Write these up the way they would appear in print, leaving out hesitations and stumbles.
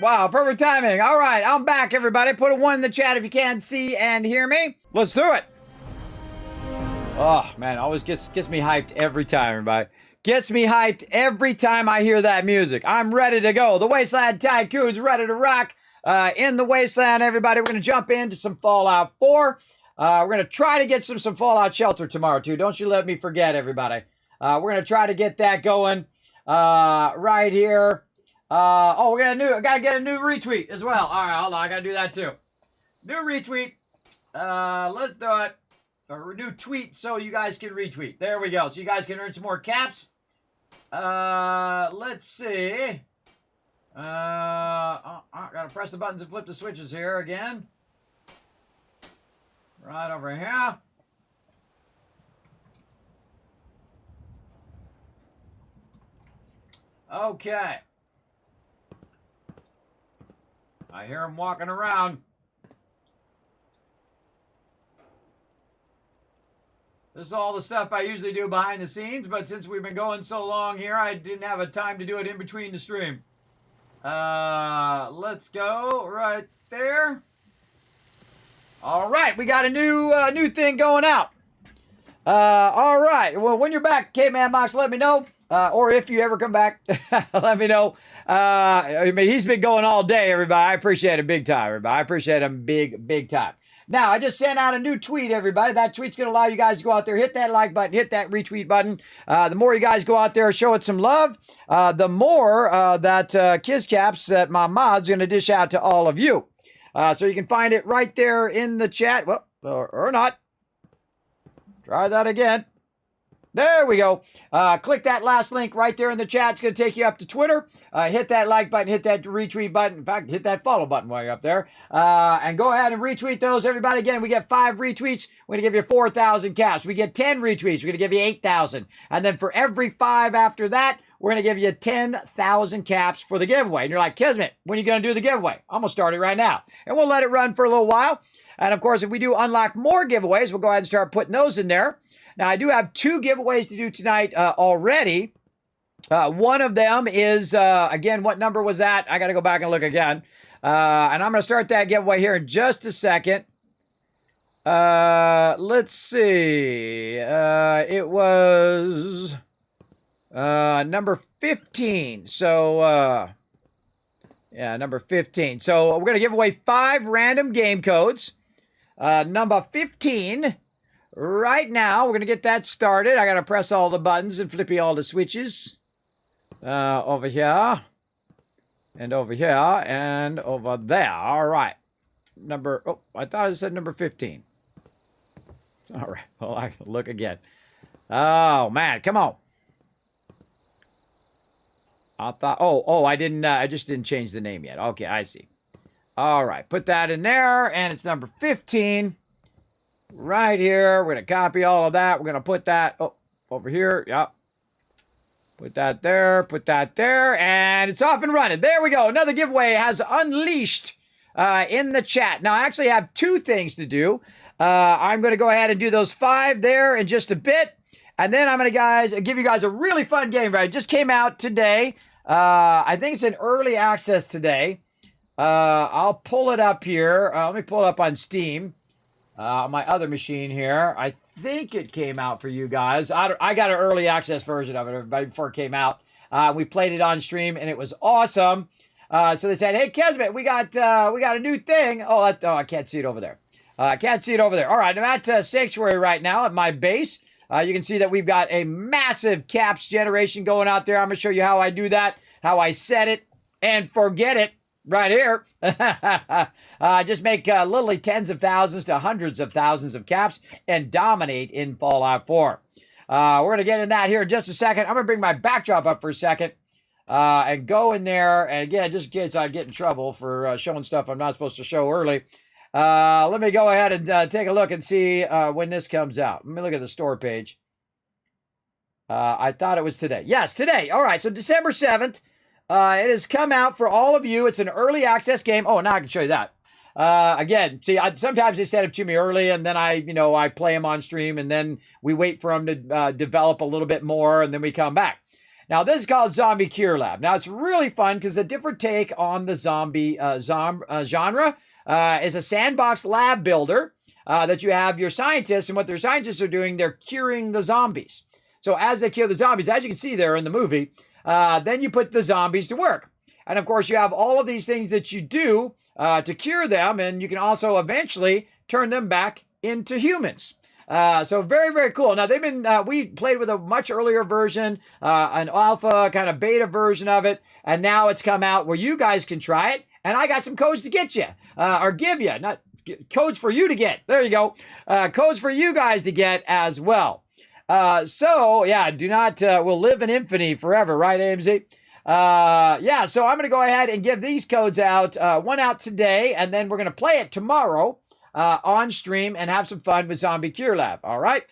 Wow, perfect timing. All right, I'm back, everybody. Put a 1 in the chat if you can see and hear me. Let's do it. Oh, man, always gets me hyped every time, everybody. Gets me hyped every time I hear that music. I'm ready to go. The Wasteland Tycoons ready to rock. In the Wasteland, everybody, we're going to jump into some Fallout 4. We're going to try to get some Fallout Shelter tomorrow, too. Don't you let me forget, everybody. We're going to try to get that going right here. We gotta get a new retweet as well. All right, hold on, I gotta do that too. New retweet. Let's do it. Or new tweet so you guys can retweet. There we go. So you guys can earn some more caps. Let's see. Gotta press the buttons and flip the switches here again. Right over here. Okay. I hear him walking around. This is all the stuff I usually do behind the scenes, but since we've been going so long here, I didn't have a time to do it in between the stream. Let's go right there. All right, we got a new thing going out. All right. Well, when you're back, K-Man Mox, let me know. Or if you ever come back, let me know. I mean, he's been going all day, everybody. I appreciate him big time, everybody. I appreciate him big time. Now, I just sent out a new tweet, everybody. That tweet's going to allow you guys to go out there, hit that like button, hit that retweet button. The more you guys go out there, show it some love, the more that Kiss Caps that my mod's going to dish out to all of you. So you can find it right there in the chat. Well, or not. Try that again. There we go. Click that last link right there in the chat. It's going to take you up to Twitter. Hit that like button, hit that retweet button. In fact, hit that follow button while you're up there. And go ahead and retweet those, everybody. Again, we get 5 retweets. We're going to give you 4,000 caps. We get 10 retweets. We're going to give you 8,000. And then for every 5 after that, we're going to give you 10,000 caps for the giveaway. And you're like, Kismet, when are you going to do the giveaway? I'm going to start it right now. And we'll let it run for a little while. And of course, if we do unlock more giveaways, we'll go ahead and start putting those in there. Now, I do have 2 giveaways to do tonight already. One of them is, again, what number was that? I got to go back and look again. And I'm going to start that giveaway here in just a second. Let's see. It was number 15. So, yeah, number 15. So we're going to give away 5 random game codes. Number 15. Right now, we're going to get that started. I got to press all the buttons and flippy all the switches. Over here. And over here. And over there. All right. I thought it said number 15. All right. Well, I can look again. Oh, man. Come on. I thought, I just didn't change the name yet. Okay, I see. All right. Put that in there. And it's number 15. Right here, we're going to copy all of that. We're going to put that over here. Yep. Put that there, and it's off and running. There we go. Another giveaway has unleashed in the chat. Now, I actually have 2 things to do. I'm going to go ahead and do those 5 there in just a bit, and then I'm going to give you guys a really fun game. Right, it just came out today. I think it's in early access today. I'll pull it up here. Let me pull it up on Steam. My other machine here. I think it came out for you guys. I got an early access version of it, everybody, before it came out. We played it on stream, and it was awesome. So they said, hey, Kismet, we got a new thing. Oh, I can't see it over there. I can't see it over there. All right, I'm at Sanctuary right now at my base. You can see that we've got a massive caps generation going out there. I'm going to show you how I do that, how I set it and forget it. Right here. Just make literally tens of thousands to hundreds of thousands of caps and dominate in Fallout 4. We're going to get in that here in just a second. I'm going to bring my backdrop up for a second and go in there. And again, just in case I get in trouble for showing stuff I'm not supposed to show early. Let me go ahead and take a look and see when this comes out. Let me look at the store page. I thought it was today. Yes, today. All right, so December 7th. It has come out for all of you. It's an early access game. Oh, now I can show you that. Again, see, sometimes they send it to me early, and then I play them on stream, and then we wait for them to develop a little bit more, and then we come back. Now, this is called Zombie Cure Lab. Now, it's really fun because a different take on the zombie genre is a sandbox lab builder that you have your scientists, and what their scientists are doing, they're curing the zombies. So as they cure the zombies, as you can see there in the movie, then you put the zombies to work. And of course, you have all of these things that you do to cure them, and you can also eventually turn them back into humans. So very, very cool. Now, they've been, we played with a much earlier version, an alpha kind of beta version of it, and now it's come out where you guys can try it, and I got some codes to get you, or give you, not codes for you to get. There you go. Codes for you guys to get as well. So yeah, do not, we'll live in infamy forever, right, AMZ? Yeah, so I'm going to go ahead and give these codes out, one out today, and then we're going to play it tomorrow on stream and have some fun with Zombie Cure Lab, all right?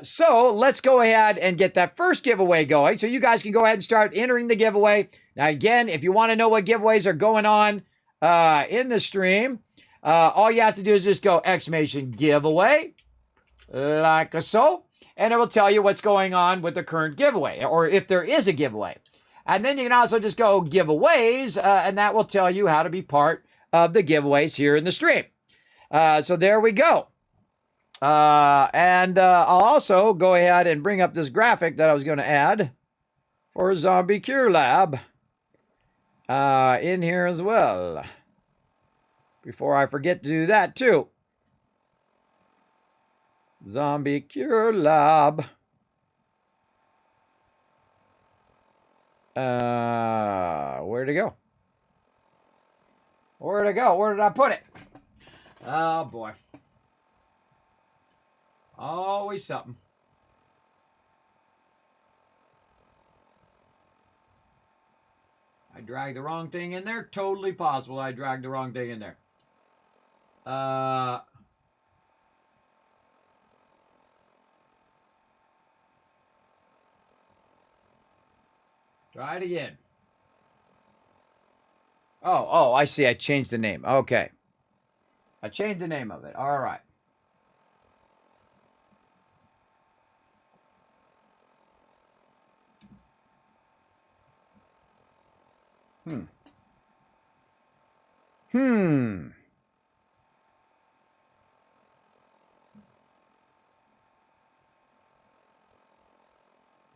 So let's go ahead and get that first giveaway going. So you guys can go ahead and start entering the giveaway. Now, again, if you want to know what giveaways are going on in the stream, all you have to do is just go exclamation giveaway, like so, and it will tell you what's going on with the current giveaway, or if there is a giveaway. And then you can also just go giveaways, and that will tell you how to be part of the giveaways here in the stream. So there we go. And I'll also go ahead and bring up this graphic that I was going to add for Zombie Cure Lab in here as well. Before I forget to do that too. Zombie Cure Lab. Where'd it go? Where'd it go? Where did I put it? Oh boy. Always something. I dragged the wrong thing in there. Totally possible I dragged the wrong thing in there. Try it again. Oh, I see. I changed the name. Okay. I changed the name of it. All right.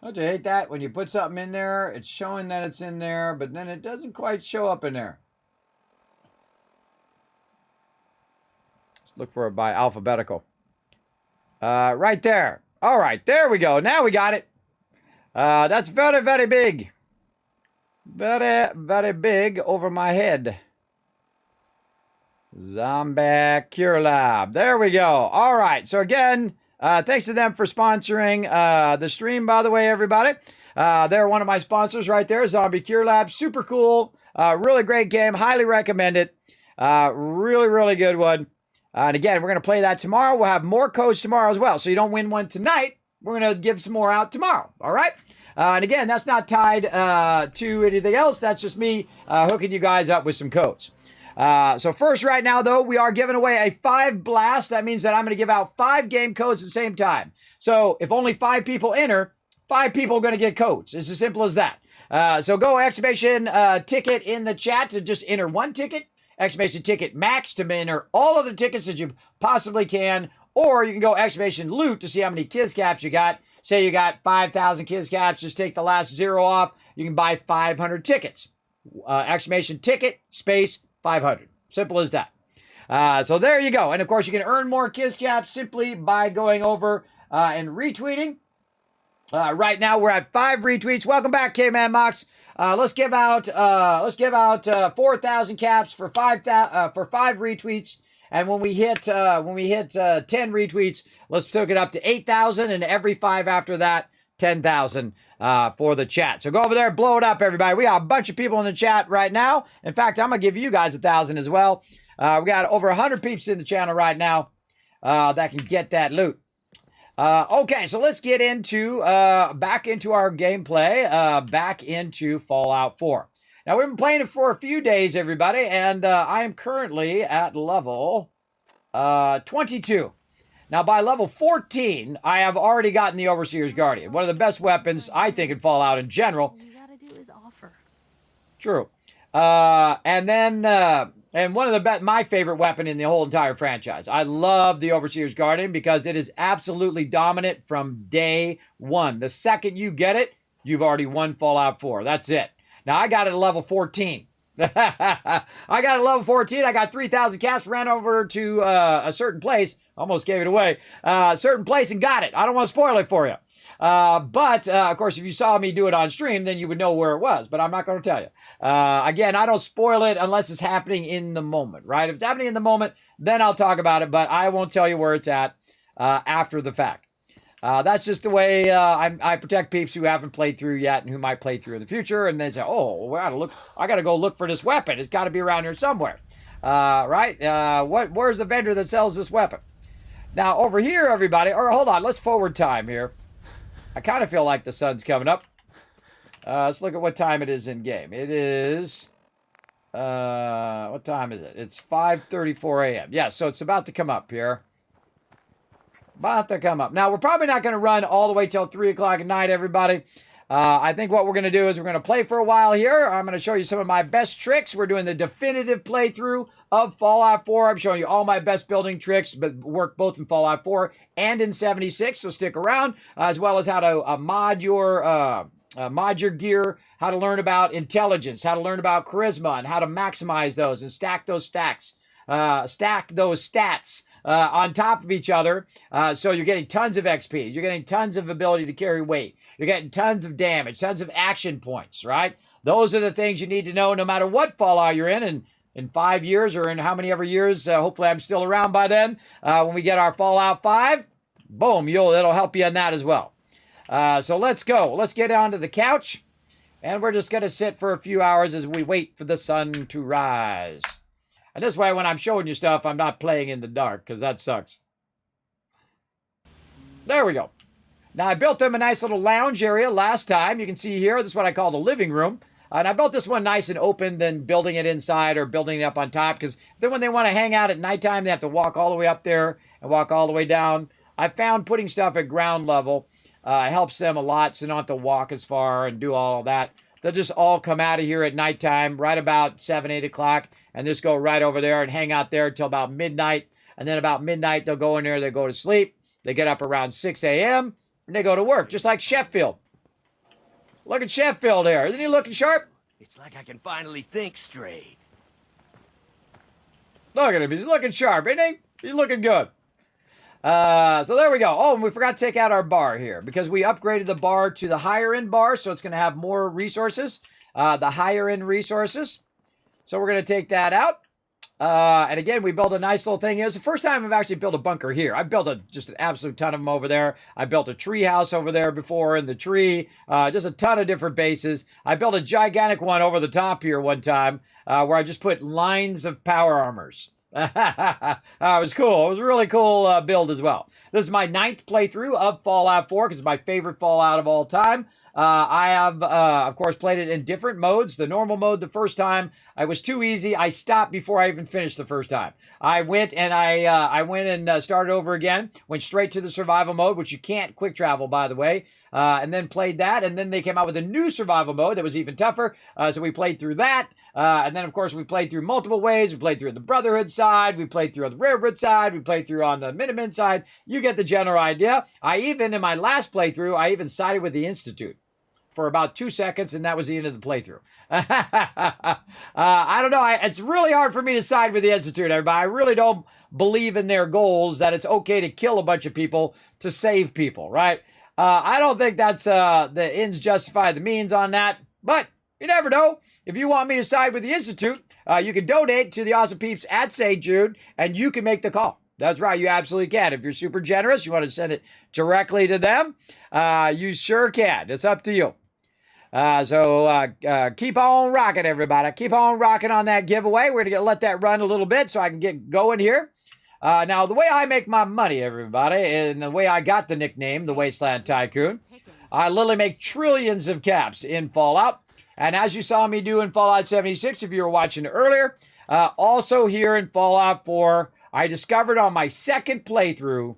Don't you hate that? When you put something in there, it's showing that it's in there, but then it doesn't quite show up in there. Let's look for it by alphabetical. Right there. All right, there we go. Now we got it. That's very, very big. Very, very big over my head. Zombie Cure Lab. There we go. All right. So again, thanks to them for sponsoring the stream, by the way, everybody. They're one of my sponsors right there, Zombie Cure Lab. Super cool. Really great game. Highly recommend it. Really, really good one. And again, we're going to play that tomorrow. We'll have more codes tomorrow as well. So you don't win one tonight. We're going to give some more out tomorrow. All right? And again, that's not tied to anything else. That's just me hooking you guys up with some codes. So first right now, though, we are giving away a 5 blast. That means that I'm going to give out 5 game codes at the same time. So if only 5 people enter, 5 people are going to get codes. It's as simple as that. So go exclamation ticket in the chat to just enter 1 ticket. Exclamation ticket max to enter all of the tickets that you possibly can. Or you can go exclamation loot to see how many kids caps you got. Say you got 5,000 kids caps, just take the last 0 off. You can buy 500 tickets. Exclamation ticket space 500. Simple as that. So there you go. And of course, you can earn more kids caps simply by going over and retweeting. Right now, we're at 5 retweets. Welcome back, K-Man Mox. Let's give out 4,000 caps for 5 retweets. And when we hit 10 retweets, let's take it up to 8,000, and every 5 after that, 10,000 for the chat. So go over there, blow it up, everybody. We got a bunch of people in the chat right now. In fact, I'm gonna give you guys 1,000 as well. We got over 100 peeps in the channel right now that can get that loot. Okay, so let's get into back into our gameplay, back into Fallout 4. Now, we've been playing it for a few days, everybody, and I am currently at level 22. Now, by level 14, I have already gotten the Overseer's Guardian, one of the best weapons, I think, in Fallout in general. All you gotta do is offer. True. And one of my favorite weapon in the whole entire franchise. I love the Overseer's Guardian because it is absolutely dominant from day one. The second you get it, you've already won Fallout 4. That's it. Now, I got it at level 14. I got it at level 14. I got 3,000 caps, ran over to a certain place, almost gave it away, a certain place and got it. I don't want to spoil it for you. But of course, if you saw me do it on stream, then you would know where it was, but I'm not going to tell you. Again, I don't spoil it unless it's happening in the moment, right? If it's happening in the moment, then I'll talk about it, but I won't tell you where it's at after the fact. That's just the way I protect peeps who haven't played through yet and who might play through in the future, and they say, oh, I got to go look for this weapon. It's got to be around here somewhere, right? Where's the vendor that sells this weapon? Now, over here, everybody, or hold on, let's forward time here. I kind of feel like the sun's coming up. Let's look at what time it is in game. It is, what time is it? It's 5:34 a.m. Yeah, so it's about to come up here. About to come up. Now, we're probably not going to run all the way till 3 o'clock at night, everybody. I think what we're going to do is we're going to play for a while here. I'm going to show you some of my best tricks. We're doing the definitive playthrough of Fallout 4. I'm showing you all my best building tricks, but work both in Fallout 4 and in 76, so stick around, as well as how to mod your gear, how to learn about intelligence, how to learn about charisma, and how to maximize those and stack those stats on top of each other. So you're getting tons of XP. You're getting tons of ability to carry weight. You're getting tons of damage, tons of action points, right? Those are the things you need to know no matter what Fallout you're in. And in 5 years or in how many ever years, hopefully I'm still around by then, when we get our Fallout 5, boom, it'll help you on that as well. So let's go. Let's get onto the couch. And we're just going to sit for a few hours as we wait for the sun to rise. And this way, when I'm showing you stuff, I'm not playing in the dark, because that sucks. There we go. Now, I built them a nice little lounge area last time. You can see here, this is what I call the living room. And I built this one nice and open than building it inside or building it up on top, because then when they want to hang out at nighttime, they have to walk all the way up there and walk all the way down. I found putting stuff at ground level helps them a lot, so they don't have to walk as far and do all of that. They'll just all come out of here at nighttime, right about 7, 8 o'clock, and just go right over there and hang out there until about midnight. And then about midnight, they'll go in there, they go to sleep. They get up around 6 a.m., and they go to work, just like Sheffield. Look at Sheffield there. Isn't he looking sharp? It's like I can finally think straight. Look at him. He's looking sharp, isn't he? He's looking good. So there we go. Oh, and we forgot to take out our bar here because we upgraded the bar to the higher end bar, so it's going to have more resources, the higher end resources. So we're going to take that out. And again, we built a nice little thing. It was the first time I've actually built a bunker here. I built just an absolute ton of them over there. I built a tree house over there before in the tree. Just a ton of different bases. I built a gigantic one over the top here one time where I just put lines of power armors. It was cool. It was a really cool build as well. This is my 9th playthrough of Fallout 4 because it's my favorite Fallout of all time. I have, of course, played it in different modes. The normal mode the first time, it was too easy. I stopped before I even finished the first time. I went and started over again. Went straight to the survival mode, which you can't quick travel, by the way. And then played that. And then they came out with a new survival mode that was even tougher. So we played through that. And then, of course, we played through multiple ways. We played through on the Brotherhood side. We played through on the Railroad side. We played through on the Minutemen side. You get the general idea. In my last playthrough, I even sided with the Institute for about 2 seconds, and that was the end of the playthrough. I don't know. It's really hard for me to side with the Institute, everybody. I really don't believe in their goals that it's okay to kill a bunch of people to save people, right? I don't think that's the ends justify the means on that, but you never know. If you want me to side with the Institute, you can donate to the awesome peeps at St. Jude, and you can make the call. That's right, you absolutely can. If you're super generous, you want to send it directly to them, you sure can. It's up to you. So keep on rocking, everybody. Keep on rocking on that giveaway. We're going to let that run a little bit so I can get going here. Now, the way I make my money, everybody, and the way I got the nickname, the Wasteland Tycoon, I literally make trillions of caps in Fallout. And as you saw me do in Fallout 76, if you were watching earlier, also here in Fallout 4, I discovered on my second playthrough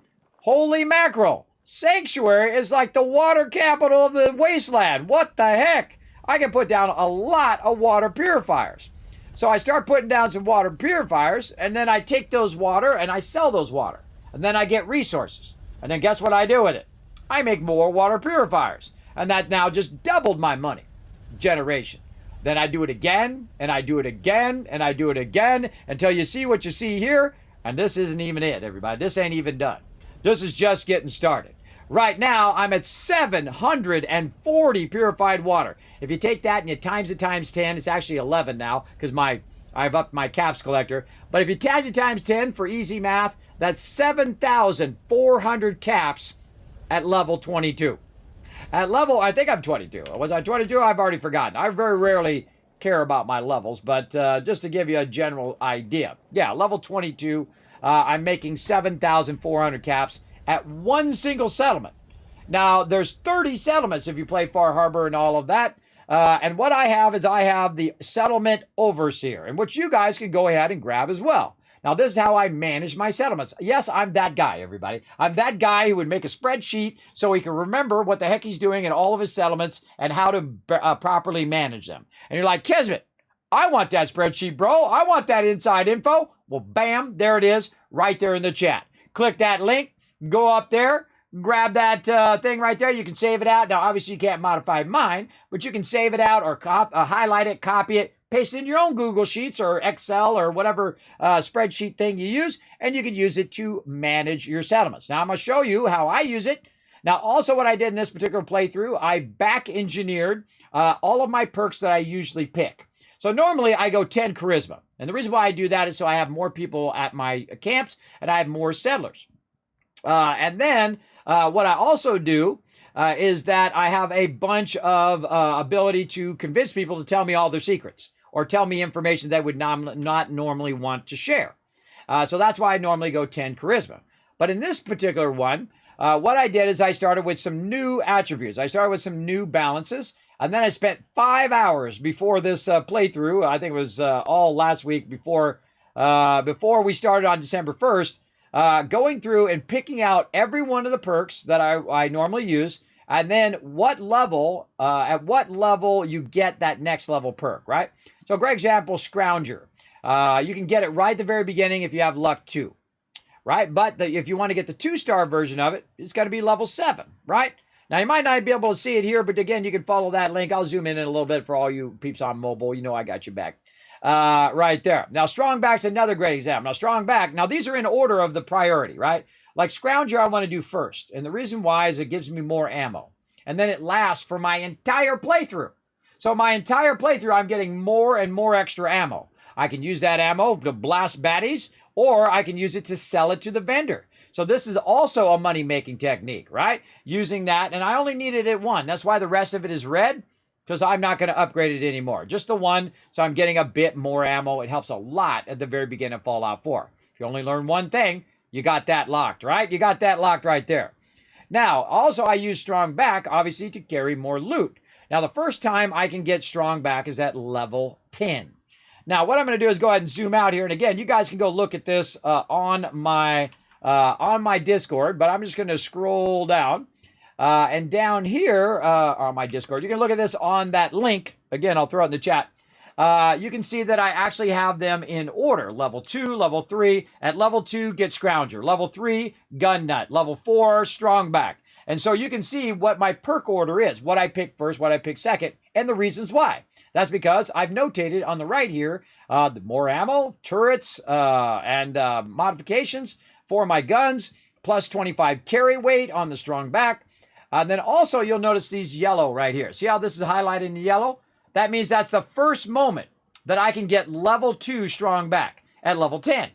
Holy mackerel. Sanctuary is like the water capital of the wasteland. What the heck? I can put down a lot of water purifiers. So I start putting down some water purifiers, and then I take those water and I sell those water. And then I get resources. And then guess what I do with it? I make more water purifiers. And that now just doubled my money generation. Then I do it again, and I do it again, and I do it again, until you see what you see here. And this isn't even it, everybody. This ain't even done. This is just getting started. Right now, I'm at 740 purified water. If you take that and you times it times 10, it's actually 11 now, because I've upped my caps collector. But if you times it times 10 for easy math, that's 7,400 caps at level 22. At level, I think I'm 22. Was I 22? I've already forgotten. I very rarely care about my levels, but just to give you a general idea. Yeah, level 22, I'm making 7,400 caps at one single settlement. Now, there's 30 settlements if you play Far Harbor and all of that. And what I have is I have the Settlement Overseer, in which you guys can go ahead and grab as well. Now, this is how I manage my settlements. Yes, I'm that guy, everybody. I'm that guy who would make a spreadsheet so he can remember what the heck he's doing in all of his settlements and how to properly manage them. And you're like, Kismet, I want that spreadsheet, bro. I want that inside info. Well, bam, there it is, right there in the chat. Click that link, go up there, grab that thing right there. You can save it out. Now, obviously, you can't modify mine, but you can save it out or highlight it, copy it, paste it in your own Google Sheets or Excel or whatever spreadsheet thing you use, and you can use it to manage your settlements. Now, I'm going to show you how I use it. Now, also what I did in this particular playthrough, I back engineered all of my perks that I usually pick. So normally I go 10 charisma. And the reason why I do that is so I have more people at my camps and I have more settlers. And then what I also do is that I have a bunch of ability to convince people to tell me all their secrets or tell me information they would not normally want to share. So that's why I normally go 10 charisma. But in this particular one, what I did is I started with some new attributes. I started with some new balances. And then I spent 5 hours before this playthrough. I think it was all last week before we started on December 1st, going through and picking out every one of the perks that I normally use. And then at what level you get that next level perk, right? So, for example, Scrounger. You can get it right at the very beginning if you have luck 2, right? But if you want to get the 2-star version of it, it's got to be level 7, right? Now, you might not be able to see it here, but again, you can follow that link. I'll zoom in a little bit for all you peeps on mobile. You know I got you back. Right there. Now, Strongback's another great example. Now, Strongback, now these are in order of the priority, right? Like Scrounger, I want to do first. And the reason why is it gives me more ammo. And then it lasts for my entire playthrough. So my entire playthrough, I'm getting more and more extra ammo. I can use that ammo to blast baddies, or I can use it to sell it to the vendor. So this is also a money-making technique, right? Using that, and I only needed it 1. That's why the rest of it is red, because I'm not going to upgrade it anymore. Just the 1, so I'm getting a bit more ammo. It helps a lot at the very beginning of Fallout 4. If you only learn one thing, you got that locked, right? You got that locked right there. Now, also I use Strong Back, obviously, to carry more loot. Now, the first time I can get Strong Back is at level 10. Now, what I'm going to do is go ahead and zoom out here. And again, you guys can go look at this on my Discord, but I'm just going to scroll down. And down here on my Discord, you can look at this on that link. Again, I'll throw it in the chat. You can see that I actually have them in order. Level 2, level 3. At level 2, get Scrounger. Level 3, Gun Nut. Level 4, Strongback. And so you can see what my perk order is, what I pick first, what I pick second, and the reasons why. That's because I've notated on the right here, the more ammo, turrets, and modifications for my guns, plus 25 carry weight on the Strongback. And then also you'll notice these yellow right here. See how this is highlighted in yellow? That means that's the first moment that I can get level 2 Strongback at level 10.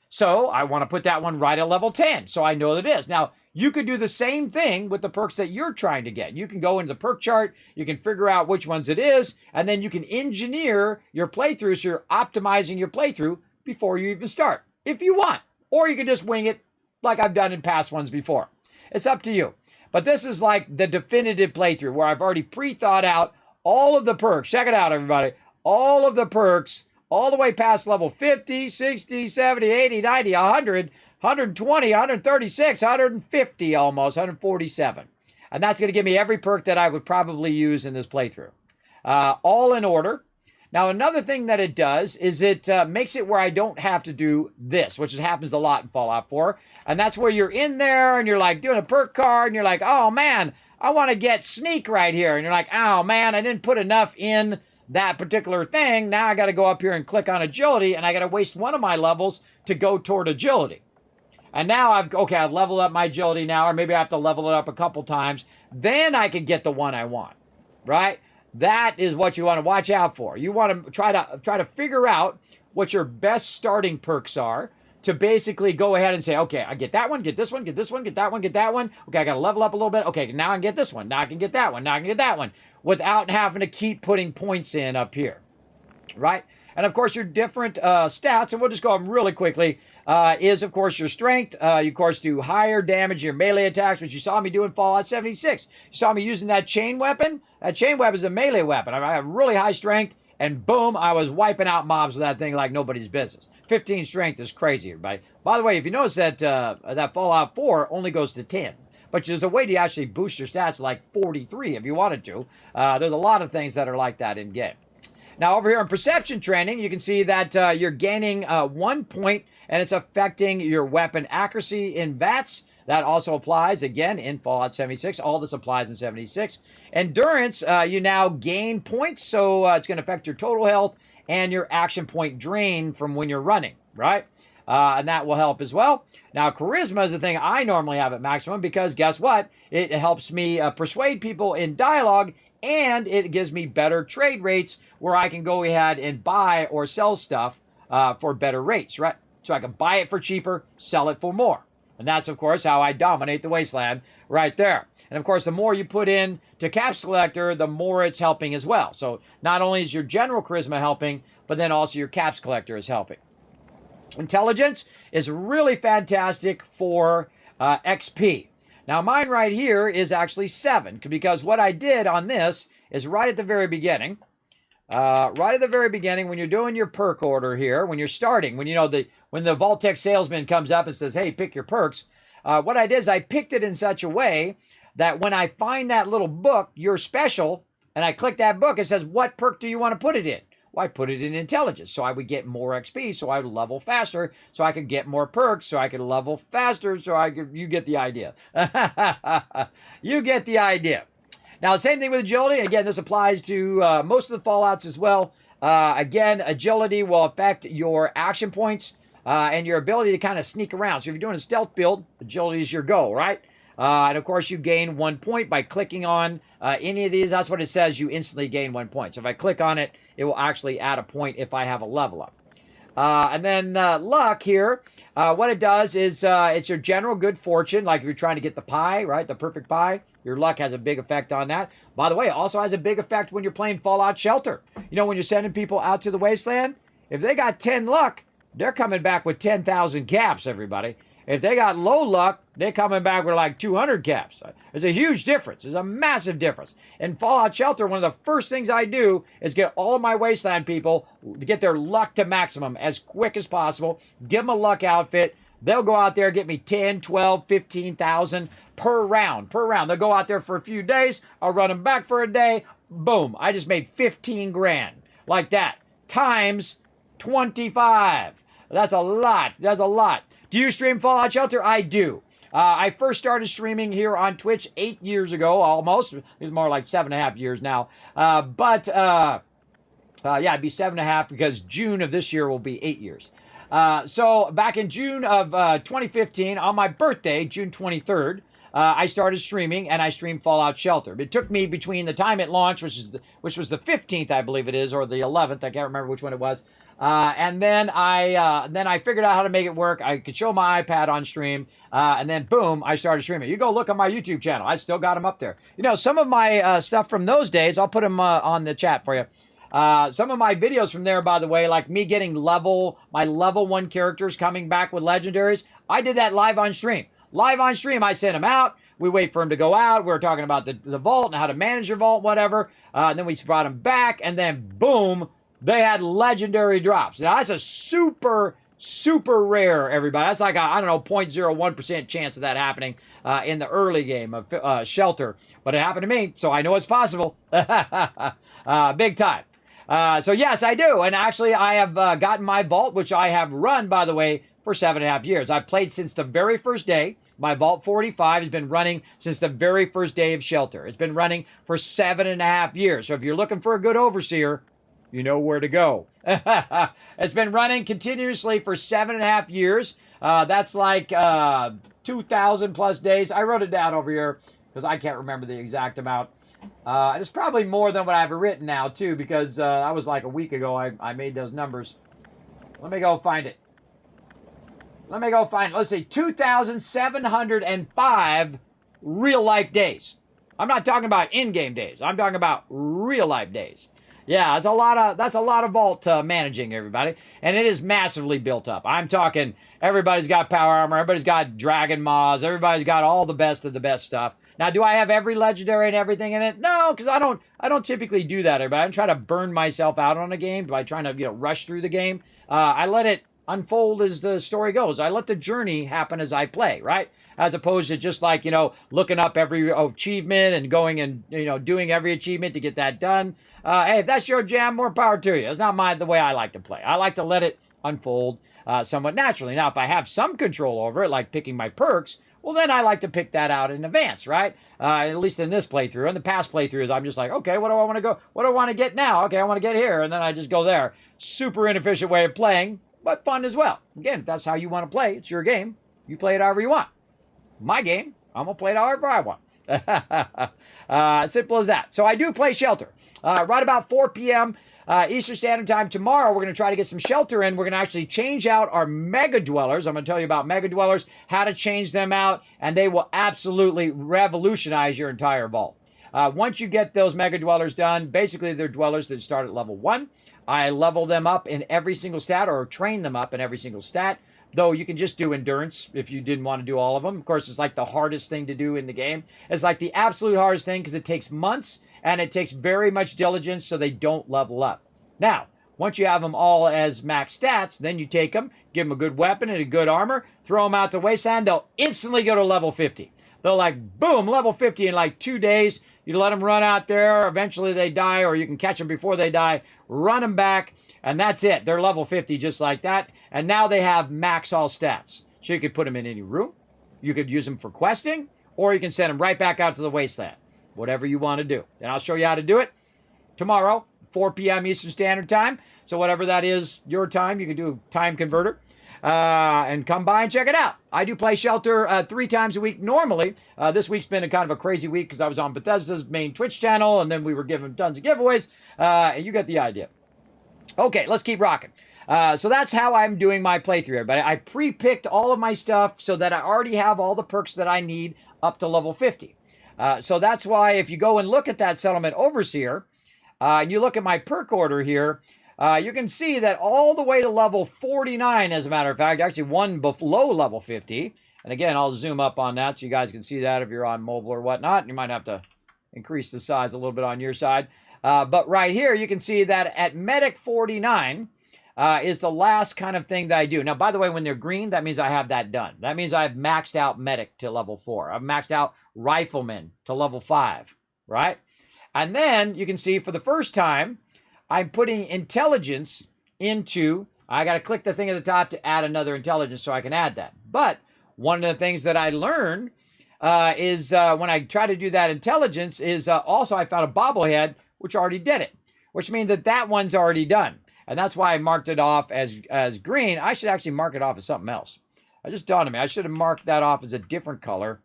So I want to put that one right at level 10, so I know that it is. Now, you could do the same thing with the perks that you're trying to get. You can go into the perk chart, you can figure out which ones it is, and then you can engineer your playthrough so you're optimizing your playthrough before you even start, if you want. Or you can just wing it like I've done in past ones before. It's up to you. But this is like the definitive playthrough where I've already pre-thought out all of the perks. Check it out, everybody. All of the perks, all the way past level 50, 60, 70, 80, 90, 100, 120, 136, 150 almost, 147. And that's going to give me every perk that I would probably use in this playthrough. All in order. Now, another thing that it does is it makes it where I don't have to do this, which happens a lot in Fallout 4. And that's where you're in there and you're like doing a perk card and you're like, oh man, I want to get sneak right here. And you're like, oh man, I didn't put enough in that particular thing. Now I got to go up here and click on agility and I got to waste one of my levels to go toward agility. And now I've leveled up my agility now, or maybe I have to level it up a couple times. Then I can get the one I want, right? That is what you want to watch out for. You want to try to figure out what your best starting perks are to basically go ahead and say, okay, I get that one, get this one, get this one, get that one, get that one. Okay, I got to level up a little bit. Okay, now I can get this one. Now I can get that one. Now I can get that one without having to keep putting points in up here, right? And of course, your different stats, and we'll just go over them really quickly, is of course your strength. You of course do higher damage, your melee attacks, which you saw me do in Fallout 76. You saw me using that chain weapon. That chain weapon is a melee weapon. I have really high strength, and boom, I was wiping out mobs with that thing like nobody's business. 15 strength is crazy, everybody. By the way, if you notice that that Fallout 4 only goes to 10. But there's a way to actually boost your stats to like 43 if you wanted to. There's a lot of things that are like that in game. Now, over here in perception training, you can see that you're gaining 1 point, and it's affecting your weapon accuracy in VATS. That also applies, again, in Fallout 76. All this applies in 76. Endurance, you now gain points, so it's going to affect your total health and your action point drain from when you're running, right? And that will help as well. Now, charisma is the thing I normally have at maximum because guess what? It helps me persuade people in dialogue, and it gives me better trade rates where I can go ahead and buy or sell stuff for better rates, right? So I can buy it for cheaper, sell it for more. And that's, of course, how I dominate the wasteland right there. And, of course, the more you put in to Caps Collector, the more it's helping as well. So not only is your general charisma helping, but then also your Caps Collector is helping. Intelligence is really fantastic for XP. Now, mine right here is actually 7, because what I did on this is right at the very beginning. When you're doing your perk order here, when you're starting, when the vault-tec salesman comes up and says, hey, pick your perks, what I did is I picked it in such a way that when I find that little book, your special, and I click that book, it says, what perk do you want to put it in? Well, I put it in intelligence, so I would get more XP, so I would level faster, so I could get more perks, so I could level faster, you get the idea. You get the idea. Now, same thing with agility. Again, this applies to most of the Fallouts as well. Again, agility will affect your action points and your ability to kind of sneak around. So if you're doing a stealth build, agility is your goal, right? And of course, you gain 1 point by clicking on any of these. That's what it says. You instantly gain 1 point. So if I click on it, it will actually add a point if I have a level up. And then luck here, what it does is it's your general good fortune, like if you're trying to get the pie, right, the perfect pie. Your luck has a big effect on that. By the way, it also has a big effect when you're playing Fallout Shelter. You know, when you're sending people out to the wasteland, if they got 10 luck, they're coming back with 10,000 caps, everybody. If they got low luck, they're coming back with like 200 caps. There's a huge difference. There's a massive difference. In Fallout Shelter, one of the first things I do is get all of my wasteland people to get their luck to maximum as quick as possible. Give them a luck outfit. They'll go out there and get me 10, 12, 15,000 per round. They'll go out there for a few days. I'll run them back for a day. Boom. I just made 15 grand. Like that. Times 25. That's a lot. That's a lot. Do you stream Fallout Shelter? I do. I first started streaming here on Twitch 8 years ago, almost. It's more like 7.5 years now. Yeah, it'd be 7.5 because June of this year will be 8 years. So back in June of 2015, on my birthday, June 23rd, I started streaming, and I streamed Fallout Shelter. It took me between the time it launched, which was the 15th, I believe it is, or the 11th. I can't remember which one it was. And then I figured out how to make it work. I could show my iPad on stream, and then boom, I started streaming. You go look on my YouTube channel. I still got them up there. You know, some of my stuff from those days, I'll put them on the chat for you. Some of my videos from there, by the way, like me getting my level 1 characters coming back with legendaries, I did that live on stream. Live on stream, I sent them out. We wait for them to go out. We were talking about the vault and how to manage your vault, whatever. And then we brought them back, and then boom, they had legendary drops. Now, that's a super Super rare, everybody. That's like, I don't know, 0.01% chance of that happening in the early game of Shelter. But it happened to me, so I know it's possible. Big time. So yes, I do. And actually, I have gotten my vault, which I have run, by the way, for 7.5 years. I've played since the very first day. My Vault 45 has been running since the very first day of Shelter. It's been running for 7.5 years. So if you're looking for a good overseer, you know where to go. It's been running continuously for 7.5 years. That's like 2,000 plus days. I wrote it down over here because I can't remember the exact amount. It's probably more than what I've written now, too, because that was like a week ago I made those numbers. Let me go find it. Let's see, 2,705 real-life days. I'm not talking about in-game days. I'm talking about real-life days. Yeah, that's a lot of vault managing, everybody. And it is massively built up. I'm talking everybody's got power armor, everybody's got dragon maws, everybody's got all the best of the best stuff. Now, do I have every legendary and everything in it? No, because I don't typically do that, everybody. I don't try to burn myself out on a game by trying to rush through the game. I let it unfold as the story goes. I let the journey happen as I play, right? As opposed to just like, looking up every achievement and going and, doing every achievement to get that done. Hey, if that's your jam, more power to you. It's not the way I like to play. I like to let it unfold somewhat naturally. Now, if I have some control over it, like picking my perks, well, then I like to pick that out in advance, right? At least in this playthrough. In the past playthroughs, I'm just like, okay, what do I want to go? What do I want to get now? Okay, I want to get here. And then I just go there. Super inefficient way of playing, but fun as well. Again, if that's how you want to play, it's your game. You play it however you want. My game, I'm going to play it however I want. Simple as that. So I do play Shelter. Right about 4 p.m. Eastern Standard Time tomorrow, we're going to try to get some Shelter in. We're going to actually change out our Mega Dwellers. I'm going to tell you about Mega Dwellers, how to change them out, and they will absolutely revolutionize your entire vault. Once you get those Mega Dwellers done, basically they're Dwellers that start at level 1. I level them up in every single stat, or train them up in every single stat. Though you can just do endurance if you didn't want to do all of them. Of course, it's like the hardest thing to do in the game. It's like the absolute hardest thing because it takes months and it takes very much diligence so they don't level up. Now, once you have them all as max stats, then you take them, give them a good weapon and a good armor, throw them out to wasteland, they'll instantly go to level 50. They'll like, boom, level 50 in like 2 days. You let them run out there. Eventually they die, or you can catch them before they die, run them back, and that's it. They're level 50 just like that. And now they have max all stats. So you could put them in any room. You could use them for questing, or you can send them right back out to the wasteland. Whatever you want to do. And I'll show you how to do it tomorrow, 4 p.m. Eastern Standard Time. So whatever that is, your time, you can do a time converter. And come by and check it out. I do play Shelter 3 times a week normally. This week's been a kind of a crazy week because I was on Bethesda's main Twitch channel, and then we were giving tons of giveaways, and you get the idea. Okay, let's keep rocking. So that's how I'm doing my playthrough, everybody. I pre-picked all of my stuff so that I already have all the perks that I need up to level 50. So that's why if you go and look at that Settlement Overseer, and you look at my perk order here, you can see that all the way to level 49, as a matter of fact, actually one below level 50. And again, I'll zoom up on that so you guys can see that if you're on mobile or whatnot. You might have to increase the size a little bit on your side. But right here, you can see that at Medic 49 is the last kind of thing that I do. Now, by the way, when they're green, that means I have that done. That means I've maxed out Medic to level 4. I've maxed out Rifleman to level 5, right? And then you can see for the first time, I'm putting intelligence into, I got to click the thing at the top to add another intelligence so I can add that. But one of the things that I learned is when I try to do that intelligence is also I found a bobblehead which already did it, which means that that one's already done. And that's why I marked it off as green. I should actually mark it off as something else. It just dawned on me. I should have marked that off as a different color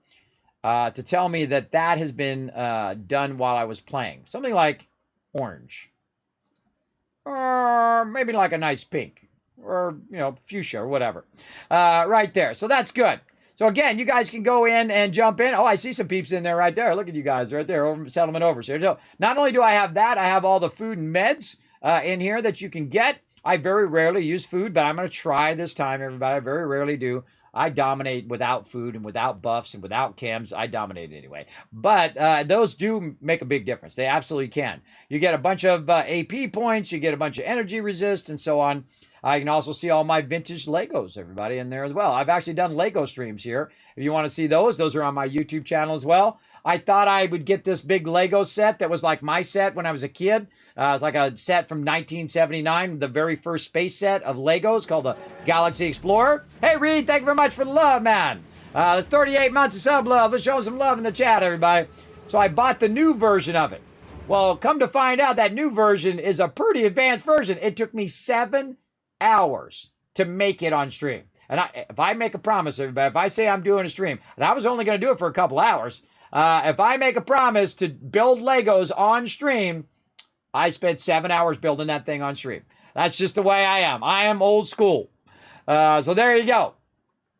to tell me that that has been done while I was playing. Something like orange. Or maybe like a nice pink. Or, fuchsia or whatever. Right there. So that's good. So again, you guys can go in and jump in. Oh, I see some peeps in there right there. Look at you guys right there. Settlement Overseer. So not only do I have that, I have all the food and meds in here that you can get. I very rarely use food, but I'm going to try this time, everybody. I very rarely do. I dominate without food and without buffs and without chems. I dominate anyway. But those do make a big difference. They absolutely can. You get a bunch of AP points. You get a bunch of energy resist and so on. You can also see all my vintage Legos, everybody, in there as well. I've actually done Lego streams here. If you want to see those are on my YouTube channel as well. I thought I would get this big Lego set that was like my set when I was a kid. It's like a set from 1979, the very first space set of Legos called the Galaxy Explorer. Hey, Reed, thank you very much for the love, man. It's 38 months of sub love. Let's show some love in the chat, everybody. So I bought the new version of it. Well, come to find out, that new version is a pretty advanced version. It took me 7 hours to make it on stream. And if I make a promise, everybody, if I say I'm doing a stream, and I was only going to do it for a couple hours, if I make a promise to build Legos on stream, I spent 7 hours building that thing on stream. That's just the way I am. I am old school. So there you go.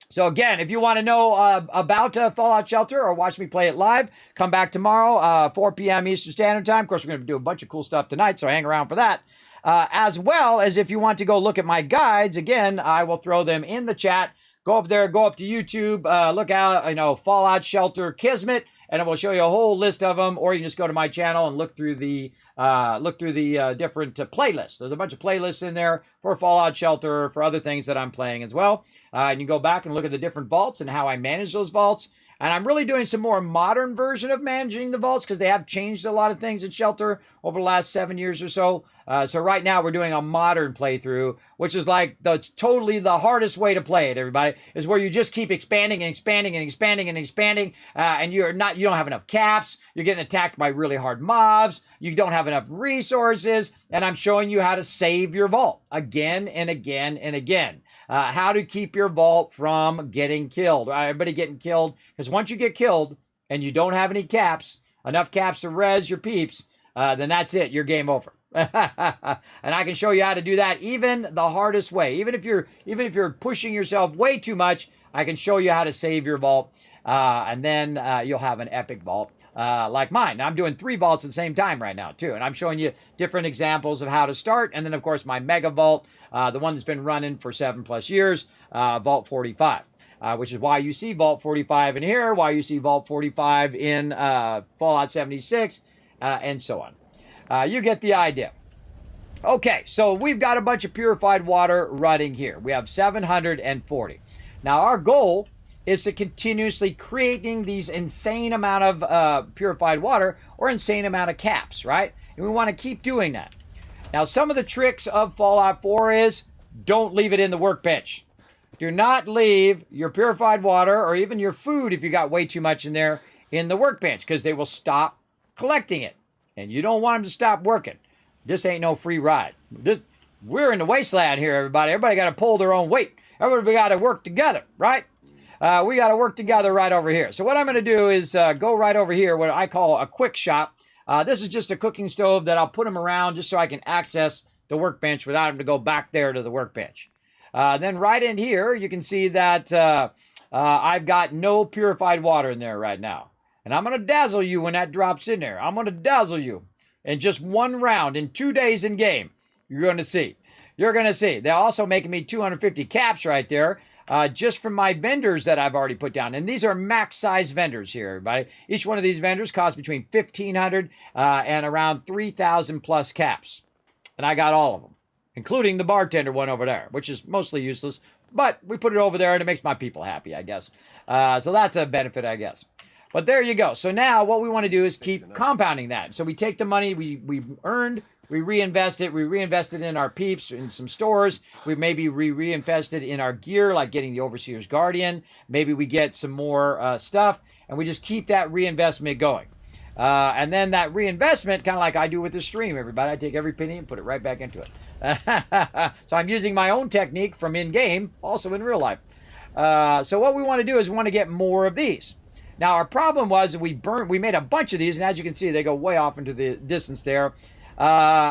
So again, if you want to know about Fallout Shelter or watch me play it live, come back tomorrow, 4 p.m. Eastern Standard Time. Of course, we're going to do a bunch of cool stuff tonight, so hang around for that. As well as if you want to go look at my guides, again, I will throw them in the chat. Go up there, go up to YouTube, look out, Fallout Shelter Kismet, and it will show you a whole list of them. Or you can just go to my channel and look through the different playlists. There's a bunch of playlists in there for Fallout Shelter, for other things that I'm playing as well. And you can go back and look at the different vaults and how I manage those vaults. And I'm really doing some more modern version of managing the vaults because they have changed a lot of things at Shelter over the last 7 years or so. So right now we're doing a modern playthrough, which is like totally the hardest way to play it, everybody, is where you just keep expanding and expanding and expanding and expanding. And you don't have enough caps. You're getting attacked by really hard mobs. You don't have enough resources. And I'm showing you how to save your vault again and again and again. How to keep your vault from getting killed. Everybody getting killed. Because once you get killed and you don't have any caps, enough caps to res your peeps, then that's it. You're game over. And I can show you how to do that even the hardest way. Even if you're pushing yourself way too much, I can show you how to save your vault. And then you'll have an epic vault like mine. Now, I'm doing 3 vaults at the same time right now, too. And I'm showing you different examples of how to start. And then, of course, my mega vault, the one that's been running for 7+ years, Vault 45. Which is why you see Vault 45 in here, why you see Vault 45 in Fallout 76, and so on. You get the idea. Okay, so we've got a bunch of purified water running here. We have 740. Now, our goal is to continuously creating these insane amount of purified water or insane amount of caps, right? And we want to keep doing that. Now, some of the tricks of Fallout 4 is don't leave it in the workbench. Do not leave your purified water or even your food, if you got way too much in there, in the workbench, because they will stop collecting it. And you don't want them to stop working. This ain't no free ride. We're in the wasteland here, everybody. Everybody got to pull their own weight. Everybody got to work together, right? We got to work together right over here. So what I'm going to do is go right over here, what I call a quick shop. This is just a cooking stove that I'll put them around just so I can access the workbench without having to go back there to the workbench. Then right in here, you can see that I've got no purified water in there right now. And I'm going to dazzle you when that drops in there. I'm going to dazzle you in just 1 round in 2 days in game. You're going to see. You're going to see. They're also making me 250 caps right there just from my vendors that I've already put down. And these are max size vendors here, everybody. Each one of these vendors costs between 1,500 and around 3,000 plus caps. And I got all of them, including the bartender one over there, which is mostly useless. But we put it over there and it makes my people happy, I guess. So that's a benefit, I guess. But there you go. So now what we want to do is keep compounding that. So we take the money we earned, we reinvest it. We reinvest it in our peeps, in some stores. We maybe reinvest it in our gear, like getting the Overseer's Guardian. Maybe we get some more stuff, and we just keep that reinvestment going. And then that reinvestment, kind of like I do with the stream, everybody. I take every penny and put it right back into it. So I'm using my own technique from in-game, also in real life. So what we want to do is we want to get more of these. Now, our problem was we made a bunch of these, and as you can see, they go way off into the distance there.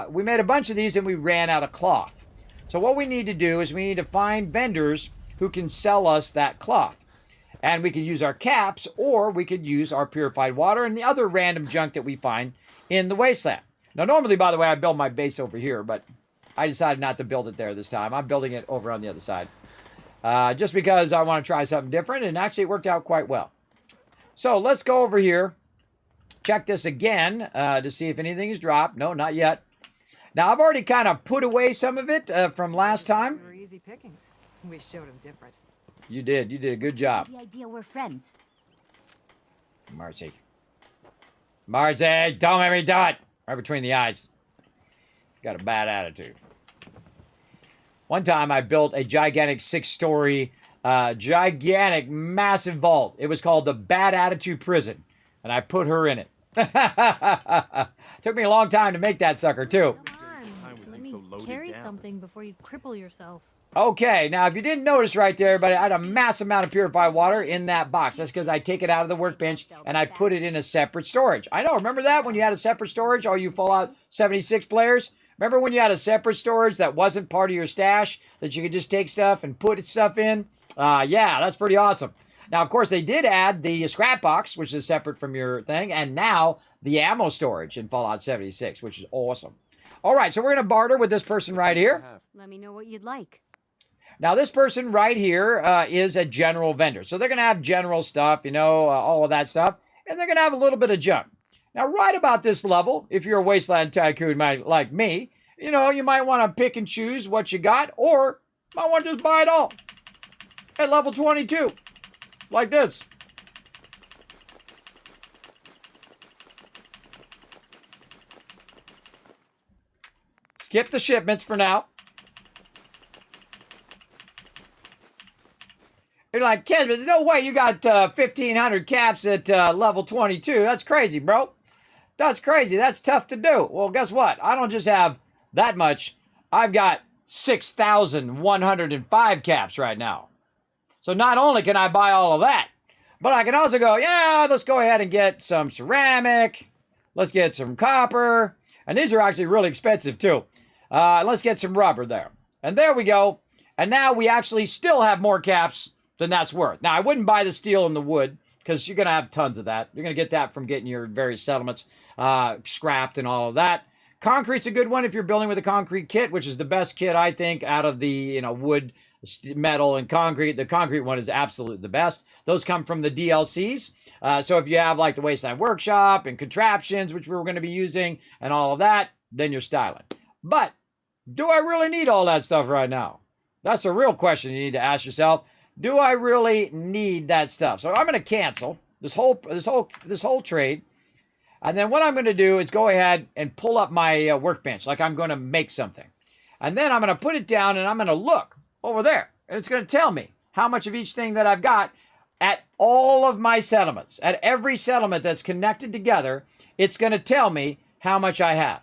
We made a bunch of these, and we ran out of cloth. So what we need to do is we need to find vendors who can sell us that cloth. And we can use our caps, or we could use our purified water and the other random junk that we find in the wasteland. Now, normally, by the way, I build my base over here, but I decided not to build it there this time. I'm building it over on the other side. Just because I want to try something different, and actually it worked out quite well. So let's go over here, check this again to see if anything is dropped. No, not yet. Now, I've already kind of put away some of it from last time. Were easy pickings. We showed them different. You did a good job. The idea we're friends. Marcy. Marcy, don't make me do it! Right between the eyes. Got a bad attitude. One time I built a gigantic 6-story, gigantic, massive vault. It was called the Bad Attitude Prison. And I put her in it. Took me a long time to make that sucker, too. Come on, let me carry something before you cripple yourself. Okay, now if you didn't notice right there, but I had a massive amount of purified water in that box. That's because I take it out of the workbench and I put it in a separate storage. I know, remember that when you had a separate storage, all you Fallout 76 players? Remember when you had a separate storage that wasn't part of your stash, that you could just take stuff and put stuff in? Yeah, that's pretty awesome. Now, of course, they did add the scrap box, which is separate from your thing, and now the ammo storage in Fallout 76, which is awesome. All right, so we're going to barter with this person right here. Let me know what you'd like. Now, this person right here is a general vendor. So they're going to have general stuff, you know, all of that stuff. And they're going to have a little bit of junk. Now, right about this level, if you're a Wasteland Tycoon like me, you know, you might want to pick and choose what you got. Or you might want to just buy it all at level 22. Like this. Skip the shipments for now. You're like, Kismet, there's no way you got 1,500 caps at level 22. That's crazy, bro. That's crazy. That's tough to do. Well, guess what? I don't just have that much. I've got 6,105 caps right now. So not only can I buy all of that, but I can also go, yeah, let's go ahead and get some ceramic. Let's get some copper. And these are actually really expensive, too. Let's get some rubber there. And there we go. And now we actually still have more caps than that's worth. Now, I wouldn't buy the steel and the wood because you're going to have tons of that. You're going to get that from getting your various settlements scrapped and all of that. Concrete's a good one if you're building with a concrete kit, which is the best kit, I think, out of the wood, metal, and concrete. The concrete one is absolutely the best. Those come from the DLCs. So if you have like the Wasteland Workshop and contraptions, which we're going to be using, and all of that, then you're styling. But do I really need all that stuff right now? That's a real question you need to ask yourself. Do I really need that stuff? So I'm going to cancel this whole trade. And then what I'm going to do is go ahead and pull up my workbench like I'm going to make something. And then I'm going to put it down and I'm going to look over there. And it's going to tell me how much of each thing that I've got at all of my settlements. At every settlement that's connected together, it's going to tell me how much I have.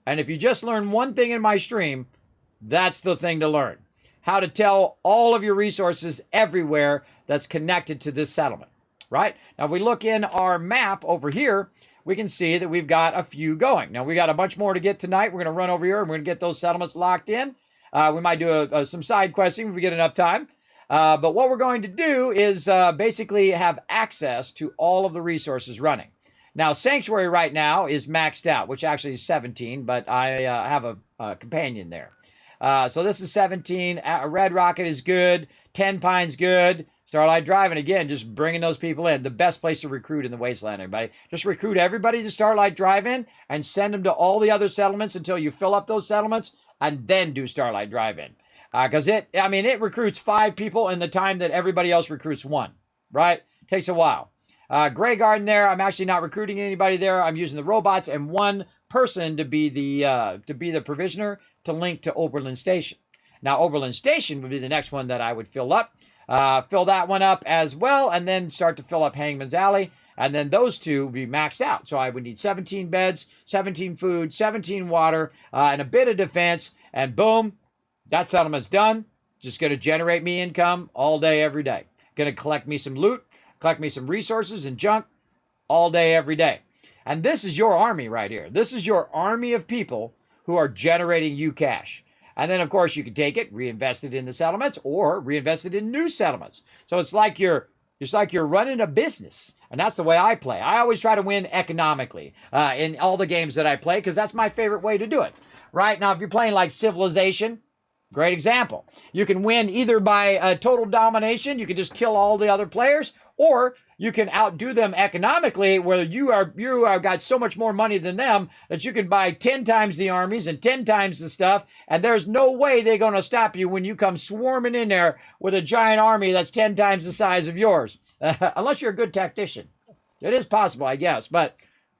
And if you just learn one thing in my stream, that's the thing to learn. How to tell all of your resources everywhere that's connected to this settlement, right? Now, if we look in our map over here, we can see that we've got a few going. Now, we got a bunch more to get tonight. We're going to run over here and we're going to get those settlements locked in. We might do some side questing if we get enough time. But what we're going to do is basically have access to all of the resources running. Now, Sanctuary right now is maxed out, which actually is 17, but I have a companion there. So this is 17. Red Rocket is good. 10 Pine's good. Starlight Drive, and again, just bringing those people in. The best place to recruit in the Wasteland, everybody. Just recruit everybody to Starlight Drive-In and send them to all the other settlements until you fill up those settlements, and then do Starlight Drive-In. Because it recruits 5 people in the time that everybody else recruits 1, right? Takes a while. Grey Garden there, I'm actually not recruiting anybody there. I'm using the robots and 1 person to be the provisioner to link to Oberlin Station. Now, Oberlin Station would be the next one that I would fill up. Fill that one up as well, and then start to fill up Hangman's Alley. And then those 2 would be maxed out. So I would need 17 beds, 17 food, 17 water, and a bit of defense. And boom, that settlement's done. Just going to generate me income all day, every day. Going to collect me some loot, collect me some resources and junk all day, every day. And this is your army right here. This is your army of people who are generating you cash. And then, of course, you can take it, reinvest it in the settlements, or reinvest it in new settlements. So it's like you're running a business. And that's the way I play. I always try to win economically in all the games that I play, because that's my favorite way to do it. Right? Now, if you're playing like Civilization, Great example. You can win either by total domination. You can just kill all the other players, or you can outdo them economically, where you are got so much more money than them that you can buy 10 times the armies and 10 times the stuff, and there's no way they're going to stop you when you come swarming in there with a giant army that's 10 times the size of yours. Unless you're a good tactician. It is possible, I guess, but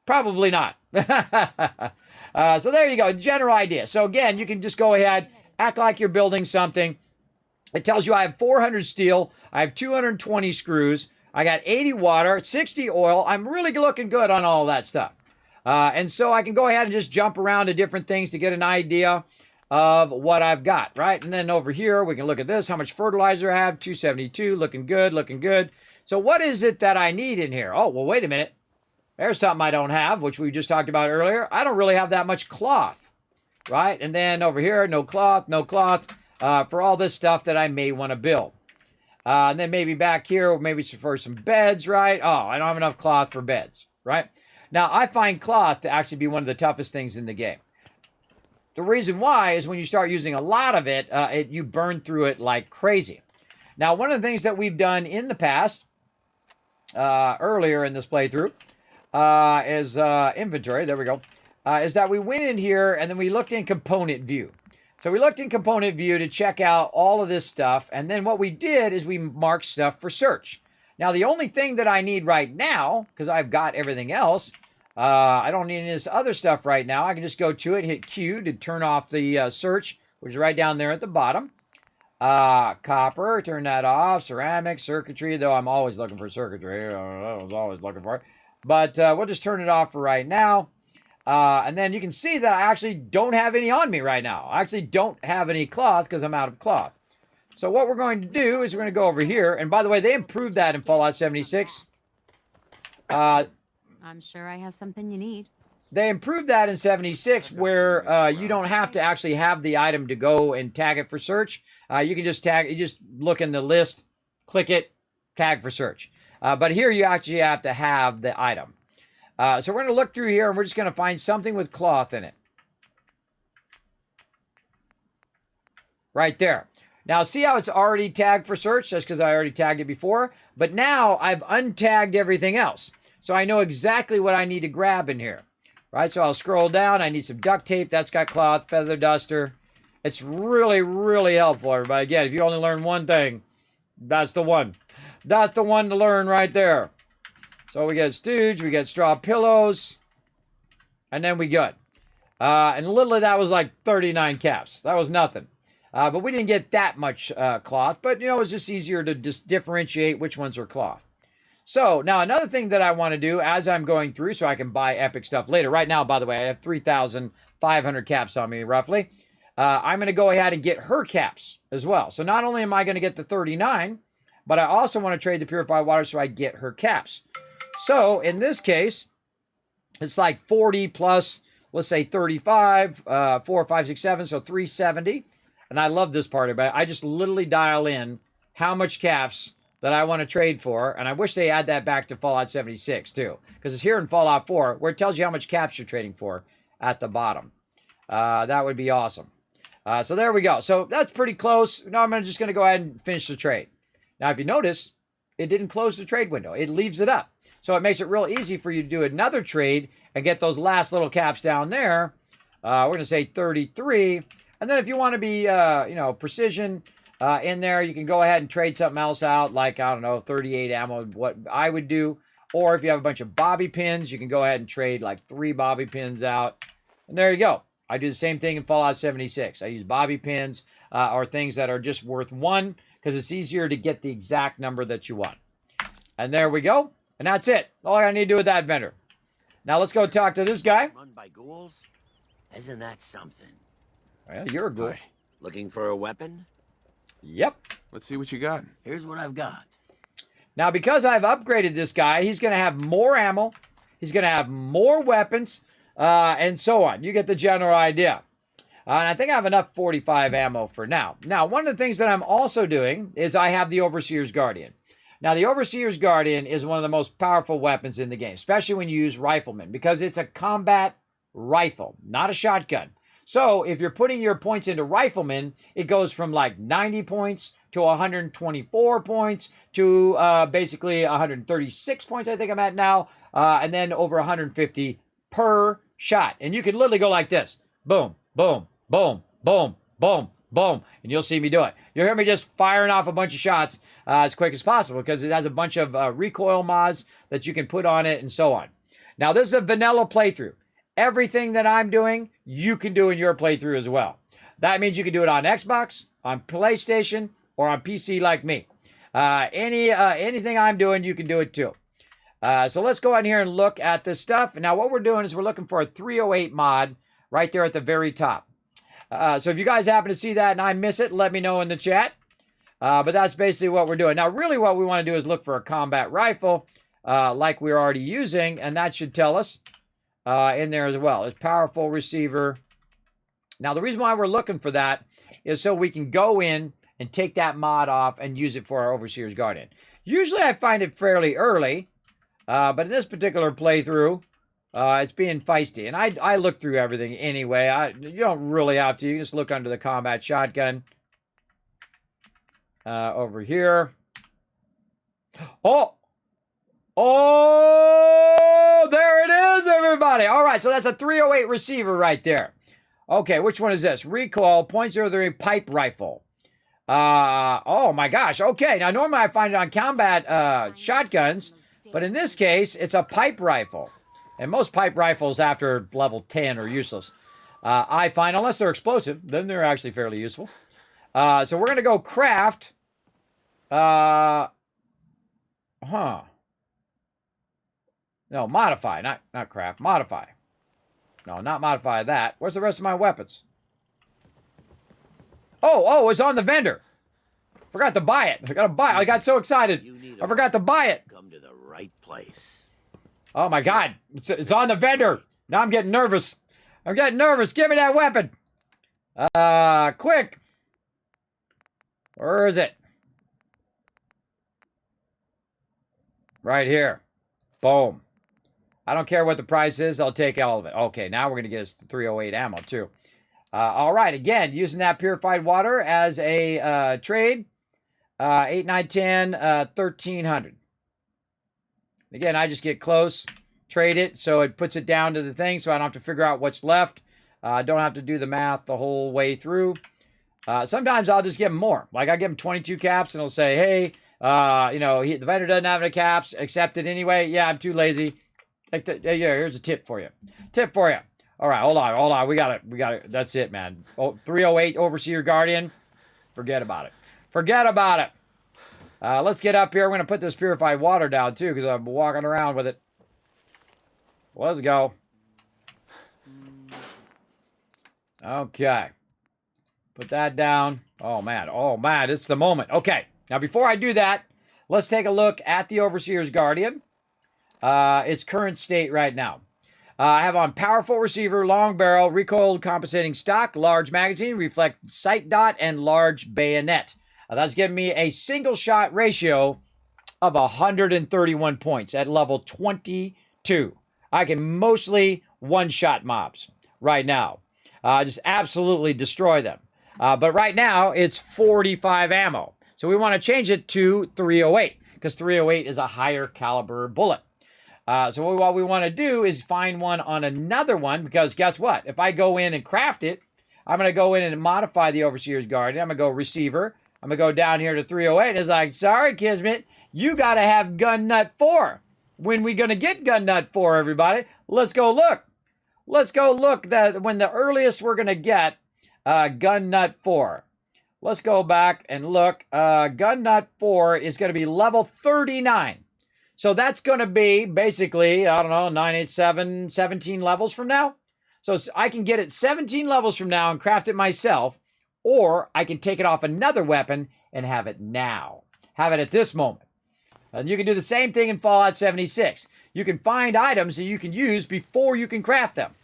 probably not. So there you go, general idea. So again, you can just go ahead, act like you're building something. It tells you I have 400 steel, I have 220 screws, I got 80 water, 60 oil. I'm really looking good on all that stuff. And so I can go ahead and just jump around to different things to get an idea of what I've got, right? And then over here, we can look at this, how much fertilizer I have, 272, looking good, looking good. So what is it that I need in here? Oh, well, wait a minute. There's something I don't have, which we just talked about earlier. I don't really have that much cloth, right? And then over here, no cloth, for all this stuff that I may want to build. And then maybe back here, maybe for some beds, right? Oh, I don't have enough cloth for beds, right? Now, I find cloth to actually be one of the toughest things in the game. The reason why is when you start using a lot of it, you burn through it like crazy. Now, one of the things that we've done in the past, earlier in this playthrough, is inventory, there we go, is that we went in here and then we looked in component view. So we looked in component view to check out all of this stuff, and then what we did is we marked stuff for search. Now, the only thing that I need right now, because I've got everything else, I don't need any of this other stuff right now. I can just go to it, hit Q to turn off the search, which is right down there at the bottom. Copper, turn that off. Ceramic, circuitry, though I'm always looking for circuitry. I was always looking for it. But we'll just turn it off for right now. And then you can see that I actually don't have any on me right now. I actually don't have any cloth because I'm out of cloth. So what we're going to do is we're going to go over here. And by the way, they improved that in Fallout 76. I'm sure I have something you need. They improved that in 76 where you don't have to actually have the item to go and tag it for search. You can just tag, you just look in the list, click it, tag for search. But here you actually have to have the item. So we're going to look through here and we're just going to find something with cloth in it. Right there. Now see how it's already tagged for search? That's because I already tagged it before. But now I've untagged everything else. So I know exactly what I need to grab in here. Right, so I'll scroll down. I need some duct tape. That's got cloth, feather duster. It's really, really helpful, everybody. Again, if you only learn one thing, that's the one. That's the one to learn right there. So we got stooge, we got straw pillows, and then we got. And literally that was like 39 caps. That was nothing. But we didn't get that much cloth. But, you know, it was just easier to just differentiate which ones are cloth. So, now another thing that I want to do as I'm going through so I can buy epic stuff later. Right now, by the way, I have 3,500 caps on me, roughly. I'm going to go ahead and get her caps as well. So, not only am I going to get the 39, but I also want to trade the purified water so I get her caps. So, in this case, it's like 40 plus, let's say 35, 4, 5, 6, 7, so 370. And I love this part about it. I just literally dial in how much caps that I want to trade for, and I wish they add that back to Fallout 76 too, because it's here in Fallout 4 where it tells you how much caps you're trading for at the bottom. That would be awesome. So there we go. So that's pretty close. Now I'm just going to go ahead and finish the trade. Now if you notice, it didn't close the trade window. It leaves it up. So it makes it real easy for you to do another trade and get those last little caps down there. We're going to say 33. And then if you want to be, you know, precision, in there, you can go ahead and trade something else out, like, I don't know, 38 ammo, what I would do. Or if you have a bunch of bobby pins, you can go ahead and trade like 3 bobby pins out. And there you go. I do the same thing in Fallout 76. I use bobby pins or things that are just worth 1 because it's easier to get the exact number that you want. And there we go. And that's it. All I need to do with that vendor. Now let's go talk to this guy. Run by ghouls? Isn't that something? Well, you're a ghoul. Looking for a weapon? Yep. Let's see what you got. Here's what I've got. Now, because I've upgraded this guy, he's going to have more ammo. He's going to have more weapons, and so on. You get the general idea. And I think I have enough 45 ammo for now. Now, one of the things that I'm also doing is I have the Overseer's Guardian. Now, the Overseer's Guardian is one of the most powerful weapons in the game, especially when you use riflemen, because it's a combat rifle, not a shotgun. So if you're putting your points into rifleman, it goes from like 90 points to 124 points to basically 136 points, I think I'm at now, and then over 150 per shot. And you can literally go like this. Boom, boom, boom, boom, boom, boom, and you'll see me do it. You'll hear me just firing off a bunch of shots as quick as possible because it has a bunch of recoil mods that you can put on it and so on. Now, this is a vanilla playthrough. Everything that I'm doing, you can do in your playthrough as well. That means you can do it on Xbox, on PlayStation, or on PC like me. Anything I'm doing, you can do it too. So let's go in here and look at this stuff. Now, what we're doing is we're looking for a 308 mod right there at the very top. So if you guys happen to see that and I miss it, let me know in the chat. But that's basically what we're doing. Now, really what we want to do is look for a combat rifle like we're already using, and that should tell us in there as well. It's powerful receiver. Now, the reason why we're looking for that is so we can go in and take that mod off and use it for our Overseer's Guardian. Usually I find it fairly early, but in this particular playthrough, it's being feisty. And I look through everything anyway. You don't really have to. You can just look under the combat shotgun. Over here. Oh! Oh! There it is, everybody! All right, so that's a 308 receiver right there. Okay, which one is this? Recoil, .03 pipe rifle. Oh my gosh, okay. Now, normally I find it on combat shotguns, but in this case, it's a pipe rifle. And most pipe rifles after level 10 are useless. I find, unless they're explosive, then they're actually fairly useful. So we're going to go craft. No, modify, not craft, modify. No, not modify that. Where's the rest of my weapons? Oh, it's on the vendor. Forgot to buy it. I got to buy it. I got so excited. I forgot to buy it. Come to the right place. Oh my God. It's on the vendor. Now I'm getting nervous. I'm getting nervous. Give me that weapon. Quick. Where is it? Right here. Boom. I don't care what the price is. I'll take all of it. Okay, now we're going to get us 308 ammo too. All right, again, using that purified water as a trade. 8, 9, 10, 1,300. Again, I just get close, trade it, so it puts it down to the thing, so I don't have to figure out what's left. I don't have to do the math the whole way through. Sometimes I'll just give them more. Like I give them 22 caps, and it'll say, hey, the vendor doesn't have any caps, accept it anyway. Yeah, I'm too lazy. Like here's a tip for you. All right, hold on. We got it. That's it, man. 308 Overseer Guardian. Forget about it. Let's get up here. We're going to put this purified water down, too, because I'm walking around with it. Let's go. Okay. Put that down. Oh, man. It's the moment. Okay. Now, before I do that, let's take a look at the Overseer's Guardian. Its current state right now. I have on powerful receiver, long barrel, recoil compensating stock, large magazine, reflect sight dot, and large bayonet. That's giving me a single shot ratio of 131 points at level 22. I can mostly one-shot mobs right now. Just absolutely destroy them. But right now, it's 45 ammo. So we want to change it to 308 because 308 is a higher caliber bullet. So what we want to do is find one on another one because guess what? If I go in and craft it, I'm going to go in and modify the Overseer's Guardian. I'm going to go receiver. I'm going to go down here to 308. It's like, sorry, Kismet, you got to have gun nut 4. When we going to get gun nut 4, everybody? Let's go look. When the earliest we're going to get gun nut 4. Let's go back and look. Gun nut 4 is going to be level 39. So that's going to be basically, I don't know, 9, 8, 7, 17 levels from now. So I can get it 17 levels from now and craft it myself, or I can take it off another weapon and have it now. Have it at this moment. And you can do the same thing in Fallout 76. You can find items that you can use before you can craft them.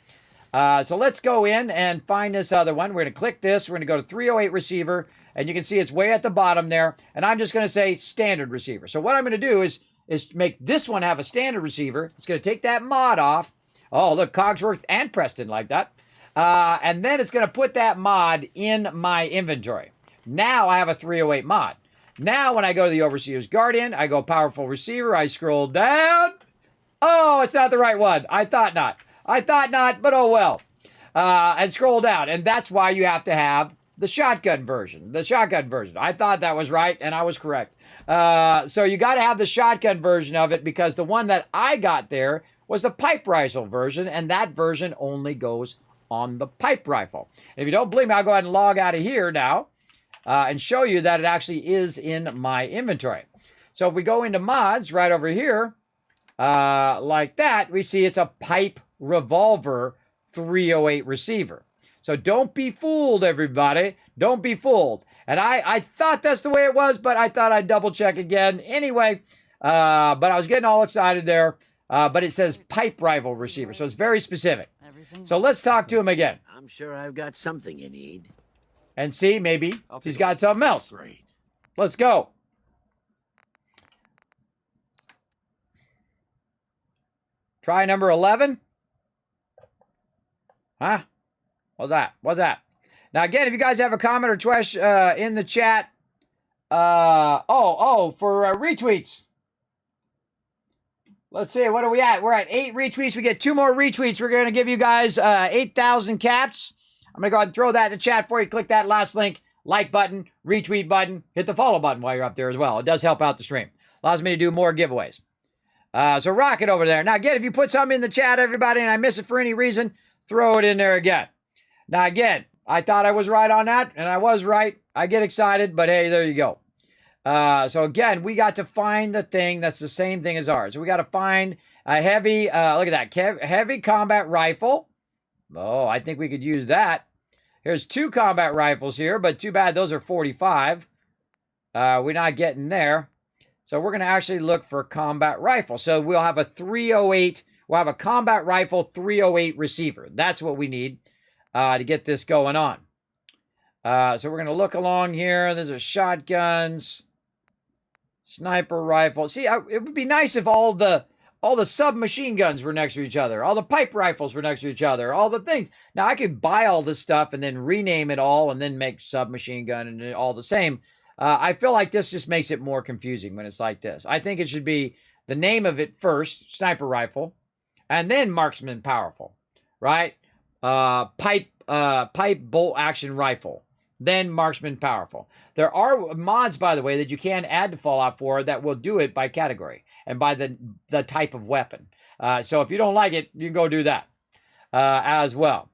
So let's go in and find this other one. We're going to click this. We're going to go to 308 receiver, and you can see it's way at the bottom there. And I'm just going to say standard receiver. So what I'm going to do is make this one have a standard receiver. It's going to take that mod off. Oh, look, Cogsworth and Preston like that. And then it's going to put that mod in my inventory. Now I have a 308 mod. Now when I go to the Overseer's Guardian, I go Powerful Receiver, I scroll down. Oh, it's not the right one. I thought not. But oh well. And scroll down. And that's why you have to have the shotgun version. I thought that was right, and I was correct. So you got to have the shotgun version of it, because the one that I got there was the pipe rifle version, and that version only goes on the pipe rifle. And if you don't believe me, I'll go ahead and log out of here now and show you that it actually is in my inventory. So if we go into mods right over here, like that, we see it's a pipe revolver 308 receiver. So don't be fooled, everybody. Don't be fooled. And I thought that's the way it was, but I thought I'd double check again. Anyway, but I was getting all excited there. But it says pipe rifle receiver, so it's very specific. So let's talk to him again. I'm sure I've got something you need. And see, maybe he's got something else. Great. Let's go. Try number 11. Huh? What's that? Now, again, if you guys have a comment or question in the chat, for retweets. Let's see, what are we at? We're at 8 retweets. We get 2 more retweets. We're going to give you guys 8,000 caps. I'm going to go ahead and throw that in the chat for you. Click that last link, like button, retweet button, hit the follow button while you're up there as well. It does help out the stream. Allows me to do more giveaways. So rock it over there. Now, again, if you put something in the chat, everybody, and I miss it for any reason, throw it in there again. Now, again, I thought I was right on that, and I was right. I get excited, but hey, there you go. So again, we got to find the thing that's the same thing as ours. So we got to find a heavy, look at that, heavy combat rifle. Oh, I think we could use that. Here's 2 combat rifles here, but too bad those are 45. We're not getting there. So we're going to actually look for combat rifle. So we'll have a 308, we'll have a combat rifle 308 receiver. That's what we need to get this going on. So we're going to look along here. There's a shotguns. Sniper rifle. See, it would be nice if all the submachine guns were next to each other. All the pipe rifles were next to each other. All the things. Now, I could buy all this stuff and then rename it all and then make submachine gun and all the same. I feel like this just makes it more confusing when it's like this. I think it should be the name of it first, sniper rifle, and then marksman powerful, right? Pipe bolt action rifle, then marksman powerful. There are mods, by the way, that you can add to Fallout 4 that will do it by category and by the type of weapon. So if you don't like it, you can go do that as well.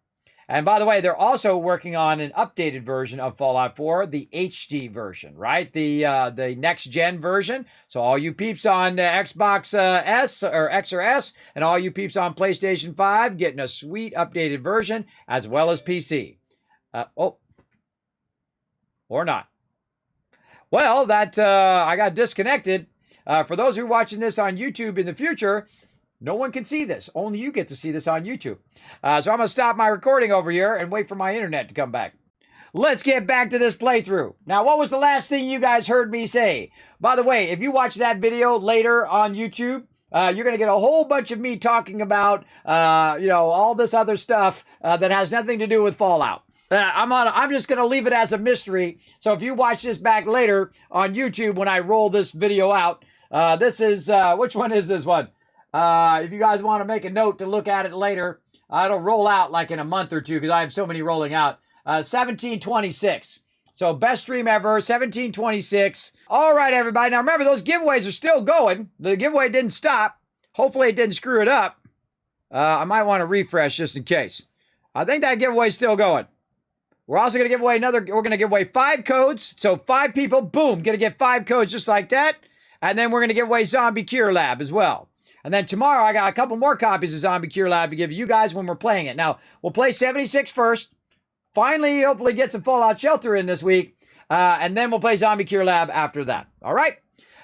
And by the way, they're also working on an updated version of Fallout 4, the HD version, right? The next-gen version. So all you peeps on Xbox S or X or S, and all you peeps on PlayStation 5, getting a sweet updated version, as well as PC. Or not. Well, I got disconnected. For those who are watching this on YouTube in the future, no one can see this. Only you get to see this on YouTube. So I'm going to stop my recording over here and wait for my internet to come back. Let's get back to this playthrough. Now, what was the last thing you guys heard me say? By the way, if you watch that video later on YouTube, you're going to get a whole bunch of me talking about, all this other stuff that has nothing to do with Fallout. I'm just going to leave it as a mystery. So if you watch this back later on YouTube when I roll this video out, this is, which one is this one? If you guys want to make a note to look at it later, it'll roll out like in a month or two because I have so many rolling out. 1726. So best stream ever, 1726. All right, everybody. Now remember, those giveaways are still going. The giveaway didn't stop. Hopefully it didn't screw it up. I might want to refresh just in case. I think that giveaway is still going. We're also going to give away we're going to give away 5 codes. So 5 people, boom, going to get 5 codes just like that. And then we're going to give away Zombie Cure Lab as well. And then tomorrow, I got a couple more copies of Zombie Cure Lab to give you guys when we're playing it. Now, we'll play 76 first. Finally, hopefully get some Fallout Shelter in this week. And then we'll play Zombie Cure Lab after that. All right?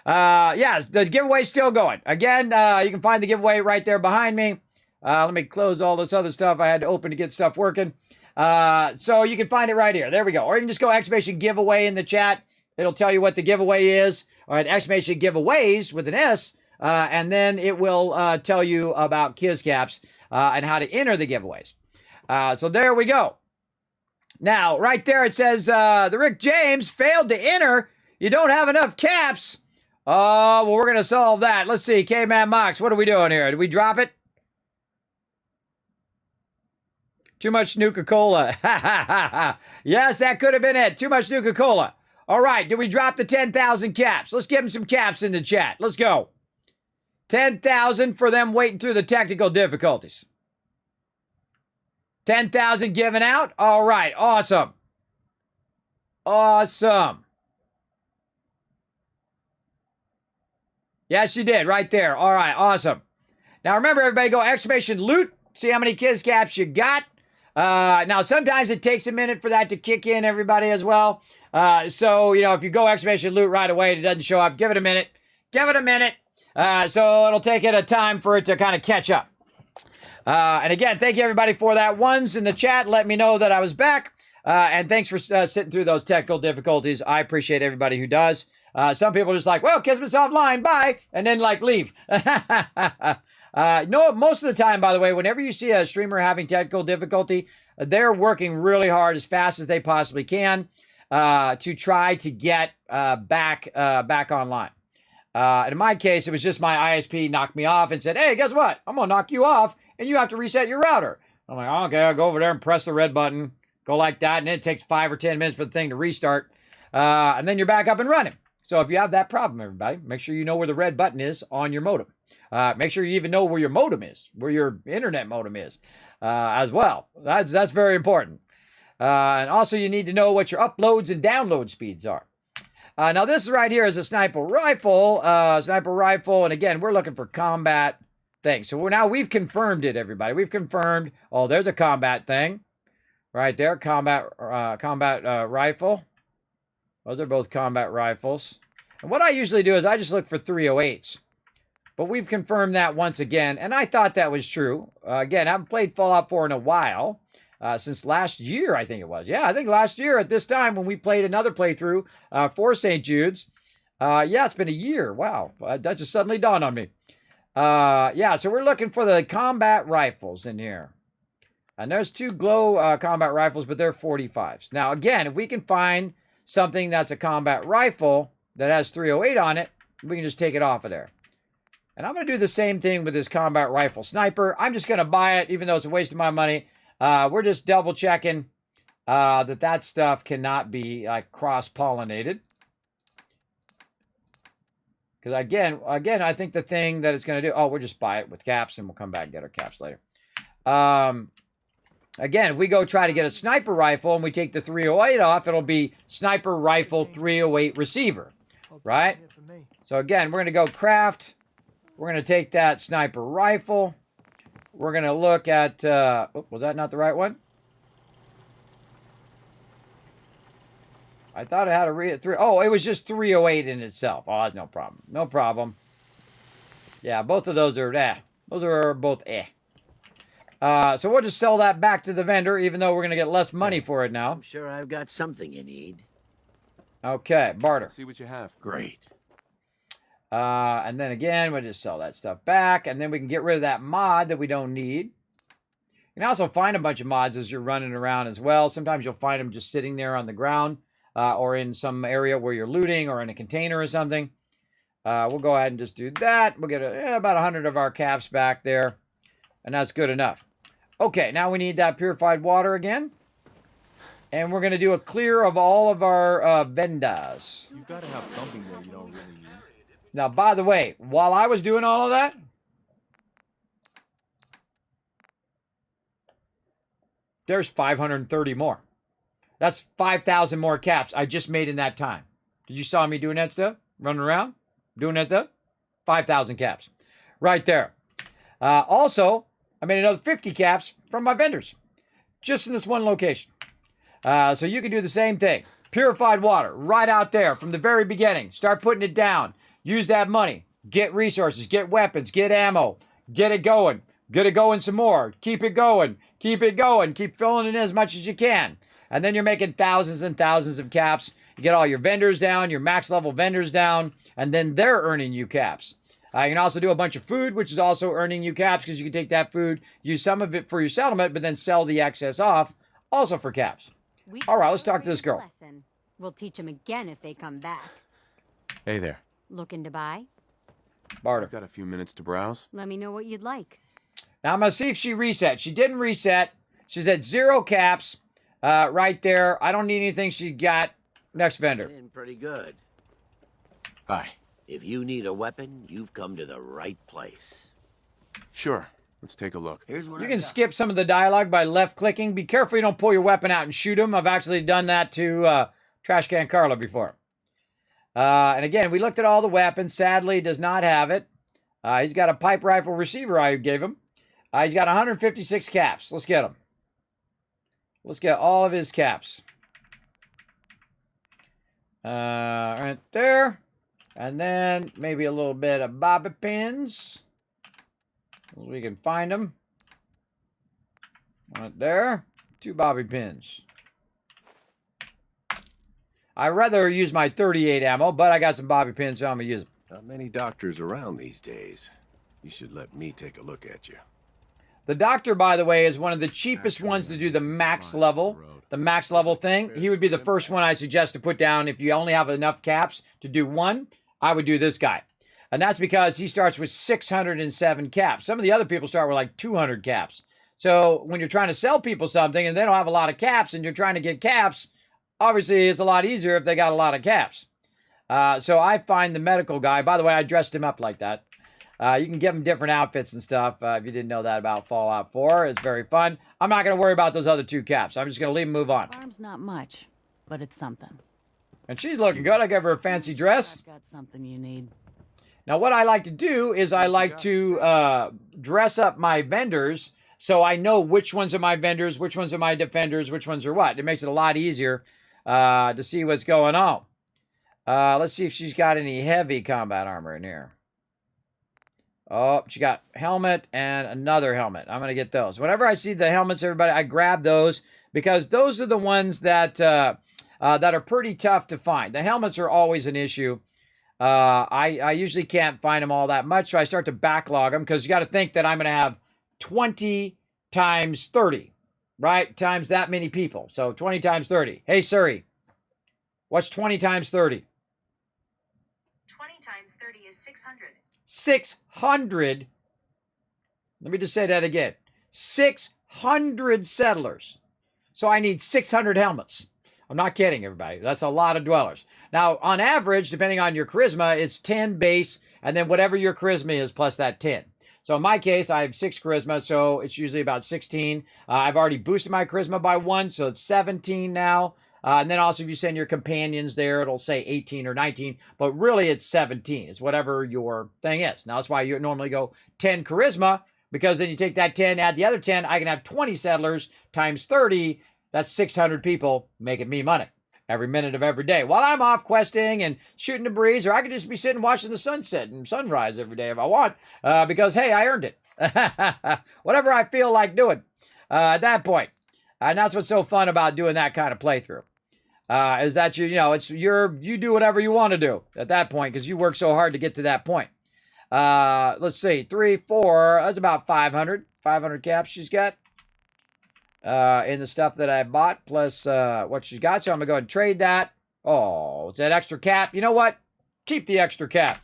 The giveaway's still going. Again, you can find the giveaway right there behind me. Let me close all this other stuff I had to open to get stuff working. So you can find it right here. There we go. Or you can just go exclamation giveaway in the chat. It'll tell you what the giveaway is. All right, exclamation giveaways with an S. And then it will tell you about KizCaps and how to enter the giveaways. So there we go. Now, right there it says, the Rick James failed to enter. You don't have enough caps. Oh, well, we're going to solve that. Let's see. K-Man Mox, what are we doing here? Did we drop it? Too much Nuka-Cola. Yes, that could have been it. Too much Nuka-Cola. All right, did we drop the 10,000 caps? Let's give them some caps in the chat. Let's go. 10,000 for them waiting through the technical difficulties. 10,000 given out. All right, awesome. Awesome. Yes, you did, right there. All right, awesome. Now remember, everybody, go exclamation loot. See how many Kiz caps you got. Now, sometimes it takes a minute for that to kick in, everybody, as well. So, you know, if you go exclamation loot right away and it doesn't show up, give it a minute. Give it a minute. So it'll take it a time for it to kind of catch up. And again, thank you, everybody, for that. Ones in the chat, let me know that I was back. And thanks for sitting through those technical difficulties. I appreciate everybody who does. Some people are just like, well, Kismet's offline, bye, and then, like, leave. No, most of the time, by the way, whenever you see a streamer having technical difficulty, they're working really hard as fast as they possibly can to try to get back online. And in my case, it was just my ISP knocked me off and said, hey, guess what? I'm going to knock you off, and you have to reset your router. I'm like, okay, I'll go over there and press the red button, go like that, and then it takes 5 or 10 minutes for the thing to restart, and then you're back up and running. So if you have that problem, everybody, make sure you know where the red button is on your modem. Make sure you even know where your modem is, where your internet modem is, as well. That's very important. And also, you need to know what your uploads and download speeds are. Now, this right here is a sniper rifle. And again, we're looking for combat things. So now we've confirmed it, everybody. We've confirmed. Oh, there's a combat thing right there. Combat rifle. Those are both combat rifles. And what I usually do is I just look for 308s. But we've confirmed that once again, and I thought that was true. Again, I haven't played Fallout 4 in a while, since last year, I think it was. Yeah, I think last year at this time when we played another playthrough for St. Jude's. Yeah, it's been a year. Wow, that just suddenly dawned on me. Yeah, so we're looking for the combat rifles in here. And there's 2 glow combat rifles, but they're 45s. Now, again, if we can find something that's a combat rifle that has 308 on it, we can just take it off of there. And I'm going to do the same thing with this combat rifle sniper. I'm just going to buy it, even though it's a waste of my money. We're just double checking that stuff cannot be like cross-pollinated. Because again, I think the thing that it's going to do, we'll just buy it with caps and we'll come back and get our caps later. Again, if we go try to get a sniper rifle and we take the 308 off, it'll be sniper rifle 308 receiver, right? So again, we're going to go craft. We're going to take that sniper rifle. We're going to look at, was that not the right one? I thought it had a it was just 308 in itself. Oh, no problem. No problem. Yeah, both of those are, Those are both, so we'll just sell that back to the vendor, even though we're going to get less money for it now. I'm sure I've got something you need. Okay, barter. See what you have. Great. And then again, we'll just sell that stuff back, and then we can get rid of that mod that we don't need. You can also find a bunch of mods as you're running around as well. Sometimes you'll find them just sitting there on the ground, or in some area where you're looting, or in a container or something. We'll go ahead and just do that. We'll get about 100 of our caps back there, and that's good enough. Okay, now we need that purified water again. And we're going to do a clear of all of our vendors. You gotta have something there you don't really need. Now, by the way, while I was doing all of that, there's 530 more. That's 5,000 more caps I just made in that time. Did you saw me doing that stuff? Running around? Doing that stuff? 5,000 caps. Right there. Also, I made another 50 caps from my vendors. Just in this one location. So you can do the same thing. Purified water, right out there from the very beginning. Start putting it down. Use that money. Get resources, get weapons, get ammo. Get it going. Get it going some more. Keep it going. Keep it going. Keep filling it in as much as you can. And then you're making thousands and thousands of caps. You get all your vendors down, your max level vendors down, and then they're earning you caps. You can also do a bunch of food, which is also earning you caps because you can take that food, use some of it for your settlement, but then sell the excess off, also for caps. All right, let's talk to this girl. We'll teach them again if they come back. Hey there. Looking to buy? Barter. I've got a few minutes to browse. Let me know what you'd like. Now I'm going to see if she resets. She didn't reset. She's at 0 caps right there. I don't need anything she got. Next vendor. Been pretty good. Hi. If you need a weapon, you've come to the right place. Sure. Let's take a look. Here's what You I've can got. skip some of the dialogue by left-clicking. Be careful you don't pull your weapon out and shoot him. I've actually done that to Trash Can Carla before. And again, we looked at all the weapons. Sadly, he does not have it. He's got a pipe rifle receiver I gave him. He's got 156 caps. Let's get him. Let's get all of his caps. Right there. And then maybe a little bit of bobby pins. We can find them. Right there. 2 bobby pins. I'd rather use my 38 ammo, but I got some bobby pins, so I'm going to use them. Not many doctors around these days. You should let me take a look at you. The doctor, by the way, is one of the cheapest ones to do the max level. The max level thing. He would be the first one I suggest to put down. If you only have enough caps to do one, I would do this guy. And that's because he starts with 607 caps. Some of the other people start with like 200 caps. So when you're trying to sell people something and they don't have a lot of caps and you're trying to get caps, obviously it's a lot easier if they got a lot of caps. So I find the medical guy, by the way, I dressed him up like that. You can give him different outfits and stuff. If you didn't know that about Fallout 4, it's very fun. I'm not going to worry about those other 2 caps. I'm just going to leave and move on. Farm's not much, but it's something. And she's looking good. I gave her a fancy dress. I've got something you need. Now, what I like to do is I like to dress up my vendors so I know which ones are my vendors, which ones are my defenders, which ones are what. It makes it a lot easier to see what's going on. Let's see if she's got any heavy combat armor in here. Oh, she got helmet and another helmet. I'm going to get those. Whenever I see the helmets, everybody, I grab those because those are the ones that are pretty tough to find. The helmets are always an issue. I usually can't find them all that much, so I start to backlog them because you got to think that I'm going to have 20 times 30, right? Times that many people. So 20 times 30. Hey, Siri, what's 20 times 30? 20 times 30 is 600. 600. Let me just say that again. 600 settlers. So I need 600 helmets. I'm not kidding, everybody. That's a lot of dwellers. Now, on average, depending on your charisma, it's 10 base, and then whatever your charisma is plus that 10. So in my case, I have 6 charisma, so it's usually about 16. I've already boosted my charisma by 1, so it's 17 now. And then also if you send your companions there, it'll say 18 or 19, but really it's 17. It's whatever your thing is. Now, that's why you normally go 10 charisma, because then you take that 10, add the other 10, I can have 20 settlers times 30. That's 600 people making me money every minute of every day while I'm off questing and shooting the breeze, or I could just be sitting watching the sunset and sunrise every day if I want, because, hey, I earned it. Whatever I feel like doing at that point. And that's what's so fun about doing that kind of playthrough. Is that you do whatever you want to do at that point because you work so hard to get to that point. Let's see, 3, 4, that's about 500 caps she's got in the stuff that I bought plus what she's got. So I'm gonna go ahead and trade that. Oh, it's that extra cap. You know what? Keep the extra cap.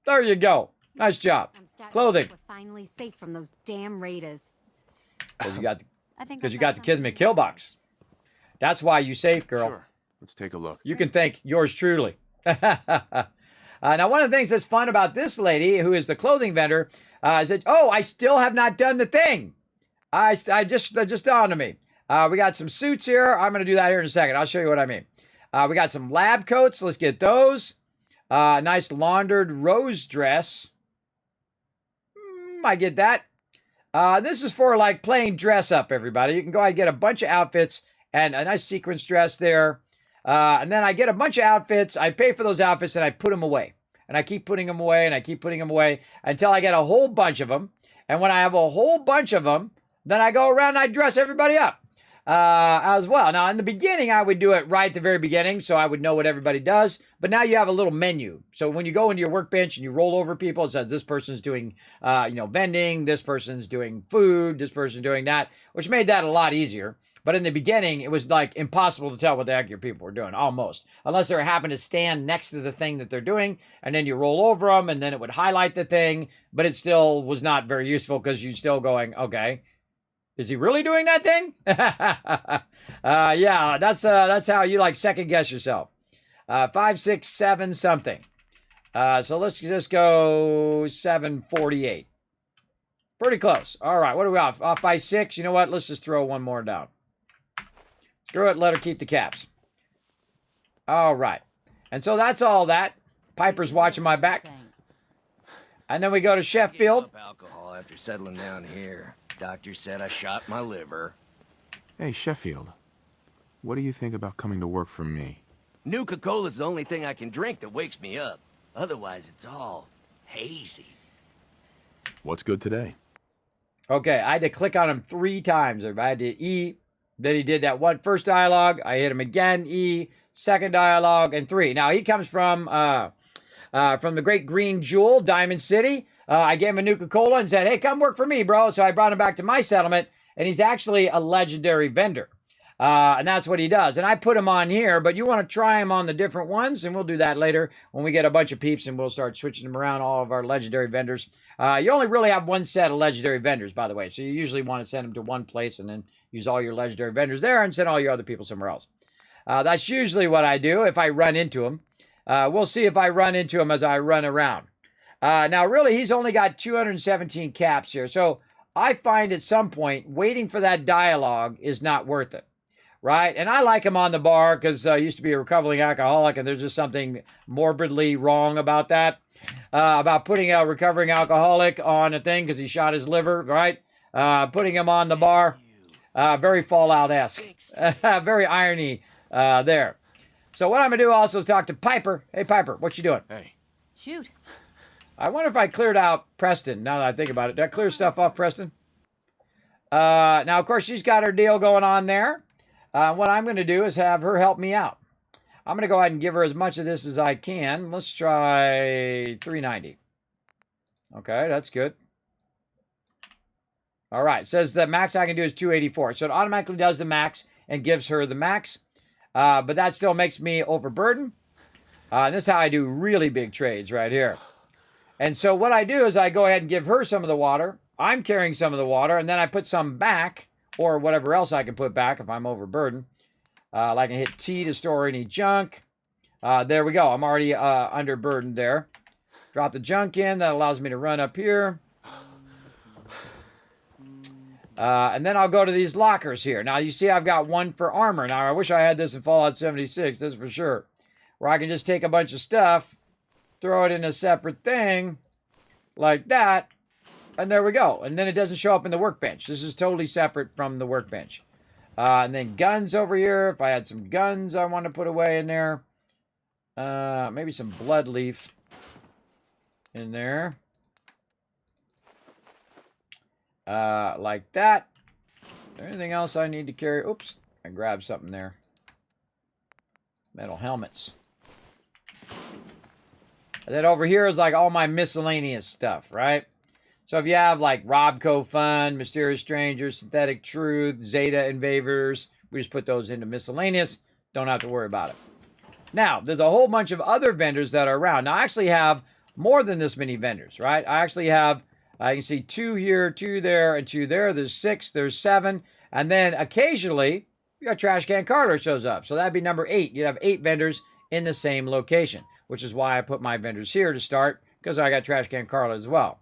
There you go. Nice job. Clothing. We're finally safe from those damn raiders. Because you got I think because you got the Kismet kill box. That's why you safe, girl. Sure. Let's take a look. You can thank yours truly. Now, one of the things that's fun about this lady, who is the clothing vendor, is that, oh, I still have not done the thing. That just dawned on me. We got some suits here. I'm going to do that here in a second. I'll show you what I mean. We got some lab coats. Let's get those. Nice laundered rose dress. I get that. This is for like playing dress up, everybody. You can go ahead and get a bunch of outfits and a nice sequence dress there. And then I get a bunch of outfits. I pay for those outfits and I put them away. And I keep putting them away and I keep putting them away until I get a whole bunch of them. And when I have a whole bunch of them, then I go around and I dress everybody up. as well. Now, in the beginning, I would do it right at the very beginning, so I would know what everybody does. But now you have a little menu. So when you go into your workbench and you roll over people, it says this person's doing, vending, this person's doing food, this person's doing that, which made that a lot easier. But in the beginning, it was like impossible to tell what the heck your people were doing, almost. Unless they happened to stand next to the thing that they're doing, and then you roll over them, and then it would highlight the thing, but it still was not very useful because you're still going, okay, is he really doing that thing? Yeah, that's how you like second guess yourself. 5, 6, 7 something. So let's just go 748. Pretty close. All right, what are we off? Off by 6. You know what? Let's just throw one more down. Screw it, let her keep the caps. All right. And so that's all that. Piper's watching my back. And then we go to Sheffield. Alcohol after settling down here. Doctor said I shot my liver. Hey, Sheffield. What do you think about coming to work for me? Nuka-Cola's the only thing I can drink that wakes me up. Otherwise, it's all hazy. What's good today? Okay, I had to click on him 3 times. I had to E. Then he did that first dialogue. I hit him again, E. Second dialogue, and 3. Now, he comes from the great green jewel, Diamond City. I gave him a Nuka-Cola and said, hey, come work for me, bro. So I brought him back to my settlement, and he's actually a legendary vendor. And that's what he does. And I put him on here, but you want to try him on the different ones, and we'll do that later when we get a bunch of peeps, and we'll start switching them around, all of our legendary vendors. You only really have one set of legendary vendors, by the way, so you usually want to send them to one place and then use all your legendary vendors there and send all your other people somewhere else. That's usually what I do if I run into them. We'll see if I run into him as I run around. Now, really, he's only got 217 caps here, so I find at some point waiting for that dialogue is not worth it. Right? And I like him on the bar because I used to be a recovering alcoholic, and there's just something morbidly wrong about that. About putting a recovering alcoholic on a thing because he shot his liver, right? Putting him on the bar. Very Fallout-esque. Very irony there. So what I'm going to do also is talk to Piper. Hey, Piper, what you doing? Hey. Shoot. I wonder if I cleared out Preston, now that I think about it. Did I clear stuff off Preston? Now, of course, she's got her deal going on there. What I'm going to do is have her help me out. I'm going to go ahead and give her as much of this as I can. Let's try 390. Okay, that's good. All right, it says the max I can do is 284. So it automatically does the max and gives her the max. But that still makes me overburdened. This is how I do really big trades right here. And so what I do is I go ahead and give her some of the water. I'm carrying some of the water, and then I put some back, or whatever else I can put back if I'm overburdened. Like I hit T to store any junk. There we go. I'm already underburdened there. Drop the junk in. That allows me to run up here. And then I'll go to these lockers here. Now, you see I've got one for armor. Now, I wish I had this in Fallout 76, that's for sure. Where I can just take a bunch of stuff, throw it in a separate thing, like that, and there we go. And then it doesn't show up in the workbench. This is totally separate from the workbench. And then guns over here. If I had some guns I want to put away in there. Maybe some blood leaf in there. Like that. Anything else I need to carry? Oops, I grabbed something there. Metal helmets. And then over here is like all my miscellaneous stuff, right? So if you have like Robco Fun, Mysterious Strangers, Synthetic Truth, Zeta Invaders, we just put those into miscellaneous. Don't have to worry about it. Now, there's a whole bunch of other vendors that are around. Now, I actually have more than this many vendors, right? I actually have, you can see 2 here, 2 there, and 2 there. There's 6, there's 7. And then occasionally, you got Trash Can Carter shows up. So that'd be number 8. You'd have 8 vendors in the same location, which is why I put my vendors here to start, because I got Trash Can Carter as well.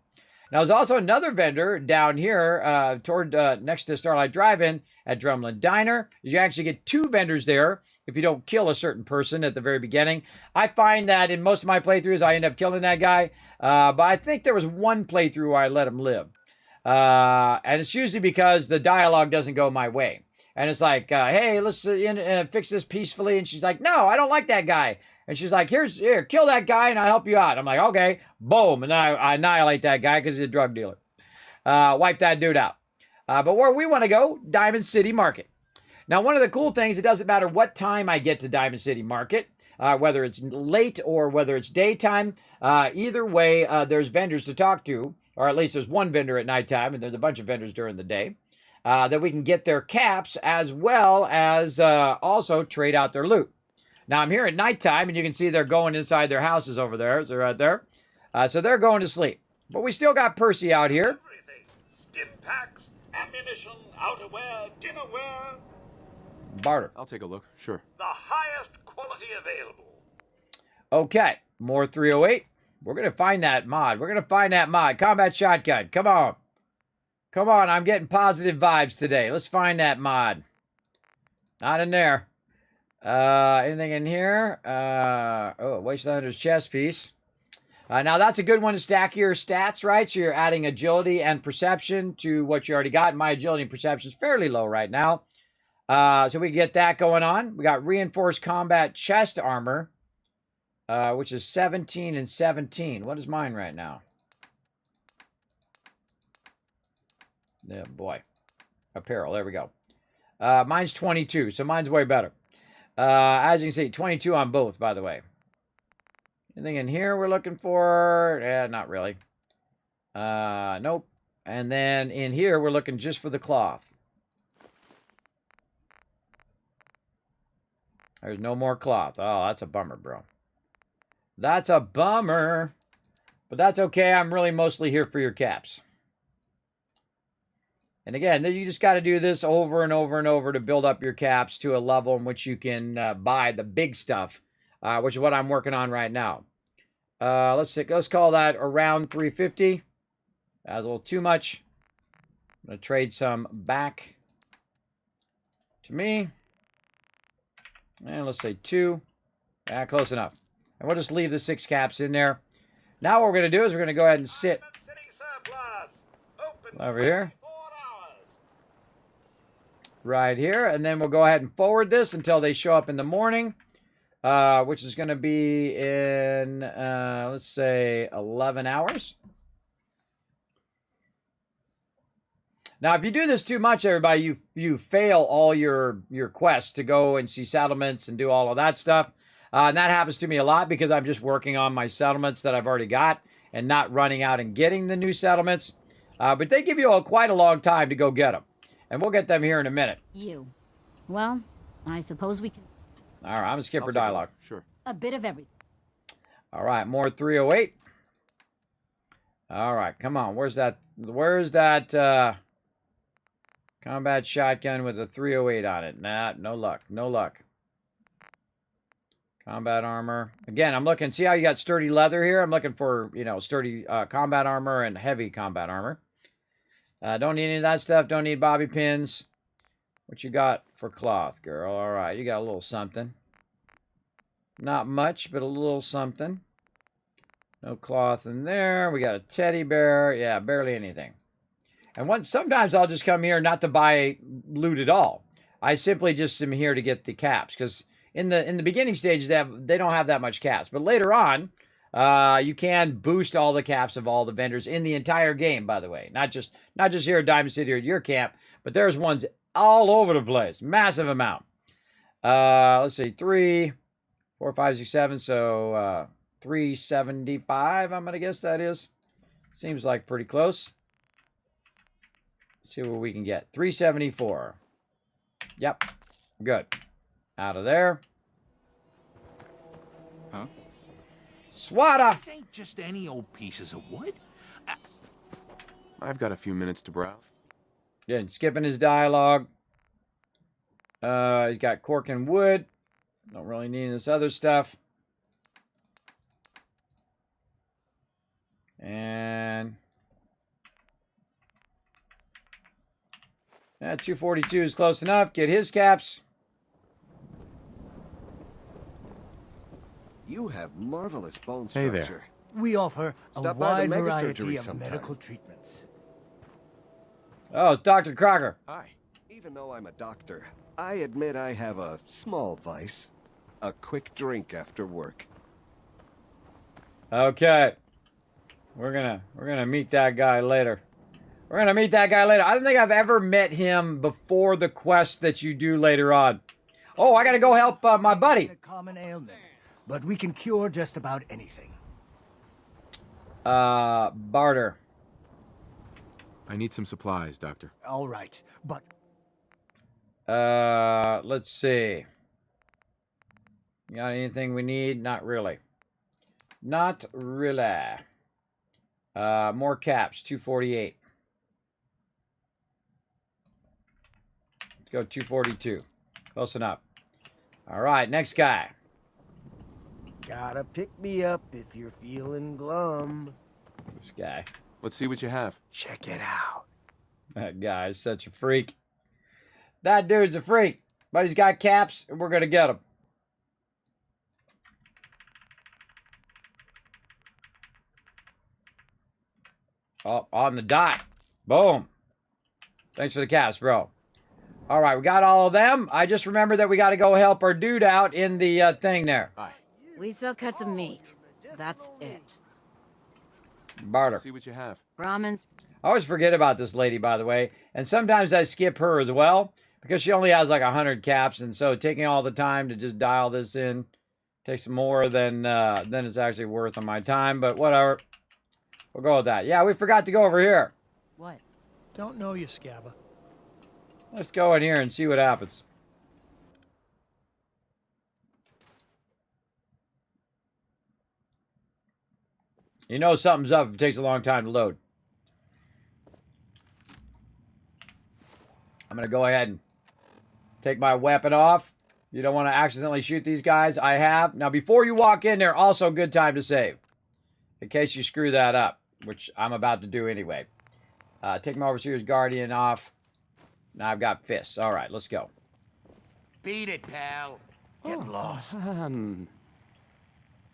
Now, there's also another vendor down here toward next to Starlight Drive-In at Drumlin Diner. You actually get 2 vendors there if you don't kill a certain person at the very beginning. I find that in most of my playthroughs, I end up killing that guy. But I think there was one playthrough where I let him live. And it's usually because the dialogue doesn't go my way. And it's like, hey, let's fix this peacefully. And she's like, no, I don't like that guy. And she's like, here, kill that guy and I'll help you out. I'm like, okay, boom. And then I annihilate that guy because he's a drug dealer. Wipe that dude out. But where we want to go, Diamond City Market. Now, one of the cool things, it doesn't matter what time I get to Diamond City Market, whether it's late or whether it's daytime. Either way, there's vendors to talk to, or at least there's one vendor at nighttime, and there's a bunch of vendors during the day, that we can get their caps as well as also trade out their loot. Now, I'm here at nighttime, and you can see they're going inside their houses over there. They're right there. So they're going to sleep. But we still got Percy out here. Everything. Stim packs, ammunition, outerwear, dinnerware. Barter. I'll take a look. Sure. The highest quality available. Okay, more 308. We're going to find that mod. We're going to find that mod. Combat shotgun. Come on. Come on, I'm getting positive vibes today. Let's find that mod. Not in there. Anything in here? Wastelander's chest piece. Now, that's a good one to stack your stats, right? So you're adding agility and perception to what you already got. My agility and perception is fairly low right now. So we can get that going on. We got reinforced combat chest armor, which is 17 and 17. What is mine right now? Yeah, boy. Apparel. There we go. Mine's 22, so mine's way better. As you can see, 22 on both, by the way. Anything in here we're looking for? Yeah, not really. Nope. And then in here, we're looking just for the cloth. There's no more cloth. Oh, that's a bummer, bro. That's a bummer. But that's okay. I'm really mostly here for your caps. And again, you just got to do this over and over and over to build up your caps to a level in which you can buy the big stuff, which is what I'm working on right now. Let's call that around 350. That's a little too much. I'm going to trade some back to me. And let's say 2. Yeah, close enough. And we'll just leave the 6 caps in there. Now what we're going to do is we're going to go ahead and sit over here. Right here, and then we'll go ahead and forward this until they show up in the morning, which is going to be in, let's say, 11 hours. Now, if you do this too much, everybody, you fail all your quests to go and see settlements and do all of that stuff. And that happens to me a lot because I'm just working on my settlements that I've already got and not running out and getting the new settlements. But they give you quite a long time to go get them. And we'll get them here in a minute. You. Well, I suppose we can... All right, I'm going to skip her dialogue. Sure. A bit of everything. All right, more 308. All right, come on. Where's that combat shotgun with a 308 on it? Nah, no luck. No luck. Combat armor. Again, I'm looking. See how you got sturdy leather here? I'm looking for, sturdy combat armor and heavy combat armor. Don't need any of that stuff. Don't need bobby pins. What you got for cloth, girl? All right, you got a little something. Not much, but a little something. No cloth in there. We got a teddy bear. Yeah, barely anything. And sometimes I'll just come here not to buy loot at all. I simply just am here to get the caps. Because in the beginning stages, they don't have that much caps. But later on, you can boost all the caps of all the vendors in the entire game, by the way. Not just here at Diamond City or at your camp, but there's ones all over the place. Massive amount. Let's see, 3, 4, 5, 6, 7. So 375, I'm going to guess that is. Seems like pretty close. Let's see what we can get. 374. Yep. Good. Out of there. Huh? Swata! These ain't just any old pieces of wood. I've got a few minutes to browse. Yeah, skipping his dialogue. He's got cork and wood. Don't really need this other stuff. And... yeah, 242 is close enough. Get his caps. You have marvelous bone Hey structure. there. We offer a Stop by the wide mega variety surgery of sometime. medical treatments. Oh, it's Dr. Crocker. Hi. Even though I'm a doctor, I admit I have a small vice. A quick drink after work. Okay. We're gonna meet that guy later. We're going to meet that guy later. I don't think I've ever met him before the quest that you do later on. Oh, I got to go help my buddy. A common ailment, but we can cure just about anything. Barter. I need some supplies, Doctor. All right, but Let's see. Got anything we need? Not really. Not really. More caps, 248. Let's go 242. Close enough. All right, next guy. gotta pick me up if you're feeling glum. This guy. Let's see what you have. Check it out. That guy is such a freak. That dude's a freak. But he's got caps, and we're going to get him. Oh, on the dot. Boom. Thanks for the caps, bro. All right, we got all of them. I just remembered that we got to go help our dude out in the thing there. Hi. We sell cuts of meat. That's it. Barter. Let's see what you have. Brahmins. I always forget about this lady, by the way. And sometimes I skip her as well because she only has like 100 caps. And so taking all the time to just dial this in takes more than it's actually worth on my time. But whatever. We'll go with that. Yeah, we forgot to go over here. What? Don't know you, Scabba. Let's go in here and see what happens. You know something's up if it takes a long time to load. I'm going to go ahead and take my weapon off. You don't want to accidentally shoot these guys. I have. Now, before you walk in there, also good time to save. In case you screw that up, which I'm about to do anyway. Take my Overseer's Guardian off. Now I've got fists. All right, let's go. Beat it, pal. Get lost.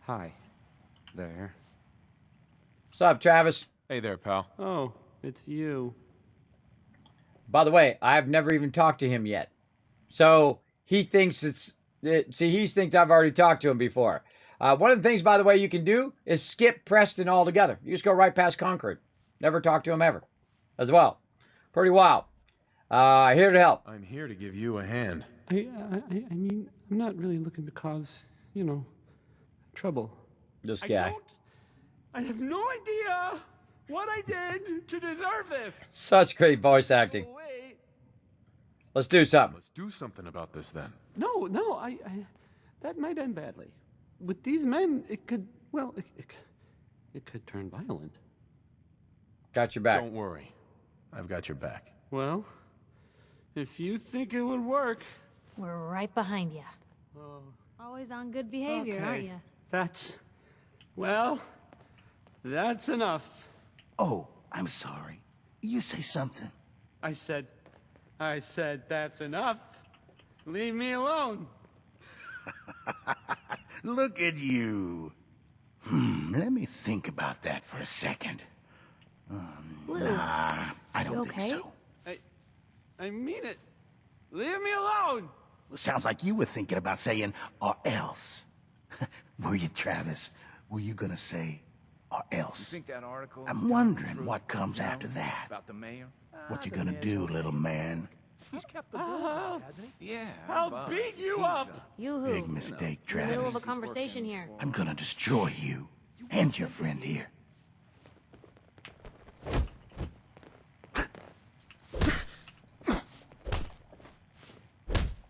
Hi. There. What's up, Travis? Hey there, pal. Oh, it's you. By the way, I've never even talked to him yet. So he thinks he thinks I've already talked to him before. One of the things, by the way, you can do is skip Preston altogether. You just go right past Concord. Never talk to him ever as well. Pretty wild. Here to help. I'm here to give you a hand. I mean, I'm not really looking to cause, trouble. This guy. I have no idea what I did to deserve this. Such great voice acting. Let's do something. Let's do something about this then. No, I that might end badly. With these men, it could, it could turn violent. Got your back. Don't worry. I've got your back. Well, if you think it would work. We're right behind you. Always on good behavior, aren't you? That's enough. Oh, I'm sorry. You say something. I said, that's enough. Leave me alone. Look at you. Let me think about that for a second. Nah, I don't think so. I mean it. Leave me alone. Sounds like you were thinking about saying, or else. Were you, Travis? Were you gonna say, or else? You think that article I'm wondering what comes after that. about the mayor? What you gonna do, little man? He's kept the bullseye, hasn't he? Yeah. I'll beat you up. You who? Big mistake, In the middle Travis. of a conversation here. I'm gonna destroy you and your friend here.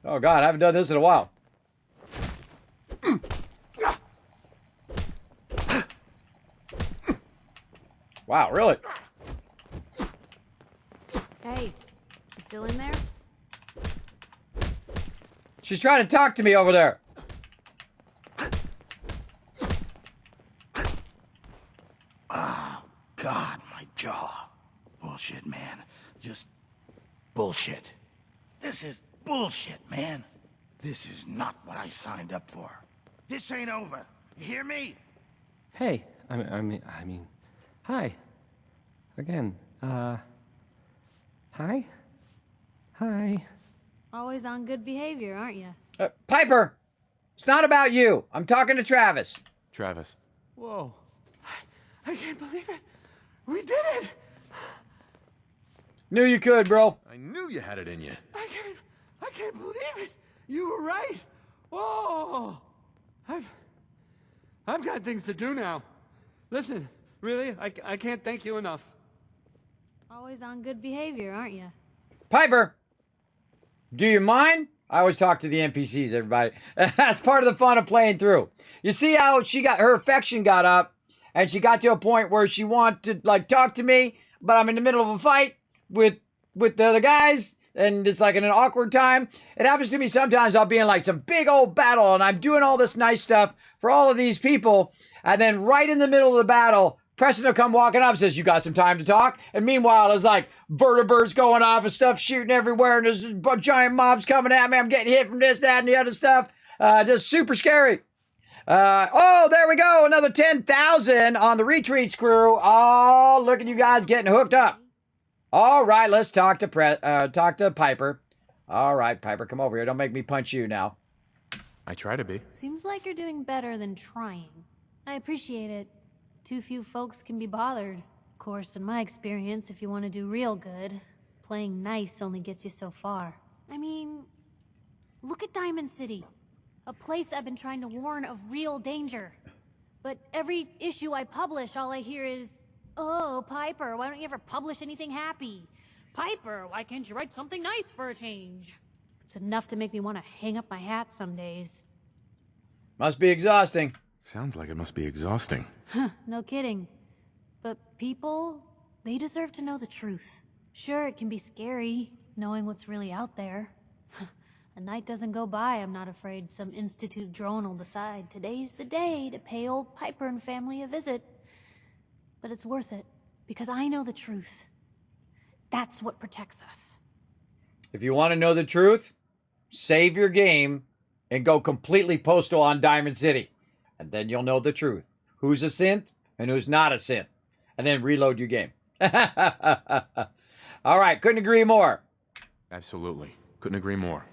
Oh, God, I haven't done this in a while. Wow, really? Hey, you still in there? She's trying to talk to me over there. Oh, God, my jaw. Bullshit, man. Just bullshit. This is bullshit, man. This is not what I signed up for. This ain't over. You hear me? Hey, I mean, hi. Again, hi? Hi. Always on good behavior, aren't you? Piper, it's not about you. I'm talking to Travis. Travis. Whoa. I can't believe it. We did it. Knew you could, bro. I knew you had it in you. I can't believe it. You were right. Oh, I've got things to do now. Listen, really, I can't thank you enough. Always on good behavior, aren't you? Piper, do you mind? I always talk to the NPCs, everybody. That's part of the fun of playing through. You see how her affection got up, and she got to a point where she wanted to, like, talk to me, but I'm in the middle of a fight with the other guys, and it's like in an awkward time. It happens to me sometimes. I'll be in like some big old battle, and I'm doing all this nice stuff for all of these people, and then right in the middle of the battle, Preston will come walking up and says, you got some time to talk? And meanwhile, there's like vertebrates going off and stuff shooting everywhere, and there's giant mobs coming at me. I'm getting hit from this, that, and the other stuff. Just super scary. Oh, there we go. Another 10,000 on the retreats crew. Oh, look at you guys getting hooked up. All right, let's talk to Piper. All right, Piper, come over here. Don't make me punch you now. I try to be. Seems like you're doing better than trying. I appreciate it. Too few folks can be bothered. Of course, in my experience, if you want to do real good, playing nice only gets you so far. I mean, look at Diamond City. A place I've been trying to warn of real danger. But every issue I publish, all I hear is, oh, Piper, why don't you ever publish anything happy? Piper, why can't you write something nice for a change? It's enough to make me want to hang up my hat some days. Must be exhausting. Sounds like it must be exhausting. Huh, no kidding. But people, they deserve to know the truth. Sure, it can be scary, knowing what's really out there. A night doesn't go by, I'm not afraid some Institute drone will decide today's the day to pay old Piper and family a visit. But it's worth it, because I know the truth. That's what protects us. If you want to know the truth, save your game and go completely postal on Diamond City. And then you'll know the truth. Who's a synth and who's not a synth. And then reload your game. All right, couldn't agree more. Absolutely. Couldn't agree more.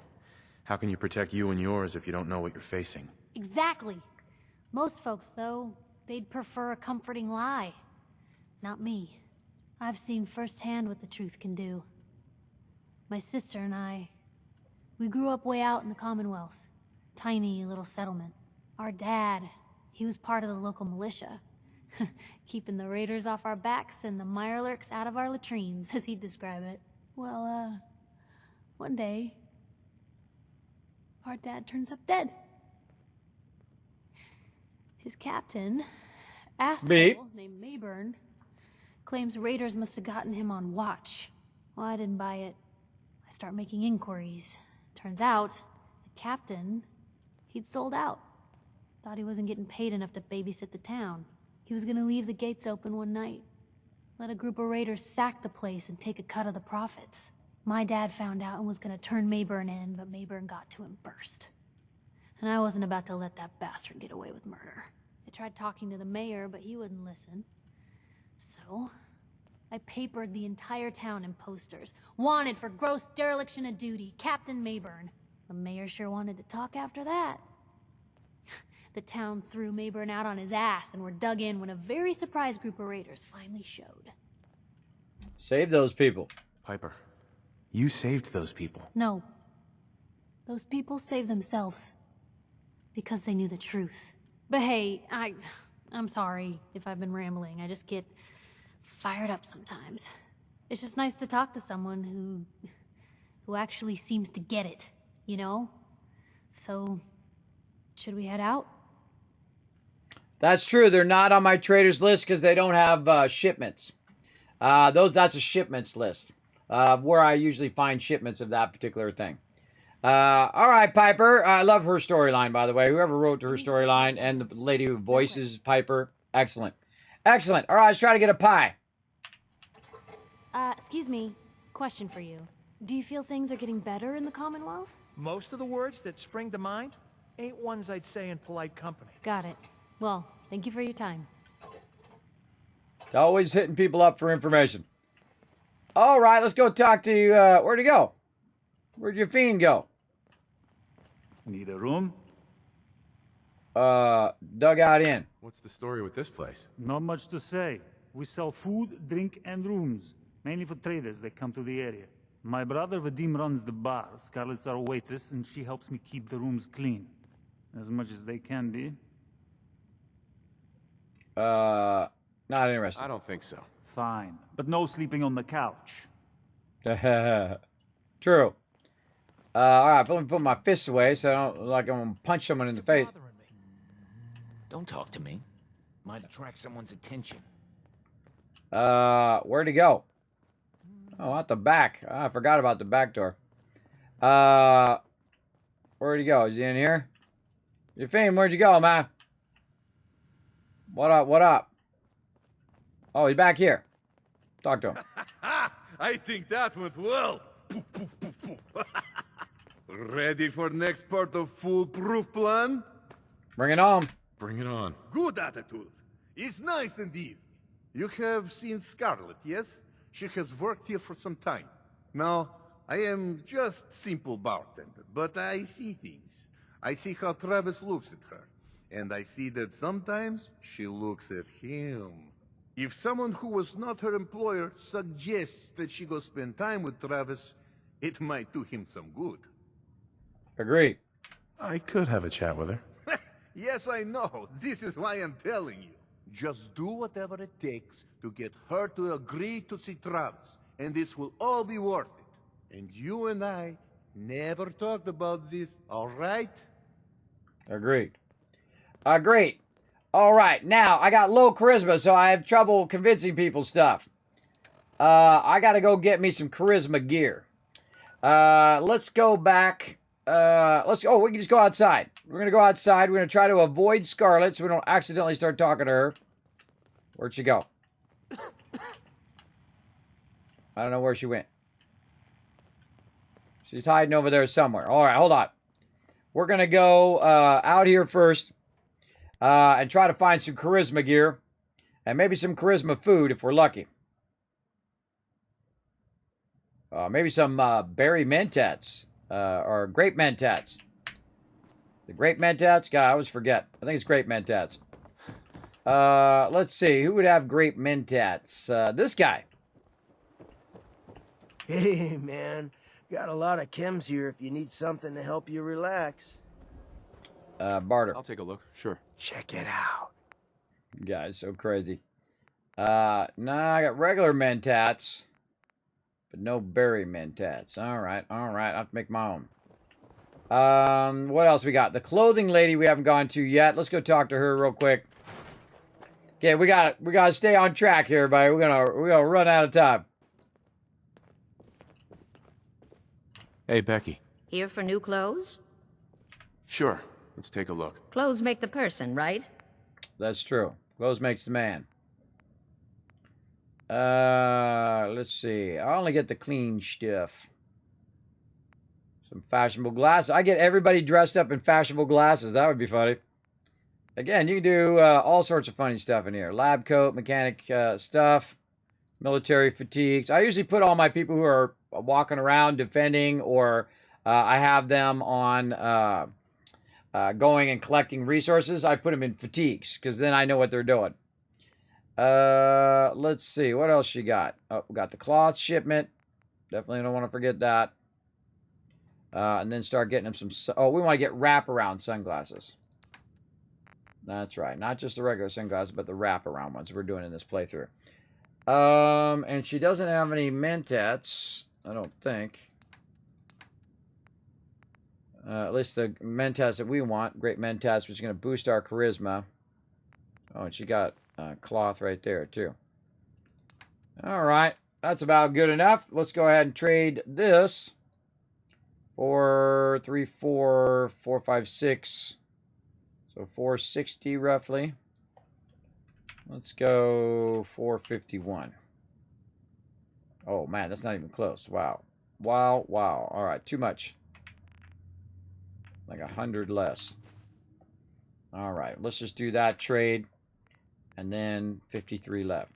How can you protect you and yours if you don't know what you're facing? Exactly. Most folks, though, they'd prefer a comforting lie. Not me. I've seen firsthand what the truth can do. My sister and I, we grew up way out in the Commonwealth. Tiny little settlement. Our dad, he was part of the local militia. Keeping the raiders off our backs and the mirelurks out of our latrines, as he'd describe it. Well, one day, our dad turns up dead. His captain, asshole named Mayburn, claims raiders must have gotten him on watch. Well, I didn't buy it. I start making inquiries. Turns out, the captain, he'd sold out. Thought he wasn't getting paid enough to babysit the town. He was gonna leave the gates open one night. Let a group of raiders sack the place and take a cut of the profits. My dad found out and was gonna turn Mayburn in, but Mayburn got to him first. And I wasn't about to let that bastard get away with murder. I tried talking to the mayor, but he wouldn't listen. So, I papered the entire town in posters. Wanted for gross dereliction of duty, Captain Mayburn. The mayor sure wanted to talk after that. The town threw Mayburn out on his ass and were dug in when a very surprised group of raiders finally showed. Save those people. Piper, you saved those people. No. Those people saved themselves. Because they knew the truth. But hey, I'm sorry if I've been rambling. I just get fired up sometimes. It's just nice to talk to someone who actually seems to get it, you know? So, should we head out? That's true. They're not on my traders list because they don't have shipments. That's a shipments list where I usually find shipments of that particular thing. All right, Piper. I love her storyline, by the way. Whoever wrote her storyline and the lady who voices Piper, excellent. Excellent. All right, let's try to get a pie. Excuse me. Question for you. Do you feel things are getting better in the Commonwealth? Most of the words that spring to mind ain't ones I'd say in polite company. Got it. Well, thank you for your time. Always hitting people up for information. All right, let's go talk to, where'd he go? Where'd your fiend go? Need a room? Dugout Inn. What's the story with this place? Not much to say. We sell food, drink, and rooms. Mainly for traders that come to the area. My brother Vadim runs the bar. Scarlett's our waitress, and she helps me keep the rooms clean. As much as they can be. Not interested. I don't think so. Fine. But no sleeping on the couch. True. All right, let me put my fists away so I don't like I'm gonna punch someone in the face. Don't talk to me. Might attract someone's attention. Where'd he go? Oh, at the back. I forgot about the back door. Where'd he go? Is he in here? Eupheme, where'd you go, man? What up? What up? Oh, he's back here. Talk to him. I think that went well. Ready for next part of foolproof plan? Bring it on. Bring it on. Good attitude. It's nice and easy. You have seen Scarlett, yes? She has worked here for some time. Now, I am just simple bartender, but I see things. I see how Travis looks at her. And I see that sometimes she looks at him. If someone who was not her employer suggests that she go spend time with Travis, it might do him some good. Agreed. I could have a chat with her. Yes, I know. This is why I'm telling you. Just do whatever it takes to get her to agree to see Travis, and this will all be worth it. And you and I never talked about this, all right? Agreed. Agreed. All right, now I got low charisma, so I have trouble convincing people stuff. I got to go get me some charisma gear. Let's go back. We can just go outside. We're going to go outside. We're going to try to avoid Scarlett so we don't accidentally start talking to her. Where'd she go? I don't know where she went. She's hiding over there somewhere. All right, hold on. We're going to go out here first and try to find some charisma gear and maybe some charisma food if we're lucky. Maybe some berry mentats or grape mentats. The grape mentats? God, I always forget. I think it's grape mentats. Let's see. Who would have grape mentats? This guy. Hey, man. Got a lot of chems here if you need something to help you relax. Barter. I'll take a look. Sure. Check it out. Guy's so crazy. Nah, I got regular mentats, but no berry mentats. All right. I have to make my own. What else we got? The clothing lady we haven't gone to yet. Let's go talk to her real quick. Okay, we gotta stay on track here, everybody. We're gonna run out of time. Hey, Becky. Here for new clothes? Sure. Let's take a look. Clothes make the person, right? That's true. Clothes makes the man. Let's see. I only get the clean stuff. Some fashionable glasses. I get everybody dressed up in fashionable glasses. That would be funny. Again, you can do all sorts of funny stuff in here. Lab coat, mechanic stuff, military fatigues. I usually put all my people who are walking around defending, or I have them on going and collecting resources. I put them in fatigues because then I know what they're doing. Let's see. What else you got? Oh, we got the cloth shipment. Definitely don't want to forget that. And then start getting them some... Oh, we want to get wraparound sunglasses. That's right. Not just the regular sunglasses, but the wraparound ones we're doing in this playthrough. And she doesn't have any mentats, I don't think. At least the mentats that we want. Great mentats, which is going to boost our charisma. Oh, and she got cloth right there, too. All right. That's about good enough. Let's go ahead and trade this for 3, 4, 4, 5, 6. So 460 roughly. Let's go 451. Oh man, that's not even close. Wow. Wow. All right, too much. Like 100 less. All right, let's just do that trade. And then 53 left.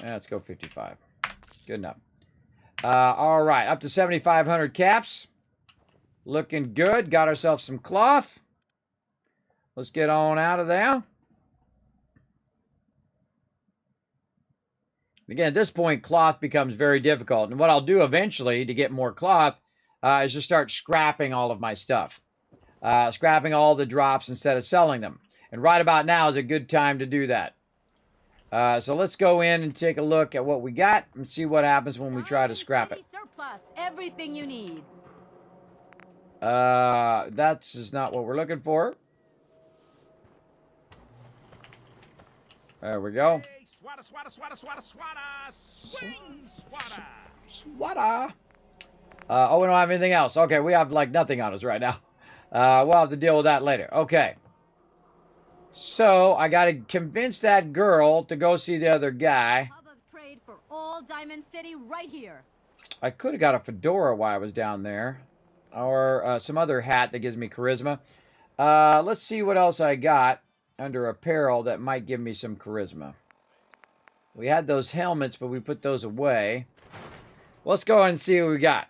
Yeah, let's go 55. Good enough. All right, up to 7,500 caps. Looking good. Got ourselves some cloth. Let's get on out of there. Again, at this point, cloth becomes very difficult. And what I'll do eventually to get more cloth is just start scrapping all of my stuff. Scrapping all the drops instead of selling them. And right about now is a good time to do that. So let's go in and take a look at what we got and see what happens when we try to scrap it. Surplus, everything you need. That's just not what we're looking for. There we go. Hey, swata, swata, swata, swata, swata, swing, swata. Swata. Oh, we don't have anything else. Okay, we have like nothing on us right now. We'll have to deal with that later. Okay. So, I got to convince that girl to go see the other guy. Hub of trade for all Diamond City right here. I could have got a fedora while I was down there. Or some other hat that gives me charisma. Let's see what else I got under apparel that might give me some charisma. We had those helmets, but we put those away. Let's go ahead and see what we got.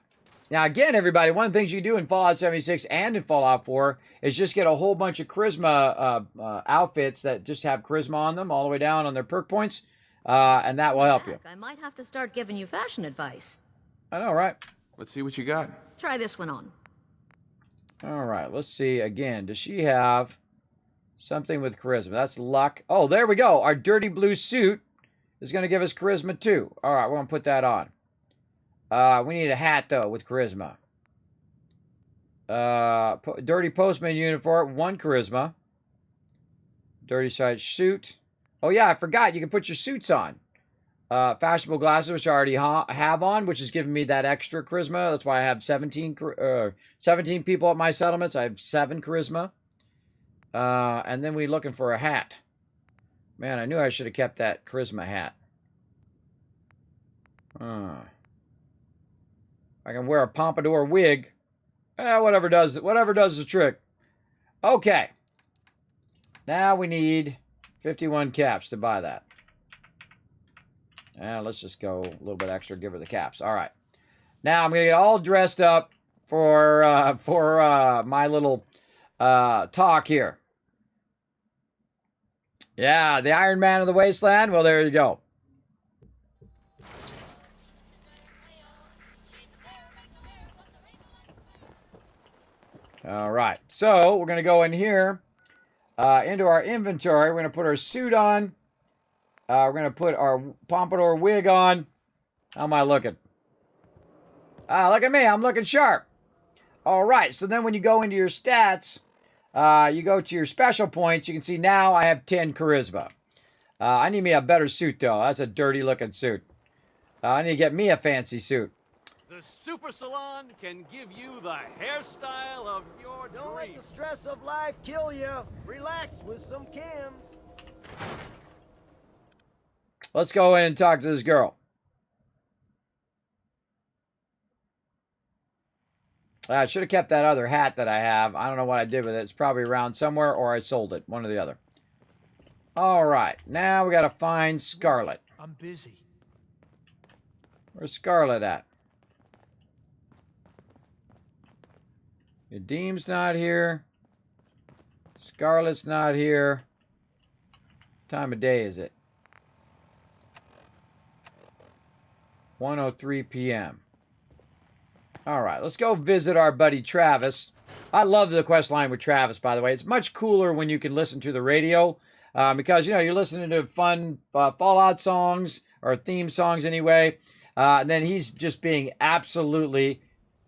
Now, again, everybody, one of the things you do in Fallout 76 and in Fallout 4 is just get a whole bunch of charisma outfits that just have charisma on them all the way down on their perk points, and that will help you. I might have to start giving you fashion advice. I know, right? Let's see what you got. Try this one on. All right, let's see. Again, does she have something with charisma? That's luck. Oh, there we go. Our dirty blue suit is going to give us charisma, too. All right, we're going to put that on. We need a hat, though, with charisma. Dirty postman uniform, 1 charisma. Dirty side suit. Oh, yeah, I forgot. You can put your suits on. Fashionable glasses, which I already have on, which is giving me that extra charisma. That's why I have 17 people at my settlements. I have 7 charisma. And then we're looking for a hat. Man, I knew I should have kept that charisma hat. I can wear a pompadour wig. Whatever does the trick. Okay. Now we need 51 caps to buy that. Let's just go a little bit extra, give her the caps. All right. Now I'm going to get all dressed up for my little talk here. Yeah, the Iron Man of the Wasteland. Well, there you go. All right, so we're going to go in here into our inventory. We're going to put our suit on. We're going to put our pompadour wig on. How am I looking? Look at me. I'm looking sharp. All right, so then when you go into your stats, you go to your special points. You can see now I have 10 charisma. I need me a better suit, though. That's a dirty-looking suit. I need to get me a fancy suit. The Super Salon can give you the hairstyle of your dreams. Don't let the stress of life kill you. Relax with some Kims. Let's go in and talk to this girl. I should have kept that other hat that I have. I don't know what I did with it. It's probably around somewhere or I sold it. One or the other. All right. Now we got to find Scarlet. I'm busy. Where's Scarlet at? Nadeem's not here. Scarlet's not here. What time of day is it? 1:03 p.m. All right, let's go visit our buddy Travis. I love the quest line with Travis, by the way. It's much cooler when you can listen to the radio because, you know, you're listening to fun Fallout songs or theme songs anyway. And then he's just being absolutely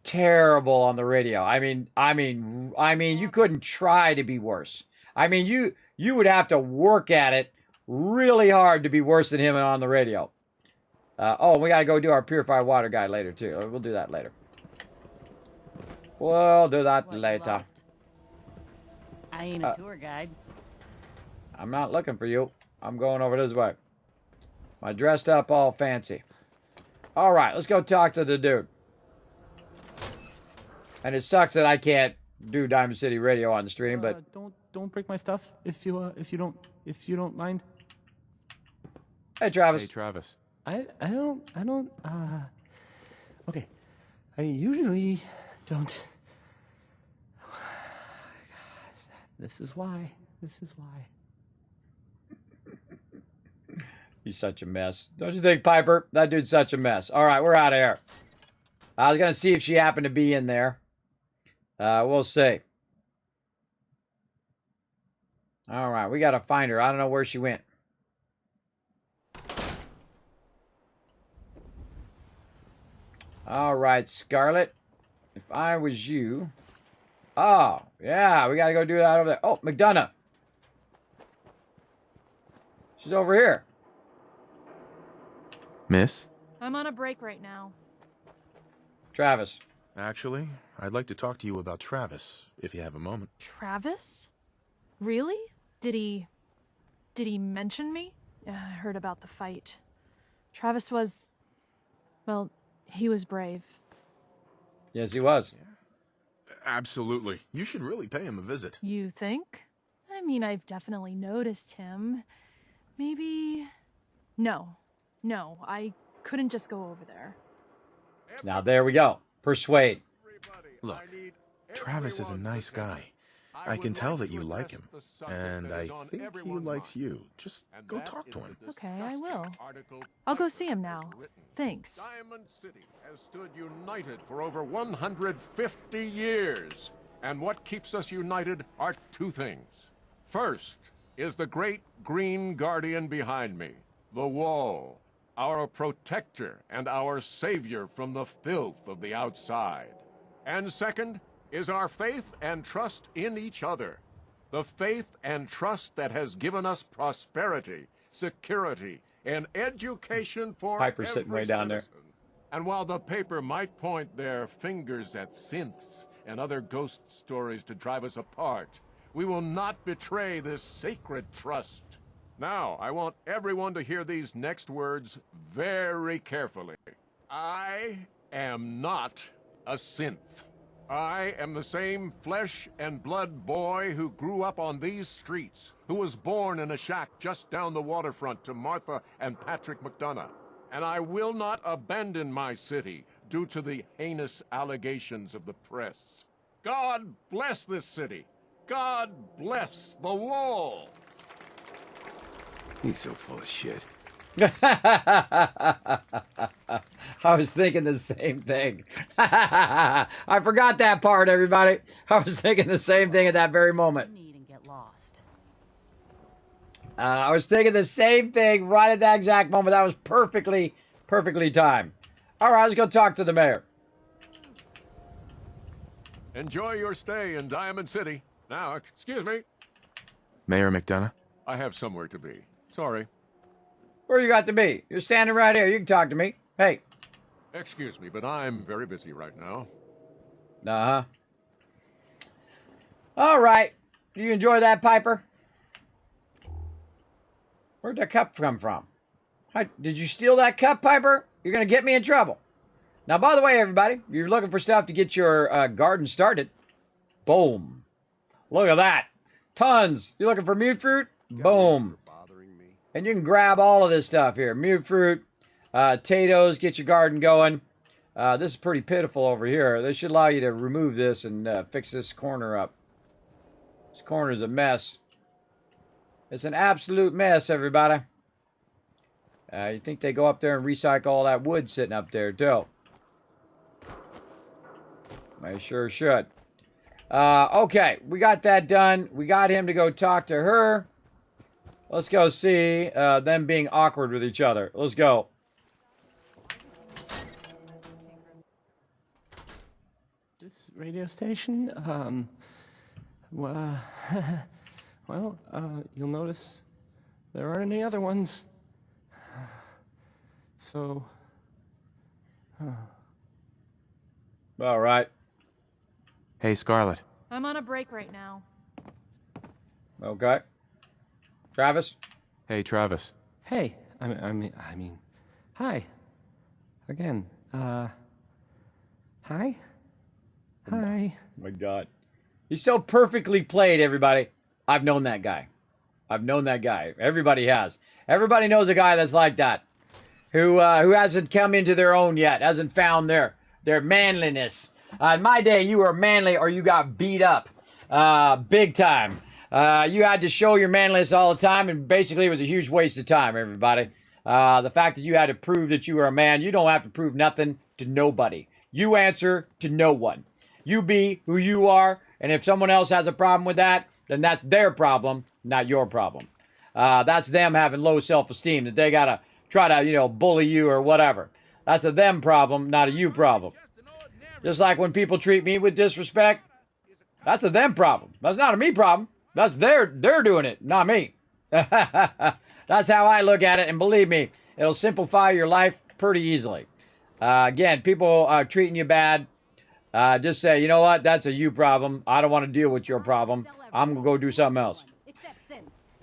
terrible on the radio. I mean, you couldn't try to be worse. I mean, you would have to work at it really hard to be worse than him on the radio. Oh, we got to go do our purified water guy later, too. We'll do that later. We'll do that later. Lost? I ain't a tour guide. I'm not looking for you. I'm going over this way. I dressed up all fancy. All right, let's go talk to the dude. And it sucks that I can't do Diamond City Radio on the stream, but don't break my stuff if you don't mind. Hey, Travis. Hey, Travis. I don't, okay. I usually don't. This is why. He's such a mess. Don't you think, Piper? That dude's such a mess. All right, we're out of here. I was going to see if she happened to be in there. We'll see. All right, we got to find her. I don't know where she went. All right, Scarlet. If I was you... Oh, yeah, we got to go do that over there. Oh, McDonough. She's over here. Miss? I'm on a break right now. Travis. Actually, I'd like to talk to you about Travis, if you have a moment. Travis? Really? Did he mention me? I heard about the fight. Travis was... well, he was brave. Yes, he was. Yeah. Absolutely. You should really pay him a visit. You think? I mean, I've definitely noticed him. Maybe... No, I couldn't just go over there. Now, there we go. Persuade. Look, Travis is a nice guy. I can tell that you like him, and I think he likes you. Just go talk to him. Okay, I will. I'll go see him now. Thanks. Diamond City has stood united for over 150 years. And what keeps us united are two things. First is the great green guardian behind me, the wall, our protector and our savior from the filth of the outside. And second is our faith and trust in each other. The faith and trust that has given us prosperity, security, and education for Piper's sitting way down there. And while the paper might point their fingers at synths and other ghost stories to drive us apart, we will not betray this sacred trust. Now, I want everyone to hear these next words very carefully. I am not a synth. I am the same flesh and blood boy who grew up on these streets, who was born in a shack just down the waterfront to Martha and Patrick McDonough. And I will not abandon my city due to the heinous allegations of the press. God bless this city. God bless the wall. He's so full of shit. I was thinking the same thing. I forgot that part, everybody. I was thinking the same thing at that very moment. I was thinking the same thing right at that exact moment. That was perfectly timed. All right, let's go talk to the mayor. Enjoy your stay in Diamond City. Now, excuse me. Mayor McDonough? I have somewhere to be. Sorry. Where you got to be? You're standing right here. You can talk to me. Hey. Excuse me, but I'm very busy right now. Uh-huh. All right. Do you enjoy that, Piper? Where'd that cup come from? Did you steal that cup, Piper? You're going to get me in trouble. Now, by the way, everybody, if you're looking for stuff to get your garden started, boom. Look at that. Tons. You're looking for mute fruit? Boom. And you can grab all of this stuff here. Mute fruit, potatoes, get your garden going. This is pretty pitiful over here. This should allow you to remove this and fix this corner up. This corner is a mess. It's an absolute mess, everybody. You think they go up there and recycle all that wood sitting up there, too. They sure should. Okay, we got that done. We got him to go talk to her. Let's go see them being awkward with each other. Let's go. This radio station, well, you'll notice there aren't any other ones. So, all right. Hey, Scarlet. I'm on a break right now. Okay. Travis? Hey, Travis. Hey, I mean, hi. Again, hi? Hi. Oh my God. He's so perfectly played, everybody. I've known that guy. I've known that guy. Everybody has. Everybody knows a guy that's like that. Who hasn't come into their own yet, hasn't found their manliness. In my day, you were manly or you got beat up big time. You had to show your manliness all the time, and basically it was a huge waste of time, everybody. The fact that you had to prove that you were a man, you don't have to prove nothing to nobody. You answer to no one. You be who you are, and if someone else has a problem with that, then that's their problem, not your problem. That's them having low self-esteem, that they got to try to, bully you or whatever. That's a them problem, not a you problem. Just like when people treat me with disrespect, that's a them problem. That's not a me problem. That's they're doing it, not me. That's how I look at it, and believe me, it'll simplify your life pretty easily. Again, people are treating you bad. Just say, you know what, that's a you problem. I don't want to deal with your problem. I'm going to go do something else.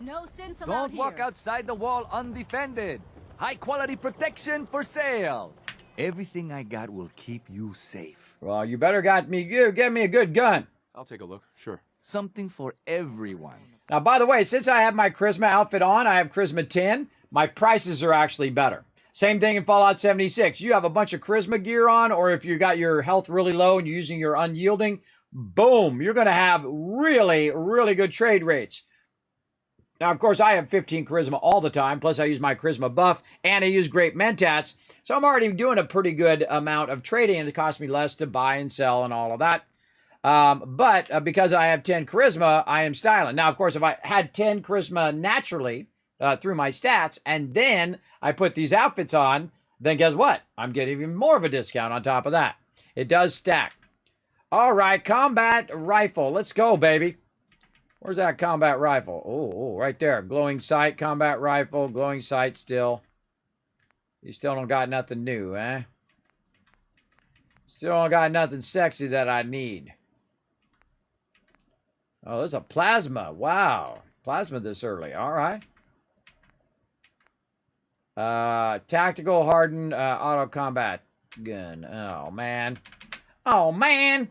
No sense allowed Don't walk here. outside the wall undefended. High quality protection for sale. Everything I got will keep you safe. Well, you better get me a good gun. I'll take a look, sure. Something for everyone. Now, by the way, since I have my Charisma outfit on, I have Charisma 10, my prices are actually better. Same thing in Fallout 76. You have a bunch of Charisma gear on, or if you got your health really low and you're using your unyielding, boom, you're going to have really, really good trade rates. Now, of course, I have 15 Charisma all the time, plus I use my Charisma buff, and I use Great Mentats, so I'm already doing a pretty good amount of trading, and it costs me less to buy and sell and all of that. But because I have 10 Charisma, I am styling. Now, of course, if I had 10 Charisma naturally through my stats, and then I put these outfits on, then guess what? I'm getting even more of a discount on top of that. It does stack. All right, combat rifle. Let's go, baby. Where's that combat rifle? Oh, right there. Glowing sight, combat rifle, glowing sight still. You still don't got nothing new, eh? Still don't got nothing sexy that I need. Oh, there's a plasma. Wow. Plasma this early. All right. Tactical hardened auto combat gun. Oh, man. Oh, man.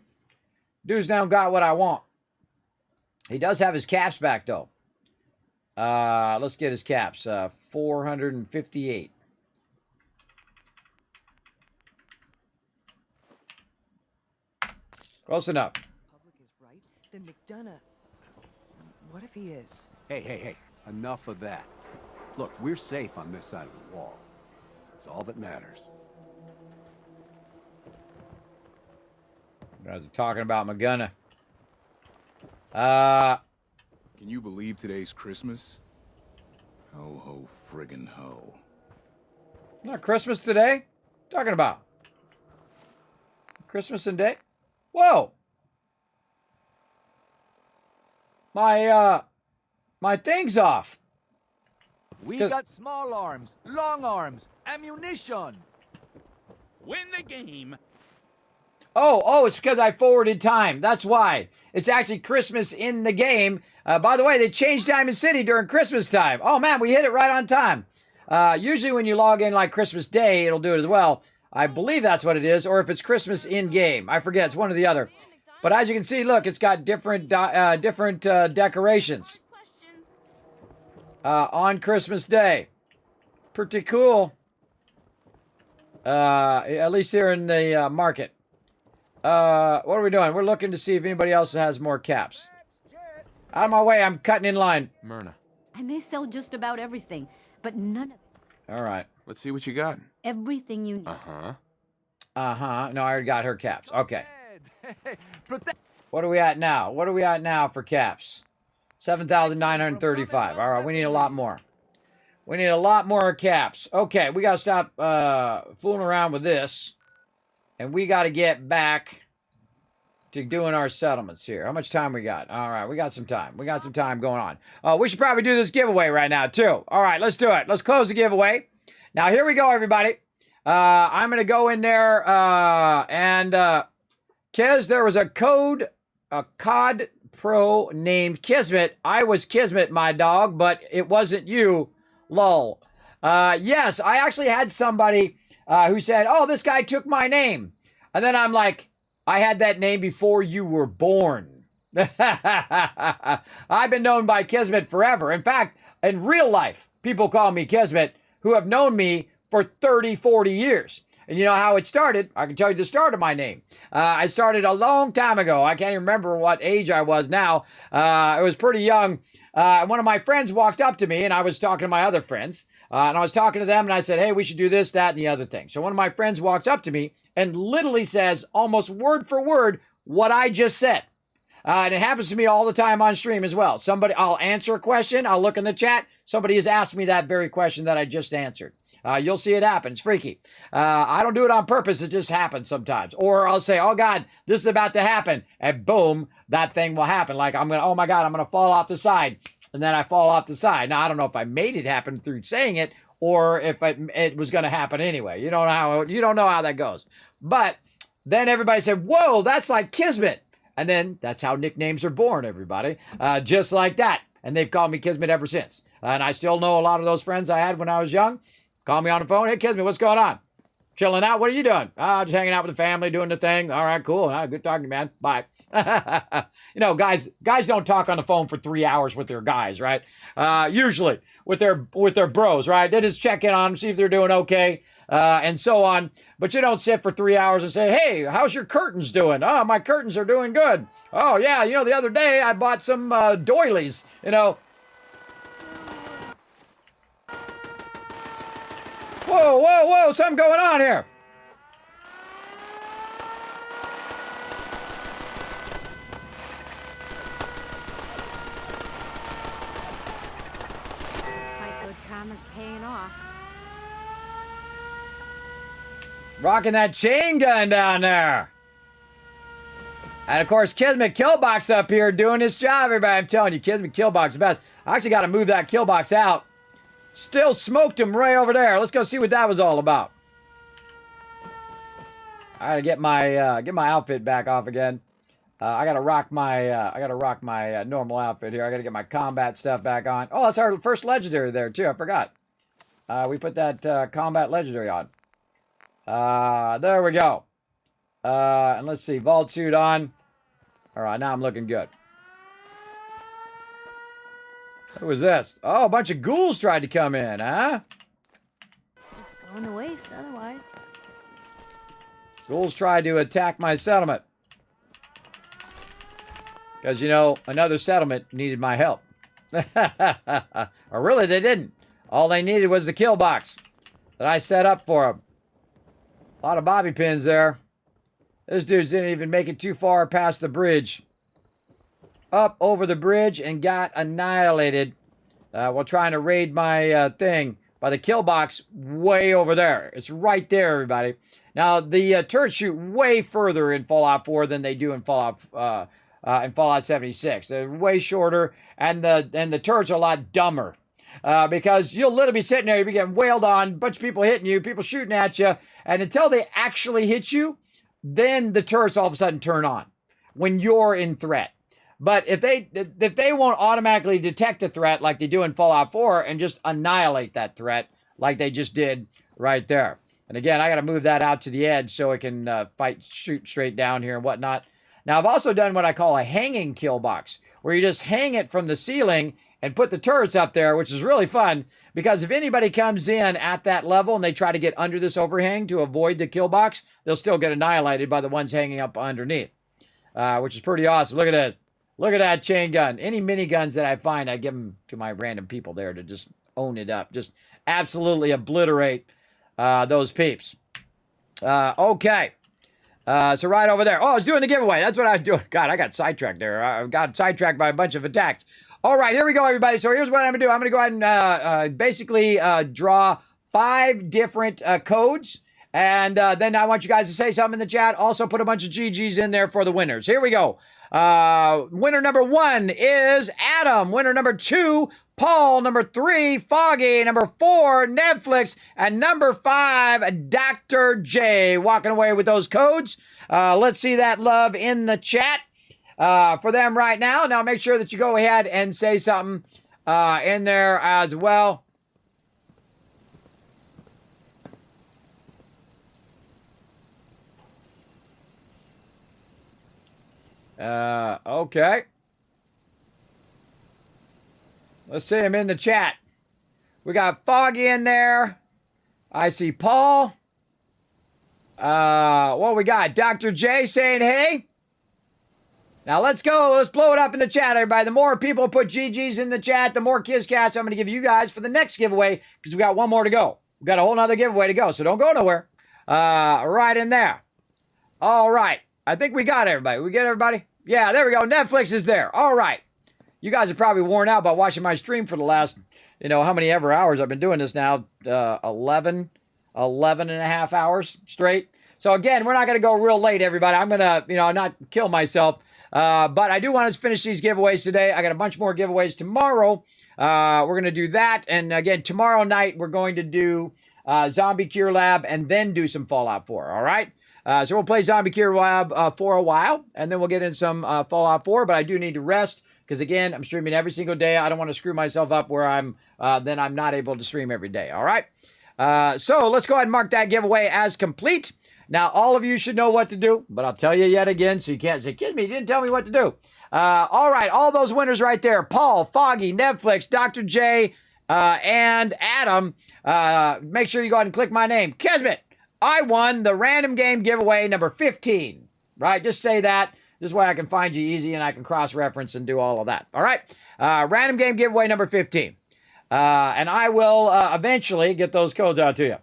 Dude's now got what I want. He does have his caps back, though. Let's get his caps. 458. Close enough. Public is right. Then McDonough. What if he is? Hey. Enough of that. Look, we're safe on this side of the wall. It's all that matters. You guys are talking about McGunna. Can you believe today's Christmas? Ho, ho, friggin' ho. Not Christmas today? Talking about Christmas and day? Whoa! My thing's off. We got small arms, long arms, ammunition. Win the game. Oh, it's because I forwarded time. That's why. It's actually Christmas in the game. By the way, they changed Diamond City during Christmas time. Oh, man, we hit it right on time. Usually when you log in like Christmas Day, it'll do it as well. I believe that's what it is, or if it's Christmas in-game. I forget. It's one or the other. But as you can see, look, it's got different decorations on Christmas Day. Pretty cool. At least here in the market. What are we doing? We're looking to see if anybody else has more caps. Out of my way, I'm cutting in line. Myrna. I may sell just about everything, but none of it. All right. Let's see what you got. Everything you need. No, I already got her caps. Okay. What are we at now? What are we at now for caps? 7,935. All right, we need a lot more. We need a lot more caps. Okay, we got to stop fooling around with this. And we got to get back to doing our settlements here. How much time we got? All right, we got some time. We got some time going on. We should probably do this giveaway right now, too. All right, let's do it. Let's close the giveaway. Now, here we go, everybody. I'm going to go in there and Kez, there was a COD Pro named Kismet. I was Kismet, my dog, but it wasn't you. Lol. Yes, I actually had somebody who said, oh, this guy took my name. And then I'm like, I had that name before you were born. I've been known by Kismet forever. In fact, in real life, people call me Kismet who have known me for 30, 40 years. And you know how it started? I can tell you the start of my name. I started a long time ago. I can't even remember what age I was now. I was pretty young. One of my friends walked up to me, and I was talking to my other friends. And I was talking to them, and I said, hey, we should do this, that, and the other thing. So one of my friends walks up to me and literally says, almost word for word, what I just said. And it happens to me all the time on stream as well. I'll answer a question. I'll look in the chat. Somebody has asked me that very question that I just answered. You'll see it happen. It's freaky. I don't do it on purpose. It just happens sometimes. Or I'll say, oh God, this is about to happen. And boom, that thing will happen. Like oh my God, I'm going to fall off the side. And then I fall off the side. Now, I don't know if I made it happen through saying it or if it was going to happen anyway. You don't know how that goes. But then everybody said, whoa, that's like Kismet. And then that's how nicknames are born, everybody. Just like that. And they've called me Kismet ever since. And I still know a lot of those friends I had when I was young. Call me on the phone. Hey, Kismet, what's going on? Chilling out? What are you doing? Just hanging out with the family, doing the thing. All right, cool. Good talking to you, man. Bye. Guys don't talk on the phone for 3 hours with their guys, right? Usually with their bros, right? They just check in on them, see if they're doing okay, and so on. But you don't sit for 3 hours and say, hey, how's your curtains doing? Oh, my curtains are doing good. Oh, yeah, the other day I bought some doilies, Whoa, whoa, whoa, something going on here. Looks like good karma's paying off. Rocking that chain gun down there. And of course, Kismet Killbox up here doing his job, everybody. I'm telling you, Kismet Killbox is the best. I actually got to move that Killbox out. Still smoked him right over there. Let's go see what that was all about. I gotta get my outfit back off again. I gotta rock my normal outfit here. I gotta get my combat stuff back on. Oh, that's our first legendary there too. I forgot. We put that combat legendary on. There we go. And let's see, vault suit on. All right, now I'm looking good. What was this? Oh, a bunch of ghouls tried to come in, huh? Just going to waste otherwise. Ghouls tried to attack my settlement. Because, another settlement needed my help. Or really, they didn't. All they needed was the kill box that I set up for them. A lot of bobby pins there. This dude didn't even make it too far past the bridge. Up over the bridge and got annihilated while trying to raid my thing by the kill box way over there. It's right there, everybody. Now, the turrets shoot way further in Fallout 4 than they do in Fallout 76. They're way shorter, and the turrets are a lot dumber. Because you'll literally be sitting there, you'll be getting wailed on, a bunch of people hitting you, people shooting at you, and until they actually hit you, then the turrets all of a sudden turn on when you're in threat. But if they won't automatically detect a threat like they do in Fallout 4 and just annihilate that threat like they just did right there. And again, I got to move that out to the edge so it can shoot straight down here and whatnot. Now, I've also done what I call a hanging kill box, where you just hang it from the ceiling and put the turrets up there, which is really fun, because if anybody comes in at that level and they try to get under this overhang to avoid the kill box, they'll still get annihilated by the ones hanging up underneath, which is pretty awesome. Look at this. Look at that chain gun. Any miniguns that I find, I give them to my random people there to just own it up. Just absolutely obliterate those peeps. Okay. So right over there. Oh, I was doing the giveaway. That's what I was doing. God, I got sidetracked there. I got sidetracked by a bunch of attacks. All right, here we go, everybody. So here's what I'm going to do. I'm going to go ahead and basically draw 5 different codes. And then I want you guys to say something in the chat. Also put a bunch of GGs in there for the winners. Here we go. Winner number 1 is Adam. Winner number 2, Paul. Number 3, Foggy. Number 4, Netflix. And number 5, Dr. J. Walking away with those codes. Let's see that love in the chat for them right now. Now make sure that you go ahead and say something in there as well. Okay. Let's see him in the chat. We got Foggy in there. I see Paul. What we got? Dr. J saying hey. Now let's go. Let's blow it up in the chat, everybody. The more people put GGs in the chat, the more Kiss Cats I'm going to give you guys for the next giveaway because we got one more to go. We got a whole nother giveaway to go, so don't go nowhere. Right in there. All right. I think we got everybody. We get everybody? Yeah, there we go. Netflix is there. All right. You guys are probably worn out by watching my stream for the last, how many ever hours I've been doing this now? 11 and a half hours straight. So again, we're not going to go real late, everybody. I'm going to, not kill myself. But I do want to finish these giveaways today. I got a bunch more giveaways tomorrow. We're going to do that. And again, tomorrow night, we're going to do Zombie Cure Lab and then do some Fallout 4. All right. So we'll play Zombie Cure Lab for a while and then we'll get in some Fallout 4. But I do need to rest because again, I'm streaming every single day. I don't want to screw myself up where I'm not able to stream every day. All right. So let's go ahead and mark that giveaway as complete. Now, all of you should know what to do, but I'll tell you yet again so you can't say, kid me, you didn't tell me what to do. All right, all those winners right there, Paul, Foggy, Netflix, Dr. J, and Adam. Make sure you go ahead and click my name. Kismet, I won the random game giveaway number 15, right? Just say that. This way I can find you easy and I can cross-reference and do all of that, all right? Random game giveaway number 15. And I will eventually get those codes out to you.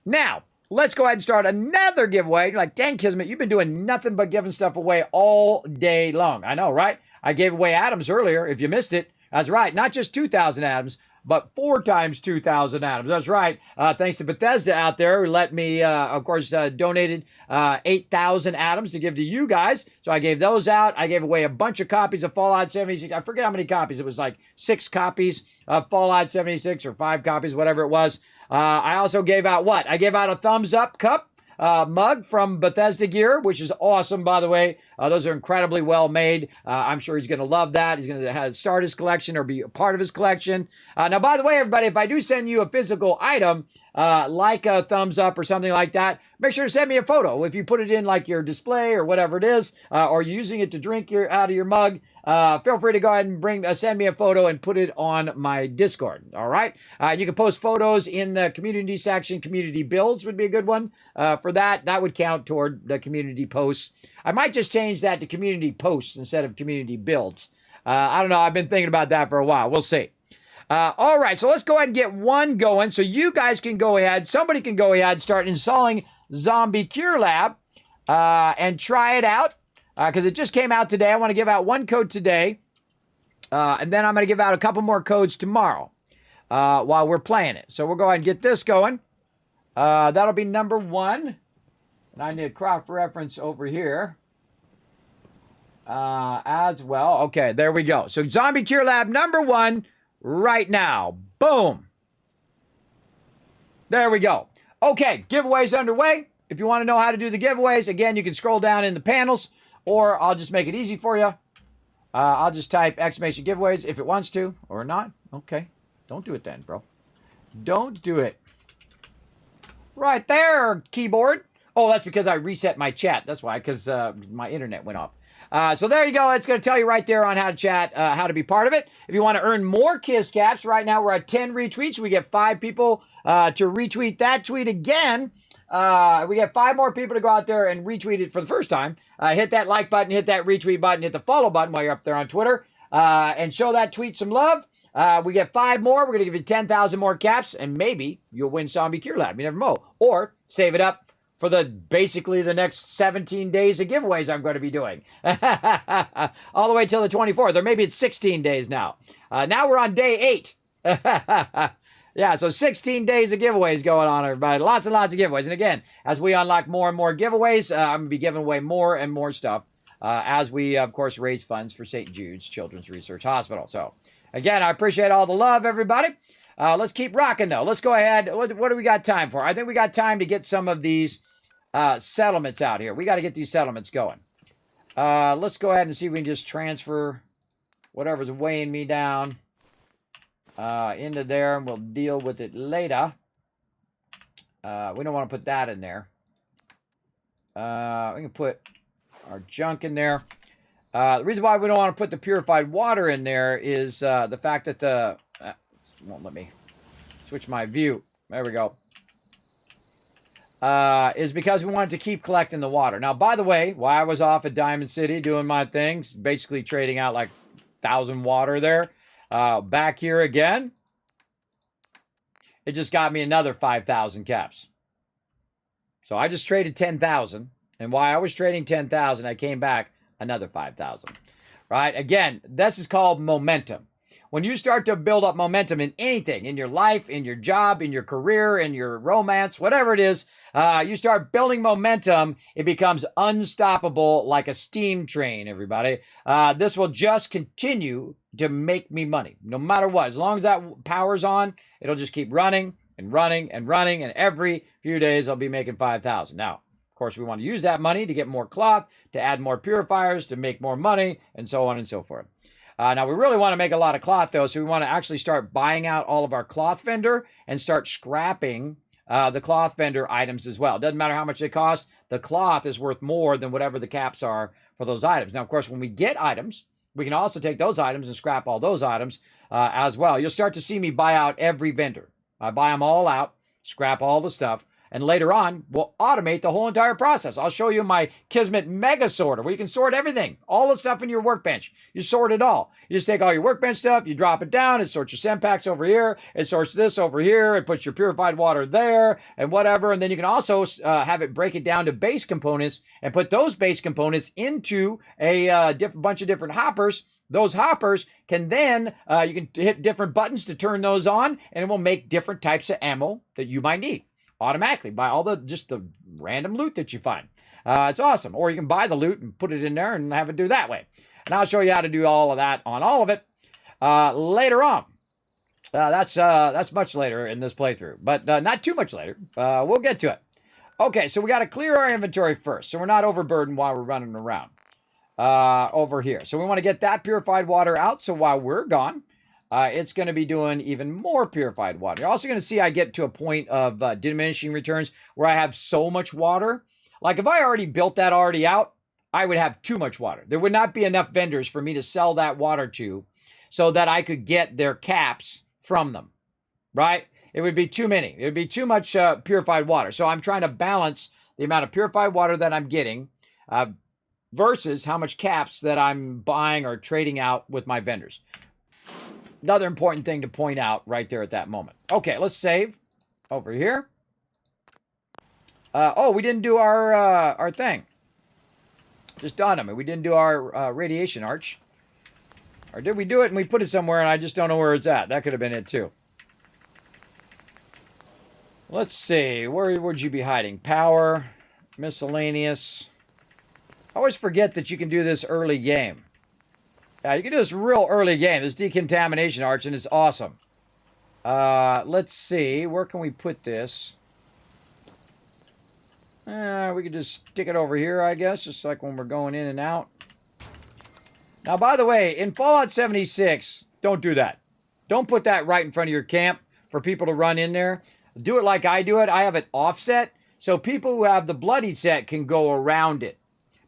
Now, let's go ahead and start another giveaway. You're like, dang, Kismet, you've been doing nothing but giving stuff away all day long. I know, right? I gave away atoms earlier. If you missed it, that's right. Not just 2,000 atoms, but 4 times 2,000 atoms. That's right. Thanks to Bethesda out there who let me, of course, donated 8,000 atoms to give to you guys. So I gave those out. I gave away a bunch of copies of Fallout 76. I forget how many copies. It was like 6 copies of Fallout 76 or 5 copies, whatever it was. I also gave out what? I gave out a thumbs up cup mug from Bethesda Gear, which is awesome, by the way. Those are incredibly well made. I'm sure he's going to love that. He's going to start his collection or be a part of his collection. Now, by the way, everybody, if I do send you a physical item, like a thumbs up or something like that, make sure to send me a photo. If you put it in like your display or whatever it is, or you're using it to drink out of your mug, feel free to go ahead and send me a photo and put it on my Discord. All right. You can post photos in the community section. Community builds would be a good one for that. That would count toward the community posts. I might just change that to community posts instead of community builds. I don't know. I've been thinking about that for a while. We'll see. All right. So let's go ahead and get one going. So you guys can go ahead. Somebody can go ahead and start installing Zombie Cure Lab and try it out. Because it just came out today. I want to give out one code today. And then I'm going to give out a couple more codes tomorrow while we're playing it. So we'll go ahead and get this going. That'll be number 1. And I need a cross-reference over here as well. Okay, there we go. So Zombie Cure Lab number 1 right now. Boom. There we go. Okay, giveaways underway. If you want to know how to do the giveaways, again, you can scroll down in the panels. Or I'll just make it easy for you. I'll just type exclamation giveaways if it wants to or not. Okay. Don't do it then, bro. Don't do it. Right there, keyboard. Oh, that's because I reset my chat. That's why, because my internet went off. So there you go. It's going to tell you right there on how to chat, how to be part of it. If you want to earn more Kiss Caps, right now we're at 10 retweets. We get 5 people to retweet that tweet again. We get 5 more people to go out there and retweet it for the first time. Hit that like button, hit that retweet button, hit the follow button while you're up there on Twitter, and show that tweet some love. We get 5 more. We're going to give you 10,000 more caps, and maybe you'll win Zombie Cure Lab. You never know. Or save it up for basically the next 17 days of giveaways I'm going to be doing. All the way till the 24th, or maybe it's 16 days now. Now we're on day 8. Yeah, so 16 days of giveaways going on, everybody. Lots and lots of giveaways. And again, as we unlock more and more giveaways, I'm going to be giving away more and more stuff as we, of course, raise funds for St. Jude's Children's Research Hospital. So, again, I appreciate all the love, everybody. Let's keep rocking, though. Let's go ahead. What do we got time for? I think we got time to get some of these settlements out here. We got to get these settlements going. Let's go ahead and see if we can just transfer whatever's weighing me down into there, and we'll deal with it later. We don't want to put that in there. We can put our junk in there. The reason why we don't want to put the purified water in there is the fact that the... won't let me switch my view. There we go. is because we wanted to keep collecting the water. Now, by the way, while I was off at Diamond City doing my things, basically trading out like 1,000 water there, back here again, it just got me another 5,000 caps. So I just traded 10,000. And while I was trading 10,000, I came back another 5,000. Right? Again, this is called momentum. When you start to build up momentum in anything, in your life, in your job, in your career, in your romance, whatever it is, you start building momentum, it becomes unstoppable like a steam train, everybody. This will just continue to make me money, no matter what. As long as that power's on, it'll just keep running and running and running, and every few days I'll be making 5,000. Now, of course, we want to use that money to get more cloth, to add more purifiers, to make more money, and so on and so forth. Now, we really want to make a lot of cloth, though, so we want to actually start buying out all of our cloth vendor and start scrapping the cloth vendor items as well. Doesn't matter how much they cost. The cloth is worth more than whatever the caps are for those items. Now, of course, when we get items, we can also take those items and scrap all those items as well. You'll start to see me buy out every vendor. I buy them all out, scrap all the stuff, and later on, we'll automate the whole entire process. I'll show you my Kismet Mega Sorter, where you can sort everything, all the stuff in your workbench. You sort it all. You just take all your workbench stuff, you drop it down, it sorts your send packs over here, it sorts this over here, it puts your purified water there, and whatever. And then you can also have it break it down to base components and put those base components into a bunch of different hoppers. Those hoppers can then, you can hit different buttons to turn those on, and it will make different types of ammo that you might need automatically by all the random loot that you find. It's awesome. Or you can buy the loot and put it in there and have it do that way. And I'll show you how to do all of that on all of it later on. That's much later in this playthrough, but not too much later. We'll get to it. Okay, so we got to clear our inventory first, so we're not overburdened while we're running around over here. So we want to get that purified water out, so while we're gone, it's going to be doing even more purified water. You're also going to see I get to a point of diminishing returns where I have so much water. Like if I already built that already out, I would have too much water. There would not be enough vendors for me to sell that water to so that I could get their caps from them, right? It would be too many. It would be too much purified water. So I'm trying to balance the amount of purified water that I'm getting versus how much caps that I'm buying or trading out with my vendors. Another important thing to point out right there at that moment. Okay, let's save over here. Oh, we didn't do our thing. Just dawned on me. We didn't do our radiation arch. Or did we do it and we put it somewhere and I just don't know where it's at? That could have been it too. Let's see. Where would you be hiding? Power, miscellaneous. I always forget that you can do this early game. Yeah, you can do this real early game. This decontamination arch, and it's awesome. Let's see. Where can we put this? We could just stick it over here, I guess, just like when we're going in and out. Now, by the way, in Fallout 76, don't do that. Don't put that right in front of your camp for people to run in there. Do it like I do it. I have it offset, so people who have the bloody set can go around it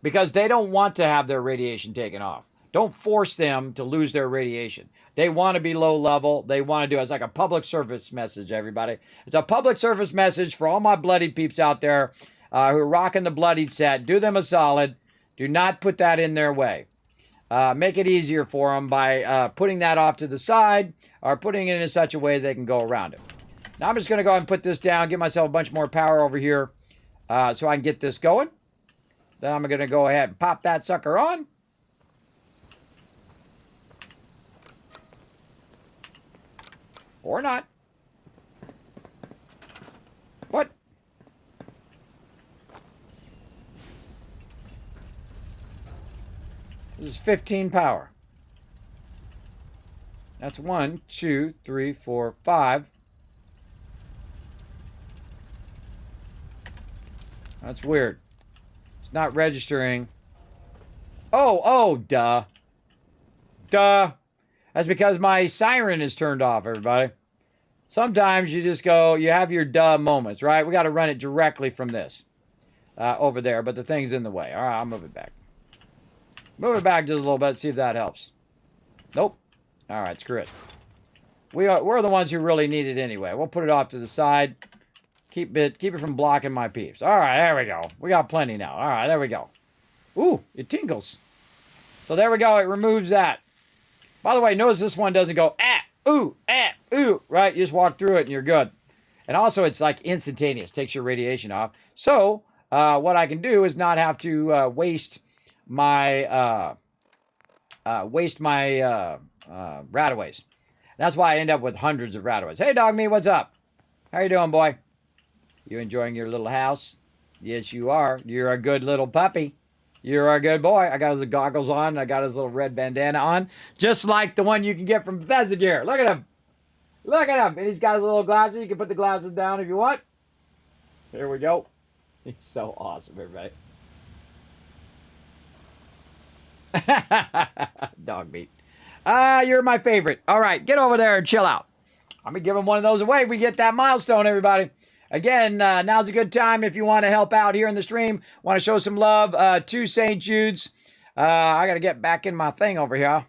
because they don't want to have their radiation taken off. Don't force them to lose their radiation. They want to be low level. They want to do it. It's like a public service message, everybody. It's a public service message for all my bloodied peeps out there who are rocking the bloodied set. Do them a solid. Do not put that in their way. Make it easier for them by putting that off to the side or putting it in such a way they can go around it. Now I'm just going to go ahead and put this down, give myself a bunch more power over here so I can get this going. Then I'm going to go ahead and pop that sucker on. Or not. What? This is 15 power. That's 1, 2, 3, 4, 5. That's weird. It's not registering. Oh, duh. Duh. That's because my siren is turned off, everybody. Sometimes you just go, you have your duh moments, right? We got to run it directly from this over there, but the thing's in the way. All right, I'll move it back. Move it back just a little bit, see if that helps. Nope. All right, screw it. We're the ones who really need it anyway. We'll put it off to the side. Keep it from blocking my peeps. All right, there we go. We got plenty now. All right, there we go. Ooh, it tingles. So there we go. It removes that. By the way, notice this one doesn't go, ooh, right? You just walk through it and you're good. And also, it's like instantaneous. Takes your radiation off. So, what I can do is not have to waste my rataways. That's why I end up with hundreds of rataways. Hey, dog me, what's up? How you doing, boy? You enjoying your little house? Yes, you are. You're a good little puppy. You're a good boy. I got his goggles on. I got his little red bandana on. Just like the one you can get from Bethesda Gear. Look at him. Look at him. And he's got his little glasses. You can put the glasses down if you want. Here we go. He's so awesome, everybody. Dog meat. You're my favorite. All right, get over there and chill out. I'm going to give him one of those away. We get that milestone, everybody. Again, now's a good time if you want to help out here in the stream. Want to show some love to St. Jude's. I got to get back in my thing over here.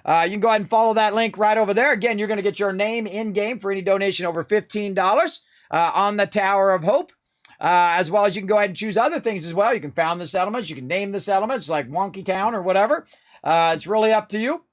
You can go ahead and follow that link right over there. Again, you're going to get your name in-game for any donation over $15 on the Tower of Hope. As well as you can go ahead and choose other things as well. You can found the settlements. You can name the settlements like Wonky Town or whatever. It's really up to you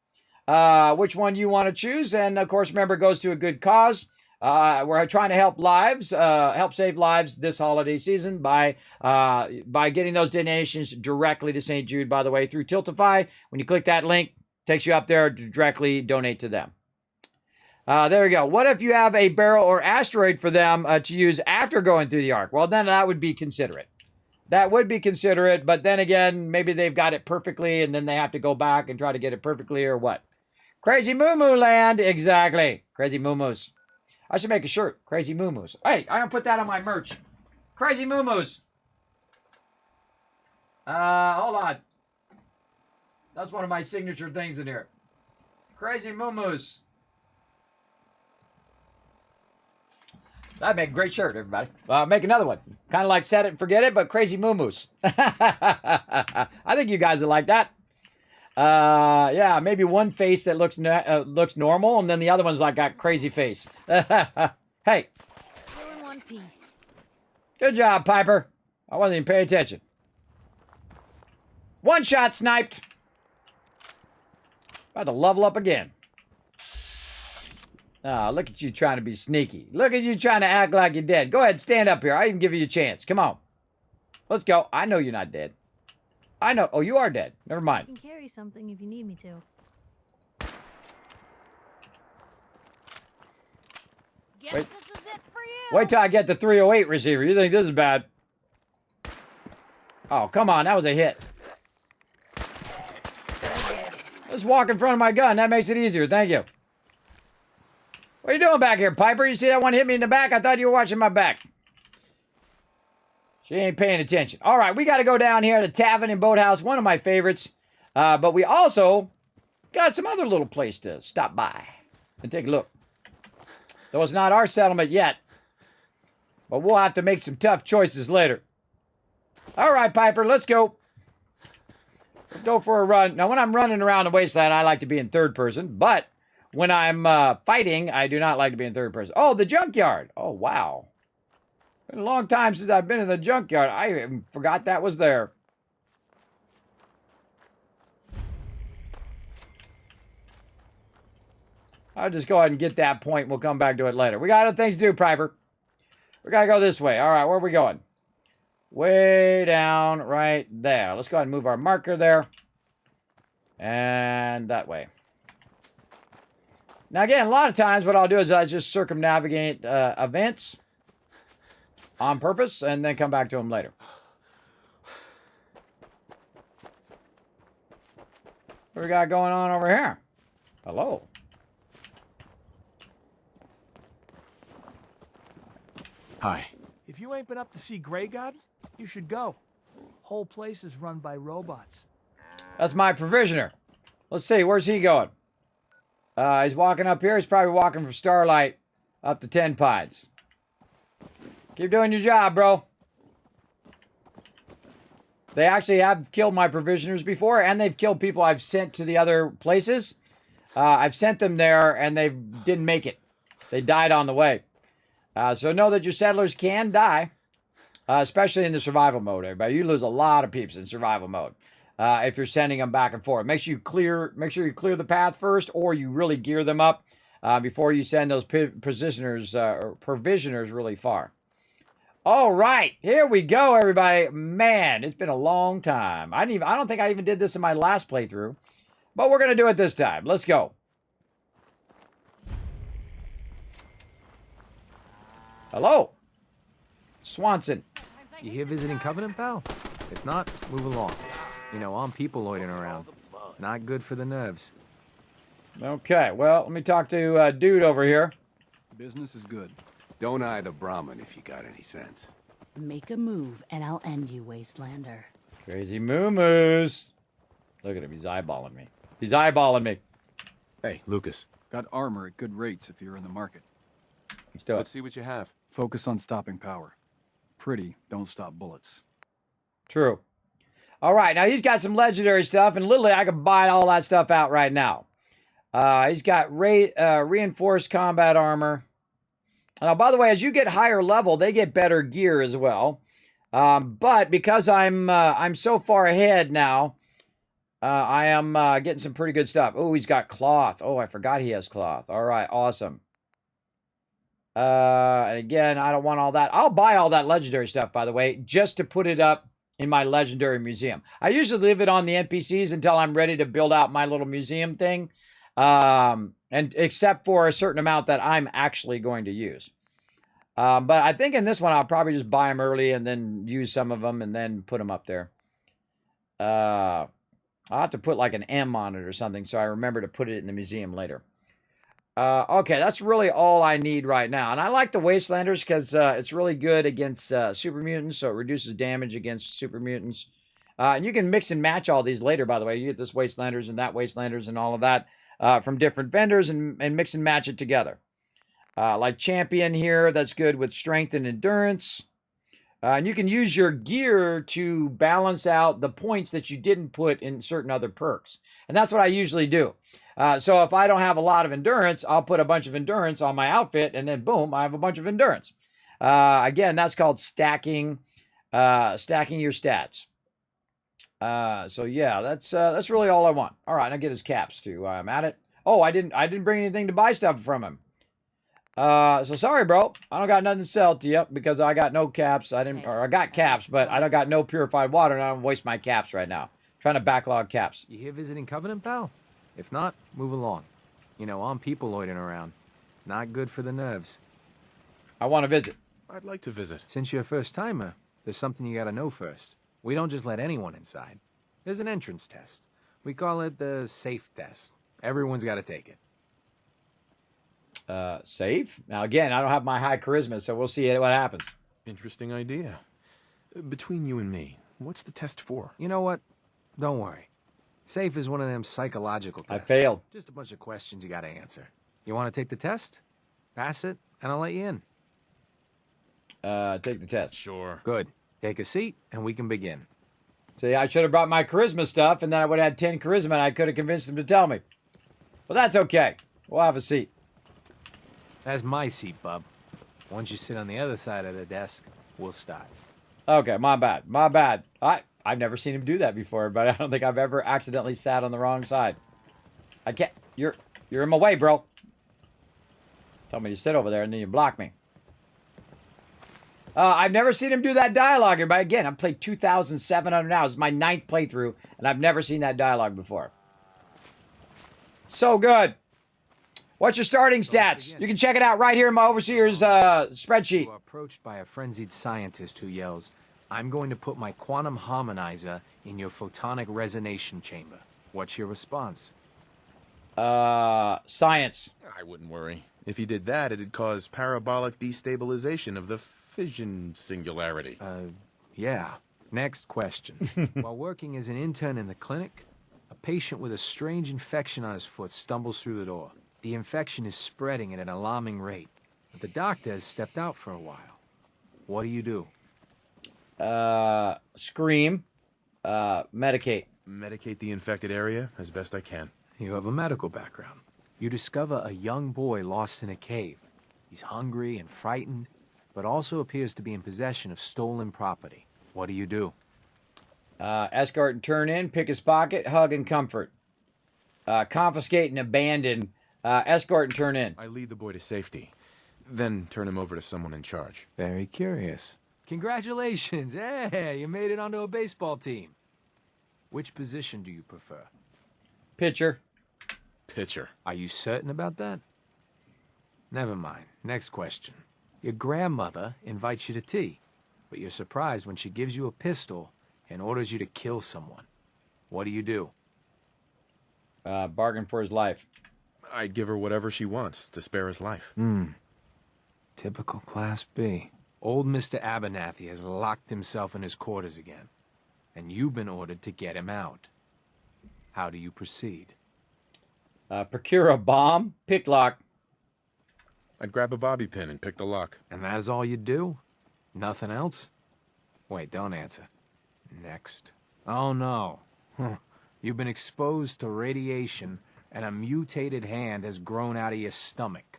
which one you want to choose. And, of course, remember, it goes to a good cause. We're trying to help save lives this holiday season by getting those donations directly to St. Jude, by the way, through Tiltify. When you click that link, takes you up there to directly donate to them. There we go. What if you have a barrel or asteroid for them to use after going through the arc? Well, then that would be considerate. That would be considerate, but then again, maybe they've got it perfectly and then they have to go back and try to get it perfectly or what? Crazy Moo Moo Land. Exactly. Crazy Moo Moos. I should make a shirt. Crazy Moo Moos. Hey, I'm going to put that on my merch. Crazy Moo Moos. Hold on. That's one of my signature things in here. Crazy Moo Moos. That'd make a great shirt, everybody. Make another one. Kind of like Set It and Forget It, but Crazy Moo Moos. I think you guys would like that. Yeah, maybe one face that looks normal, and then the other one's like got crazy face. Hey. Still in one piece. Good job, Piper. I wasn't even paying attention. One shot sniped. About to level up again. Oh, look at you trying to be sneaky. Look at you trying to act like you're dead. Go ahead, stand up here. I even give you a chance. Come on. Let's go. I know you're not dead. I know. Oh, you are dead. Never mind. I can carry something if you need me to. Guess Wait. this is it for you. Wait till I get the 308 receiver. You think this is bad? Oh, come on. That was a hit. Let's walk in front of my gun. That makes it easier. Thank you. What are you doing back here, Piper? You see that one hit me in the back? I thought you were watching my back. She ain't paying attention. All right, we got to go down here to the Tavern and Boathouse, one of my favorites. But we also got some other little place to stop by and take a look. Though it's not our settlement yet. But we'll have to make some tough choices later. All right, Piper, let's go. Let's go for a run. Now, when I'm running around the wasteland, I like to be in third person. But when I'm fighting, I do not like to be in third person. Oh, the junkyard. Oh, wow. Been a long time since I've been in the junkyard. I forgot that was there. I'll just go ahead and get that point. We'll come back to it later. We got other things to do, Piper. We got to go this way. All right, where are we going? Way down right there. Let's go ahead and move our marker there. And that way. Now, again, a lot of times what I'll do is I just circumnavigate events on purpose and then come back to them later. What we got going on over here? Hello. Hi. If you ain't been up to see Grey God, you should go. Whole place is run by robots. That's my provisioner. Let's see, where's he going? He's walking up here. He's probably walking from Starlight up to 10 Pines. Keep doing your job, bro. They actually have killed my provisioners before, and they've killed people I've sent to the other places. I've sent them there, and they didn't make it. They died on the way. So know that your settlers can die, especially in the survival mode, everybody. You lose a lot of peeps in survival mode if you're sending them back and forth. Make sure you clear the path first, or you really gear them up before you send those provisioners really far. All right, here we go, everybody. Man, it's been a long time. I don't think I even did this in my last playthrough, but we're gonna do it this time. Let's go. Hello, Swanson. You here visiting Covenant, pal? If not, move along. You know, armed people loitering around. Not good for the nerves. Okay, well, let me talk to Dude over here. Business is good. Don't eye the Brahmin if you got any sense. Make a move, and I'll end you, Wastelander. Crazy moo-moos. Look at him, he's eyeballing me. He's eyeballing me. Hey, Lucas. Got armor at good rates if you're in the market. Let's do it. Let's see what you have. Focus on stopping power. Pretty, don't stop bullets. True. All right, now he's got some legendary stuff, and literally I could buy all that stuff out right now. He's got reinforced combat armor. Now, by the way, as you get higher level, they get better gear as well. But because I'm so far ahead now, I am getting some pretty good stuff. Oh, he's got cloth. Oh, I forgot he has cloth. All right, awesome. And again, I don't want all that. I'll buy all that legendary stuff, by the way, just to put it up in my legendary museum. I usually leave it on the NPCs until I'm ready to build out my little museum thing. And except for a certain amount that I'm actually going to use. But I think in this one, I'll probably just buy them early and then use some of them and then put them up there. I'll have to put like an M on it or something so I remember to put it in the museum later. Okay, that's really all I need right now. And I like the Wastelanders because it's really good against super mutants, so it reduces damage against super mutants. And you can mix and match all these later, by the way. You get this Wastelanders and that Wastelanders and all of that from different vendors and mix and match it together. Like Champion here, that's good with strength and endurance. And you can use your gear to balance out the points that you didn't put in certain other perks. And that's what I usually do. So if I don't have a lot of endurance, I'll put a bunch of endurance on my outfit, and then boom, I have a bunch of endurance. Again, that's called stacking your stats. So yeah, that's really all I want. All right, I'll get his caps too. I'm at it. Oh, I didn't bring anything to buy stuff from him. So sorry, bro. I don't got nothing to sell to you because I got no caps. I got caps, but I don't got no purified water, and I don't waste my caps right now. Trying to backlog caps. You here visiting Covenant, pal? If not, move along. You know, armed people loitering around. Not good for the nerves. I want to visit. I'd like to visit. Since you're a first-timer, there's something you gotta know first. We don't just let anyone inside. There's an entrance test. We call it the safe test. Everyone's gotta take it. Safe? Now, again, I don't have my high charisma, so we'll see what happens. Interesting idea. Between you and me, what's the test for? You know what? Don't worry. Safe is one of them psychological tests. I failed. Just a bunch of questions you gotta answer. You wanna take the test? Pass it, and I'll let you in. Take the test. Sure. Good. Take a seat, and we can begin. See, I should have brought my charisma stuff, and then I would have had 10 charisma, and I could have convinced them to tell me. But that's okay. We'll have a seat. That's my seat, bub. Once you sit on the other side of the desk, we'll start. Okay, my bad. My bad. I've never seen him do that before, but I don't think I've ever accidentally sat on the wrong side. I can't. You're in my way, bro. Tell me to sit over there, and then you block me. I've never seen him do that dialogue, but again, I've played 2,700 hours. It's my 9th playthrough, and I've never seen that dialogue before. So good. What's your starting stats? You can check it out right here in my overseer's spreadsheet. You are approached by a frenzied scientist who yells, "I'm going to put my quantum harmonizer in your photonic resonation chamber." What's your response? Science. I wouldn't worry. If he did that, it'd cause parabolic destabilization of the fission singularity. Yeah. Next question. While working as an intern in the clinic, a patient with a strange infection on his foot stumbles through the door. The infection is spreading at an alarming rate, but the doctor has stepped out for a while. What do? Scream. Medicate. Medicate the infected area as best I can. You have a medical background. You discover a young boy lost in a cave. He's hungry and frightened, but also appears to be in possession of stolen property. What do you do? Escort and turn in, pick his pocket, hug and comfort. Confiscate and abandon. Escort and turn in. I lead the boy to safety, then turn him over to someone in charge. Very curious. Congratulations! Hey, you made it onto a baseball team. Which position do you prefer? Pitcher. Pitcher. Are you certain about that? Never mind. Next question. Your grandmother invites you to tea, but you're surprised when she gives you a pistol and orders you to kill someone. What do you do? Bargain for his life. I'd give her whatever she wants to spare his life. Typical Class B. Old Mr. Abernathy has locked himself in his quarters again, and you've been ordered to get him out. How do you proceed? Procure a bomb, pick lock. I'd grab a bobby pin and pick the lock. And that is all you do? Nothing else? Wait, don't answer. Next. Oh no. You've been exposed to radiation and a mutated hand has grown out of your stomach.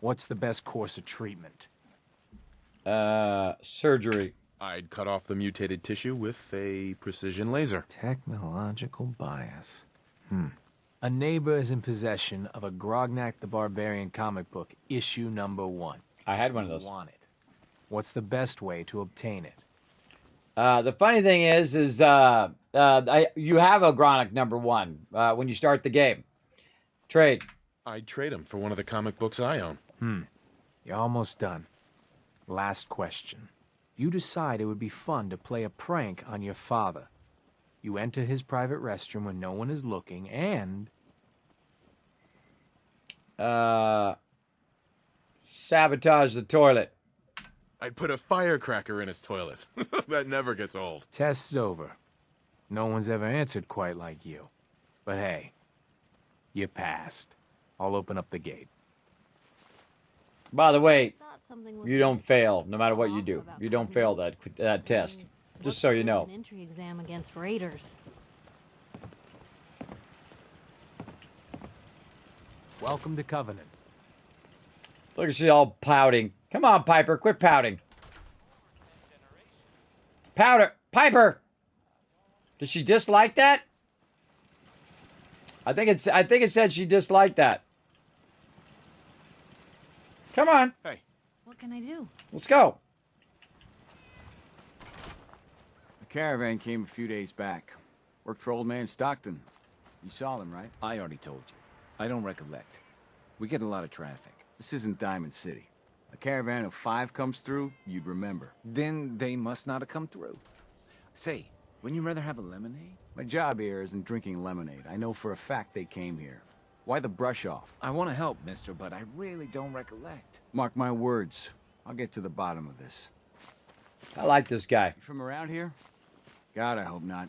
What's the best course of treatment? Surgery. I'd cut off the mutated tissue with a precision laser. Technological bias. A neighbor is in possession of a Grognak the Barbarian comic book, issue #1. I had one of those. Want it. What's the best way to obtain it? The funny thing is you have a Grognak #1 when you start the game. Trade. I'd trade him for one of the comic books I own. You're almost done. Last question. You decide it would be fun to play a prank on your father. You enter his private restroom when no one is looking, and... sabotage the toilet. I'd put a firecracker in his toilet. That never gets old. Test's over. No one's ever answered quite like you. But hey, you passed. I'll open up the gate. By the way, you don't fail, no matter what you do. You don't fail that test. Just so you know. An entry exam against raiders. Welcome to Covenant. Look at she all pouting. Come on, Piper, quit pouting. Piper! Did she dislike that? I think it said she disliked that. Come on. Hey. What can I do? Let's go. The caravan came a few days back. Worked for old man Stockton. You saw them, right? I already told you. I don't recollect. We get a lot of traffic. This isn't Diamond City. A caravan of 5 comes through, you'd remember. Then they must not have come through. Say, wouldn't you rather have a lemonade? My job here isn't drinking lemonade. I know for a fact they came here. Why the brush off? I want to help, mister, but I really don't recollect. Mark my words. I'll get to the bottom of this. I like this guy. You from around here? God, I hope not.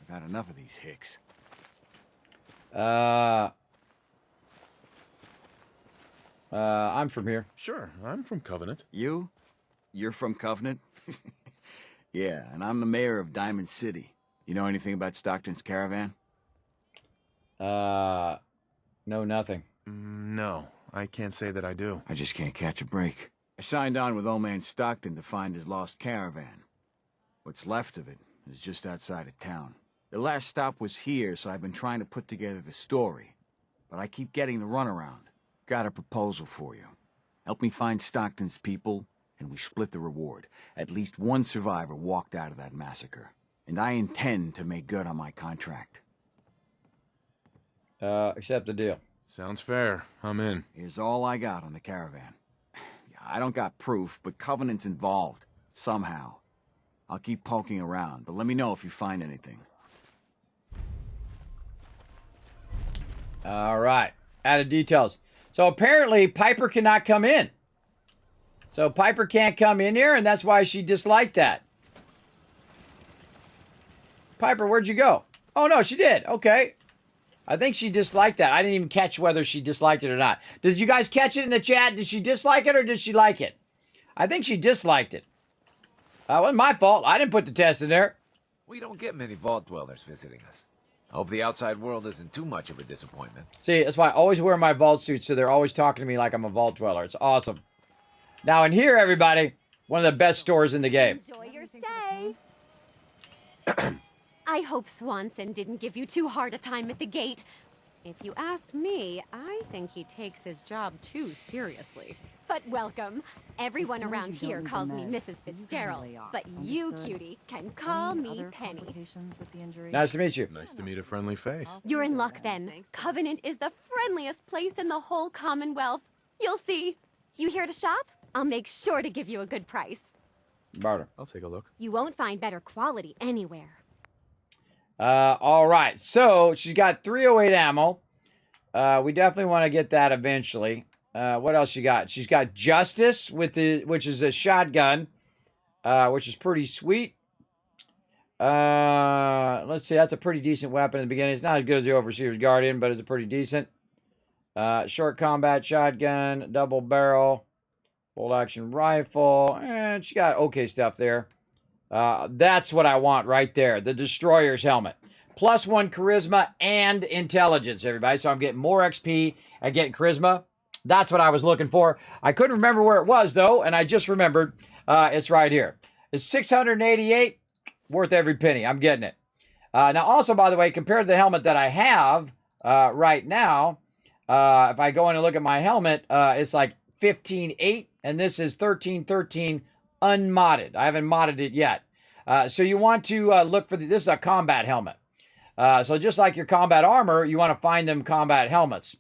I've had enough of these hicks. I'm from here. Sure, I'm from Covenant. You? You're from Covenant? Yeah, and I'm the mayor of Diamond City. You know anything about Stockton's caravan? No, nothing. No, I can't say that I do. I just can't catch a break. I signed on with old man Stockton to find his lost caravan. What's left of it is just outside of town. The last stop was here, so I've been trying to put together the story. But I keep getting the runaround. Got a proposal for you. Help me find Stockton's people, and we split the reward. At least one survivor walked out of that massacre. And I intend to make good on my contract. Accept the deal. Sounds fair. I'm in. Here's all I got on the caravan. I don't got proof, but Covenant's involved. Somehow. I'll keep poking around, but let me know if you find anything. All right. Added details. So apparently Piper cannot come in. So Piper can't come in here, and that's why she disliked that. Piper, where'd you go? Oh, no, she did. Okay. I think she disliked that. I didn't even catch whether she disliked it or not. Did you guys catch it in the chat? Did she dislike it or did she like it? I think she disliked it. That wasn't my fault. I didn't put the test in there. We don't get many vault dwellers visiting us. Hope the outside world isn't too much of a disappointment. See, that's why I always wear my vault suit, so they're always talking to me like I'm a vault dweller. It's awesome. Now, in here, everybody, one of the best stores in the game. Enjoy your stay. I hope Swanson didn't give you too hard a time at the gate. If you ask me, I think he takes his job too seriously. But welcome. Everyone around here calls me Mrs. Fitzgerald, but you, cutie, can call me Penny. Nice to meet you. Nice to meet a friendly face. You're in luck then. Covenant is the friendliest place in the whole Commonwealth. You'll see. You here to shop? I'll make sure to give you a good price. Barter. I'll take a look. You won't find better quality anywhere. All right. So she's got 308 ammo. We definitely want to get that eventually. What else she got? She's got Justice, which is a shotgun, which is pretty sweet. Let's see. That's a pretty decent weapon in the beginning. It's not as good as the Overseer's Guardian, but it's a pretty decent. Short combat shotgun, double barrel, bolt action rifle, and she got okay stuff there. That's what I want right there. The Destroyer's helmet. +1 charisma and intelligence, everybody. So I'm getting more XP and getting charisma. That's what I was looking for. I couldn't remember where it was, though, and I just remembered it's right here. It's 688, worth every penny. I'm getting it. Now, also, by the way, compared to the helmet that I have right now, if I go in and look at my helmet, it's like 15.8, and this is 13.13 unmodded. I haven't modded it yet. So you want to look for this is a combat helmet. So just like your combat armor, you want to find them combat helmets.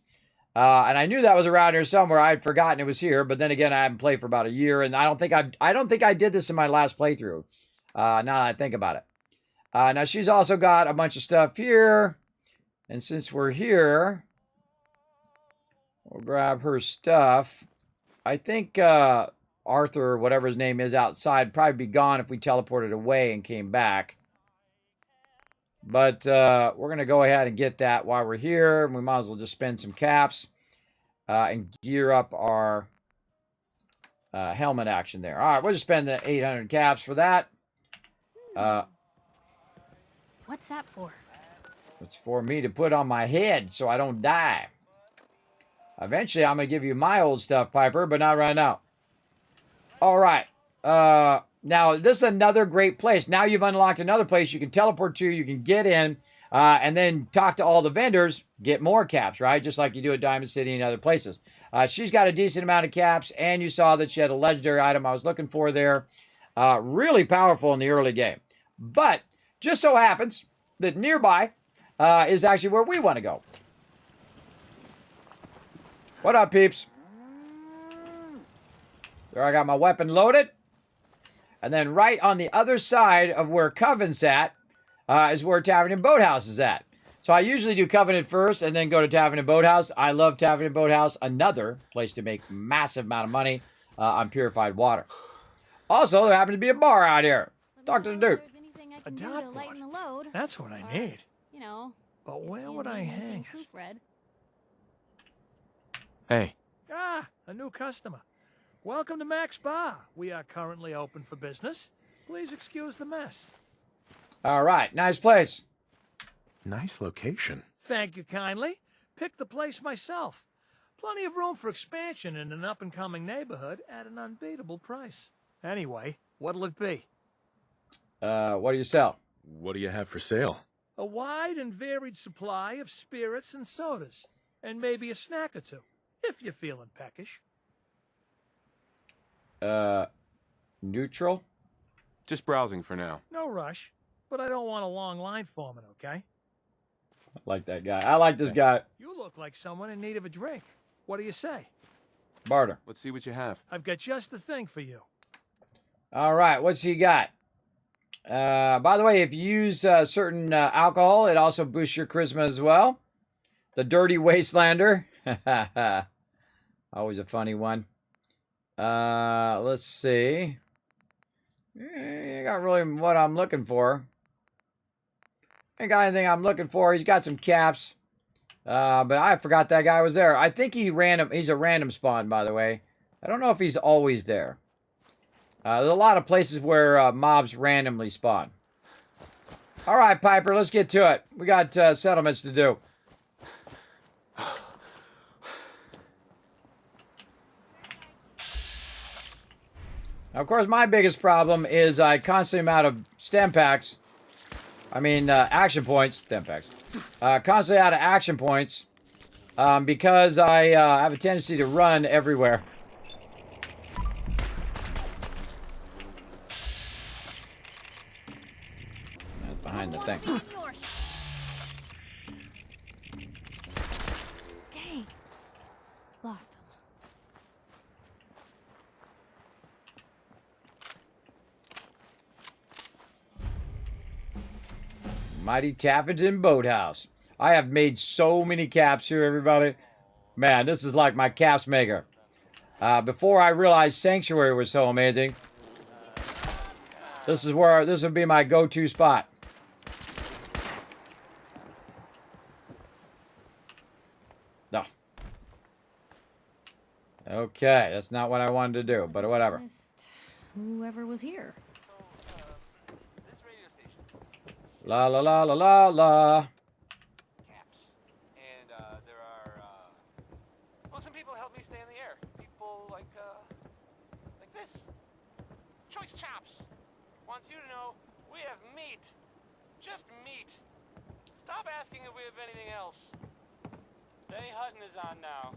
And I knew that was around here somewhere. I had forgotten it was here, but then again, I haven't played for about a year, and I don't think I did this in my last playthrough. Now that I think about it. Now she's also got a bunch of stuff here, and since we're here, we'll grab her stuff. I think Arthur, whatever his name is, outside probably be gone if we teleported away and came back. But we're going to go ahead and get that while we're here. We might as well just spend some caps and gear up our helmet action there. All right, we'll just spend the 800 caps for that. What's that for? It's for me to put on my head so I don't die. Eventually, I'm going to give you my old stuff, Piper, but not right now. All right. Now, this is another great place. Now you've unlocked another place you can teleport to, you can get in, and then talk to all the vendors, get more caps, right? Just like you do at Diamond City and other places. She's got a decent amount of caps, and you saw that she had a legendary item I was looking for there. Really powerful in the early game. But just so happens that nearby is actually where we want to go. What up, peeps? There, I got my weapon loaded. And then right on the other side of where Covenant's at is where Tavern and Boathouse is at. So I usually do Covenant first and then go to Tavern and Boathouse. I love Tavern and Boathouse. Another place to make massive amount of money on purified water. Also, there happens to be a bar out here. Talk to the dude. A dartboard. That's what I need. You know. But where would I hang it? Proofread. Hey. Ah, a new customer. Welcome to Mac's Bar. We are currently open for business. Please excuse the mess. All right, nice place. Nice location. Thank you kindly. Picked the place myself. Plenty of room for expansion in an up-and-coming neighborhood at an unbeatable price. Anyway, what'll it be? What do you sell? What do you have for sale? A wide and varied supply of spirits and sodas. And maybe a snack or two, if you're feeling peckish. Neutral? Just browsing for now. No rush, but I don't want a long line forming, okay? I like that guy. I like this guy. You look like someone in need of a drink. What do you say? Barter. Let's see what you have. I've got just the thing for you. All right, what's he got? By the way, if you use certain alcohol, it also boosts your charisma as well. The Dirty Wastelander. Always a funny one. Let's see. You got really what I'm looking for. Ain't got anything I'm looking for. He's got some caps. But I forgot that guy was there. I think he's a random spawn, by the way. I don't know if he's always there. There's a lot of places where mobs randomly spawn. All right, Piper, let's get to it. We got settlements to do. Now, of course, my biggest problem is I constantly am out of stem packs. I mean, action points. Stem packs. Constantly out of action points because I have a tendency to run everywhere. That's behind the thing. Dang. Lost him. Mighty Taffington Boathouse. I have made so many caps here, everybody. Man, this is like my caps maker. Before I realized Sanctuary was so amazing, this would be my go-to spot. No. Okay, that's not what I wanted to do, but whatever. Whoever was here. La la la la la la. And there are, well, some people help me stay in the air. People like this. Choice Chops wants you to know we have meat. Just meat. Stop asking if we have anything else. Benny Hutton is on now.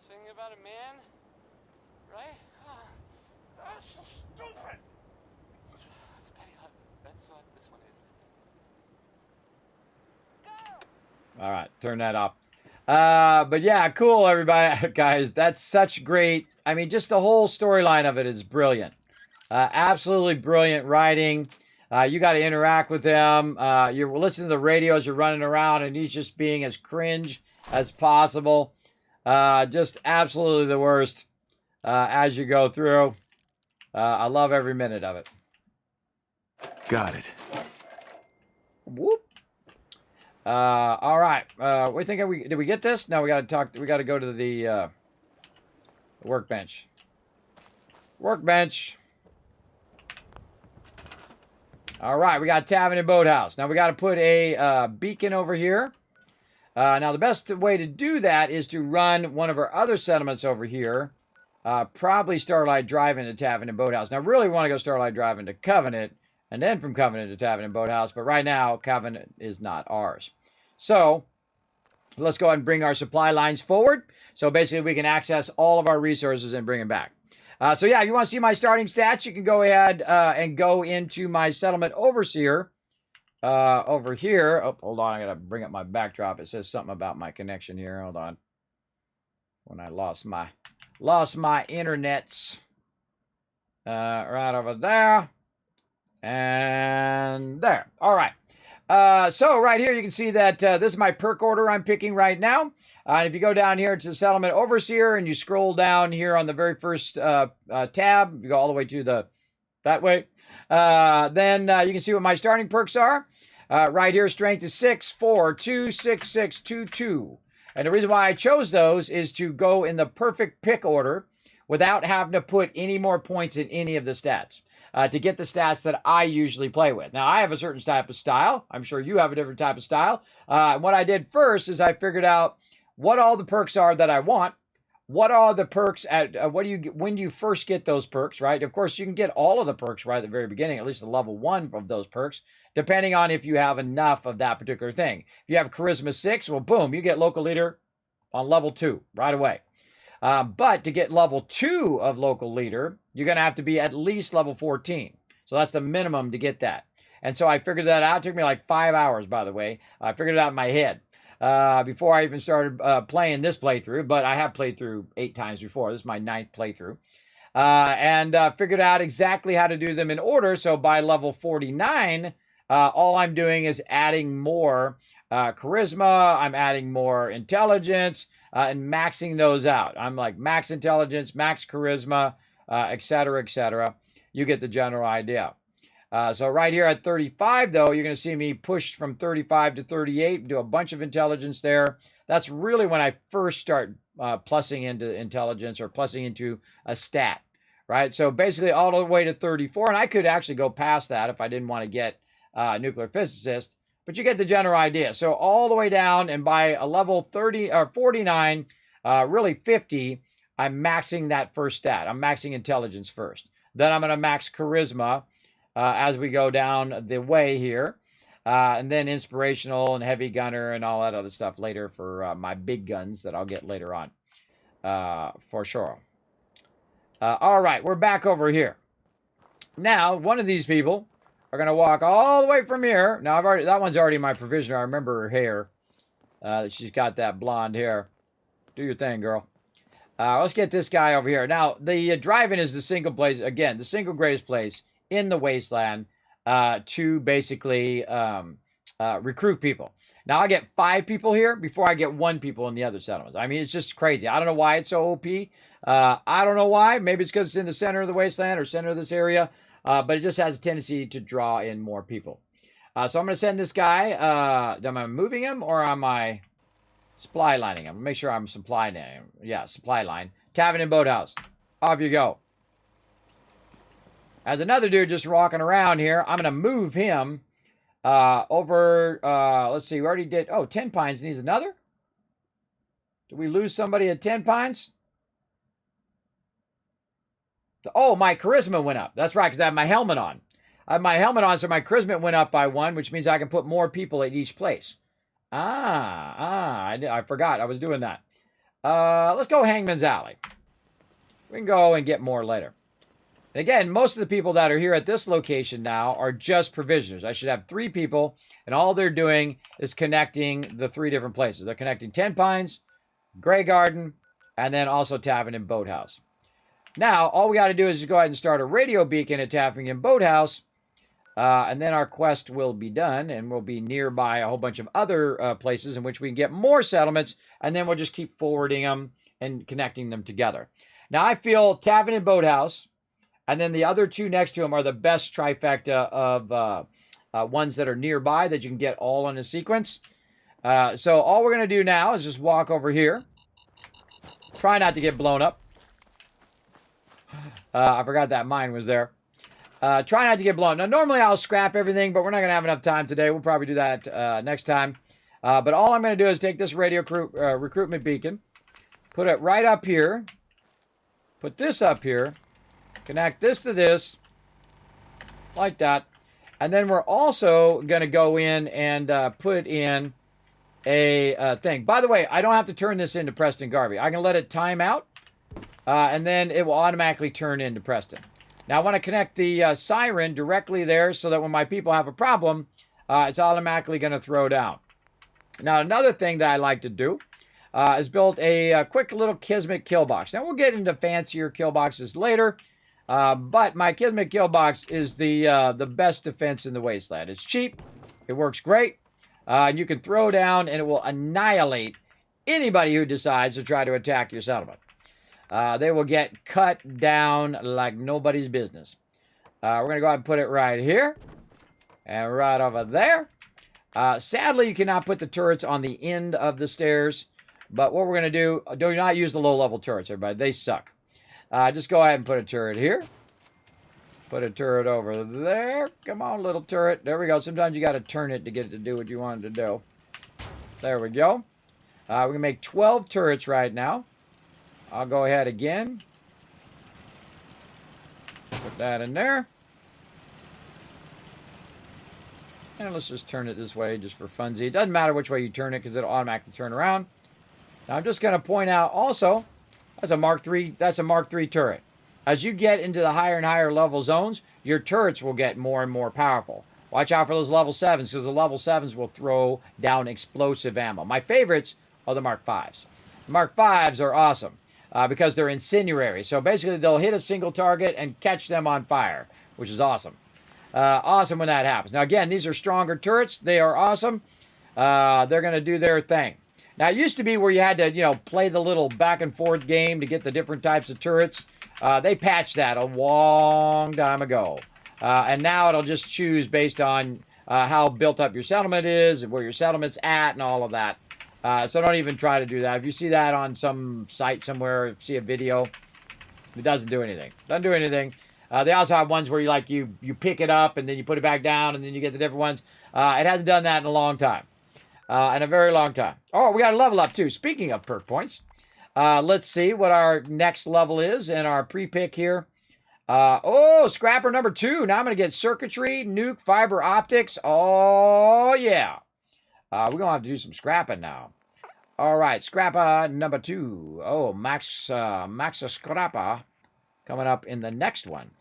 Singing about a man, right? That's so stupid. It's Benny Hutton. That's what this one is. All right, turn that off. But yeah, cool, everybody, guys. That's such great. I mean, just the whole storyline of it is brilliant. Absolutely brilliant writing. You got to interact with him. You're listening to the radio as you're running around, and he's just being as cringe as possible. Just absolutely the worst as you go through. I love every minute of it. Got it. Whoop. All right. What do you think? Did we get this? No, we got to talk. We got to go to the workbench. Workbench. All right, we got Tavern and Boathouse. Now we got to put a beacon over here. Now the best way to do that is to run one of our other settlements over here. Probably Starlight Drive into Tavern and Boathouse. Now, I really want to go Starlight Drive into Covenant, and then from Covenant to Tavern and Boathouse. But right now, Covenant is not ours. So let's go ahead and bring our supply lines forward. So basically, we can access all of our resources and bring them back. So yeah, you want to see my starting stats? You can go ahead and go into my Settlement Overseer over here. Oh, hold on. I got to bring up my backdrop. It says something about my connection here. Hold on. When I lost my internets right over there and there. All right. So right here, you can see that this is my perk order I'm picking right now. And if you go down here to the Settlement Overseer and you scroll down here on the very first tab, you go all the way to that way, then you can see what my starting perks are. Right here, strength is 6, 4, 2, 6, 6, 2, 2. And the reason why I chose those is to go in the perfect pick order without having to put any more points in any of the stats. To get the stats that I usually play with. Now, I have a certain type of style. I'm sure you have a different type of style. What I did first is I figured out what all the perks are that I want. What are the perks at, when do you first get those perks, right? Of course, you can get all of the perks right at the very beginning, at least the level 1 of those perks, depending on if you have enough of that particular thing. If you have Charisma 6, well, boom, you get Local Leader on level 2 right away. But to get level 2 of Local Leader, you're going to have to be at least level 14. So that's the minimum to get that. And so I figured that out. It took me like 5 hours, by the way. I figured it out in my head before I even started playing this playthrough. But I have played through 8 times before. This is my 9th playthrough. And figured out exactly how to do them in order. So by level 49, all I'm doing is adding more charisma. I'm adding more intelligence and maxing those out. I'm like max intelligence, max charisma, etc., etc. You get the general idea. So right here at 35, though, you're going to see me pushed from 35 to 38, do a bunch of intelligence there. That's really when I first start plussing into intelligence or plussing into a stat, right? So basically all the way to 34, and I could actually go past that if I didn't want to get nuclear physicist, but you get the general idea. So all the way down, and by a level 30 or 49, really 50, I'm maxing that first stat. I'm maxing intelligence first. Then I'm going to max charisma as we go down the way here. And then inspirational and heavy gunner and all that other stuff later for my big guns that I'll get later on for sure. All right, we're back over here. Now, one of these people are going to walk all the way from here. Now, that one's already my provisioner. I remember her hair. She's got that blonde hair. Do your thing, girl. Let's get this guy over here. Now, the drive-in is the single place, again, the single greatest place in the wasteland to basically recruit people. Now, I get 5 people here before I get 1 people in the other settlements. I mean, it's just crazy. I don't know why it's so OP. I don't know why. Maybe it's because it's in the center of the wasteland or center of this area. But it just has a tendency to draw in more people. So I'm going to send this guy. Am I moving him or am I supply lining him? Make sure I'm supply lining him. Yeah, supply line. Tavern and Boathouse. Off you go. As another dude just walking around here, I'm going to move him over. Let's see. We already did. Oh, 10 Pines needs another. Did we lose somebody at 10 Pines? Oh, my charisma went up. That's right, because I have my helmet on. I have my helmet on, so my charisma went up by 1, which means I can put more people at each place. I forgot I was doing that. Let's go Hangman's Alley. We can go and get more later. And again, most of the people that are here at this location now are just provisioners. I should have 3 people, and all they're doing is connecting the 3 different places. They're connecting 10 Pines, Grey Garden, and then also Tavern and Boathouse. Now, all we got to do is just go ahead and start a radio beacon at Tavern and Boathouse, and then our quest will be done, and we'll be nearby a whole bunch of other places in which we can get more settlements, and then we'll just keep forwarding them and connecting them together. Now, I feel Tavern and Boathouse, and then the other 2 next to them are the best trifecta of ones that are nearby that you can get all in a sequence. So all we're going to do now is just walk over here. Try not to get blown up. I forgot that mine was there. Try not to get blown. Now, normally I'll scrap everything, but we're not going to have enough time today. We'll probably do that next time. But all I'm going to do is take this radio recruitment beacon, put it right up here, put this up here, connect this to this, like that. And then we're also going to go in and put in a thing. By the way, I don't have to turn this into Preston Garvey. I can let it time out. And then it will automatically turn into Preston. Now, I want to connect the siren directly there so that when my people have a problem, it's automatically going to throw down. Now, another thing that I like to do is build a quick little Kismet kill box. Now, we'll get into fancier kill boxes later, but my Kismet kill box is the best defense in the wasteland. It's cheap. It works great. And you can throw down, and it will annihilate anybody who decides to try to attack your settlement. They will get cut down like nobody's business. We're going to go ahead and put it right here. And right over there. Sadly, you cannot put the turrets on the end of the stairs. But what we're going to do not use the low-level turrets, everybody. They suck. Just go ahead and put a turret here. Put a turret over there. Come on, little turret. There we go. Sometimes you got to turn it to get it to do what you want it to do. There we go. We're going to make 12 turrets right now. I'll go ahead again. Put that in there. And let's just turn it this way just for funsies. It doesn't matter which way you turn it because it'll automatically turn around. Now I'm just going to point out also, that's a Mark III turret. As you get into the higher and higher level zones, your turrets will get more and more powerful. Watch out for those level 7s because the level 7s will throw down explosive ammo. My favorites are the Mark Vs. The Mark Vs are awesome. Because they're incendiary. So basically, they'll hit a single target and catch them on fire, which is awesome. Awesome when that happens. Now, again, these are stronger turrets. They are awesome. They're going to do their thing. Now, it used to be where you had to, play the little back and forth game to get the different types of turrets. They patched that a long time ago. And now it'll just choose based on how built up your settlement is and where your settlement's at and all of that. So don't even try to do that. If you see that on some site somewhere, see a video, it doesn't do anything. Doesn't do anything. They also have ones where you pick it up and then you put it back down and then you get the different ones. It hasn't done that in a long time. In a very long time. Oh, we got a level up too. Speaking of perk points, let's see what our next level is in our pre-pick here. Scrapper number 2. Now I'm going to get circuitry, nuke, fiber optics. Oh, yeah. We're going to have to do some scrapping now. All right, scrapper number 2. Oh, Max Scrapper coming up in the next one.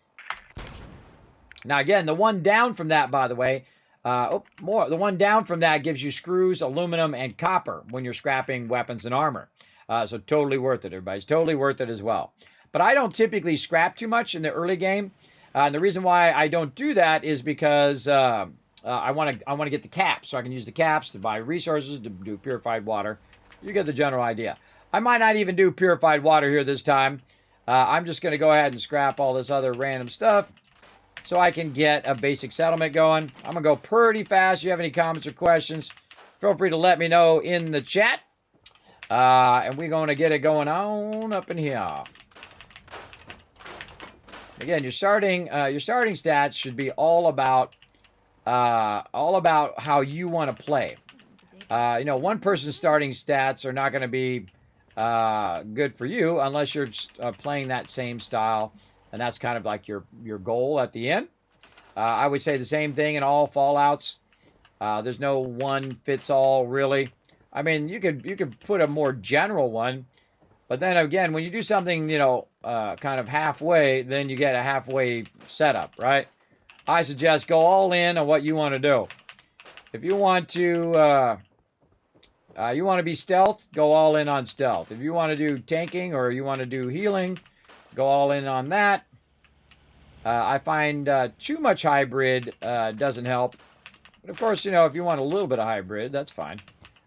Now, again, the one down from that, by the way, the one down from that gives you screws, aluminum, and copper when you're scrapping weapons and armor. So totally worth it, everybody. It's totally worth it as well. But I don't typically scrap too much in the early game. And the reason why I don't do that is because I want to get the caps. So I can use the caps to buy resources to do purified water. You get the general idea. I might not even do purified water here this time. I'm just going to go ahead and scrap all this other random stuff so I can get a basic settlement going. I'm going to go pretty fast. If you have any comments or questions, feel free to let me know in the chat. And we're going to get it going on up in here. Again, your starting stats should be all about how you want to play. One person's starting stats are not going to be good for you unless you're playing that same style, and that's kind of like your goal at the end. I would say the same thing in all Fallouts. There's no one fits all really. I mean, you could put a more general one, but then again, when you do something, kind of halfway, then you get a halfway setup, right? I suggest go all in on what you want to do. If you want to be stealth, go all in on stealth. If you want to do tanking or you want to do healing, go all in on that. I find too much hybrid doesn't help. But of course, if you want a little bit of hybrid, that's fine.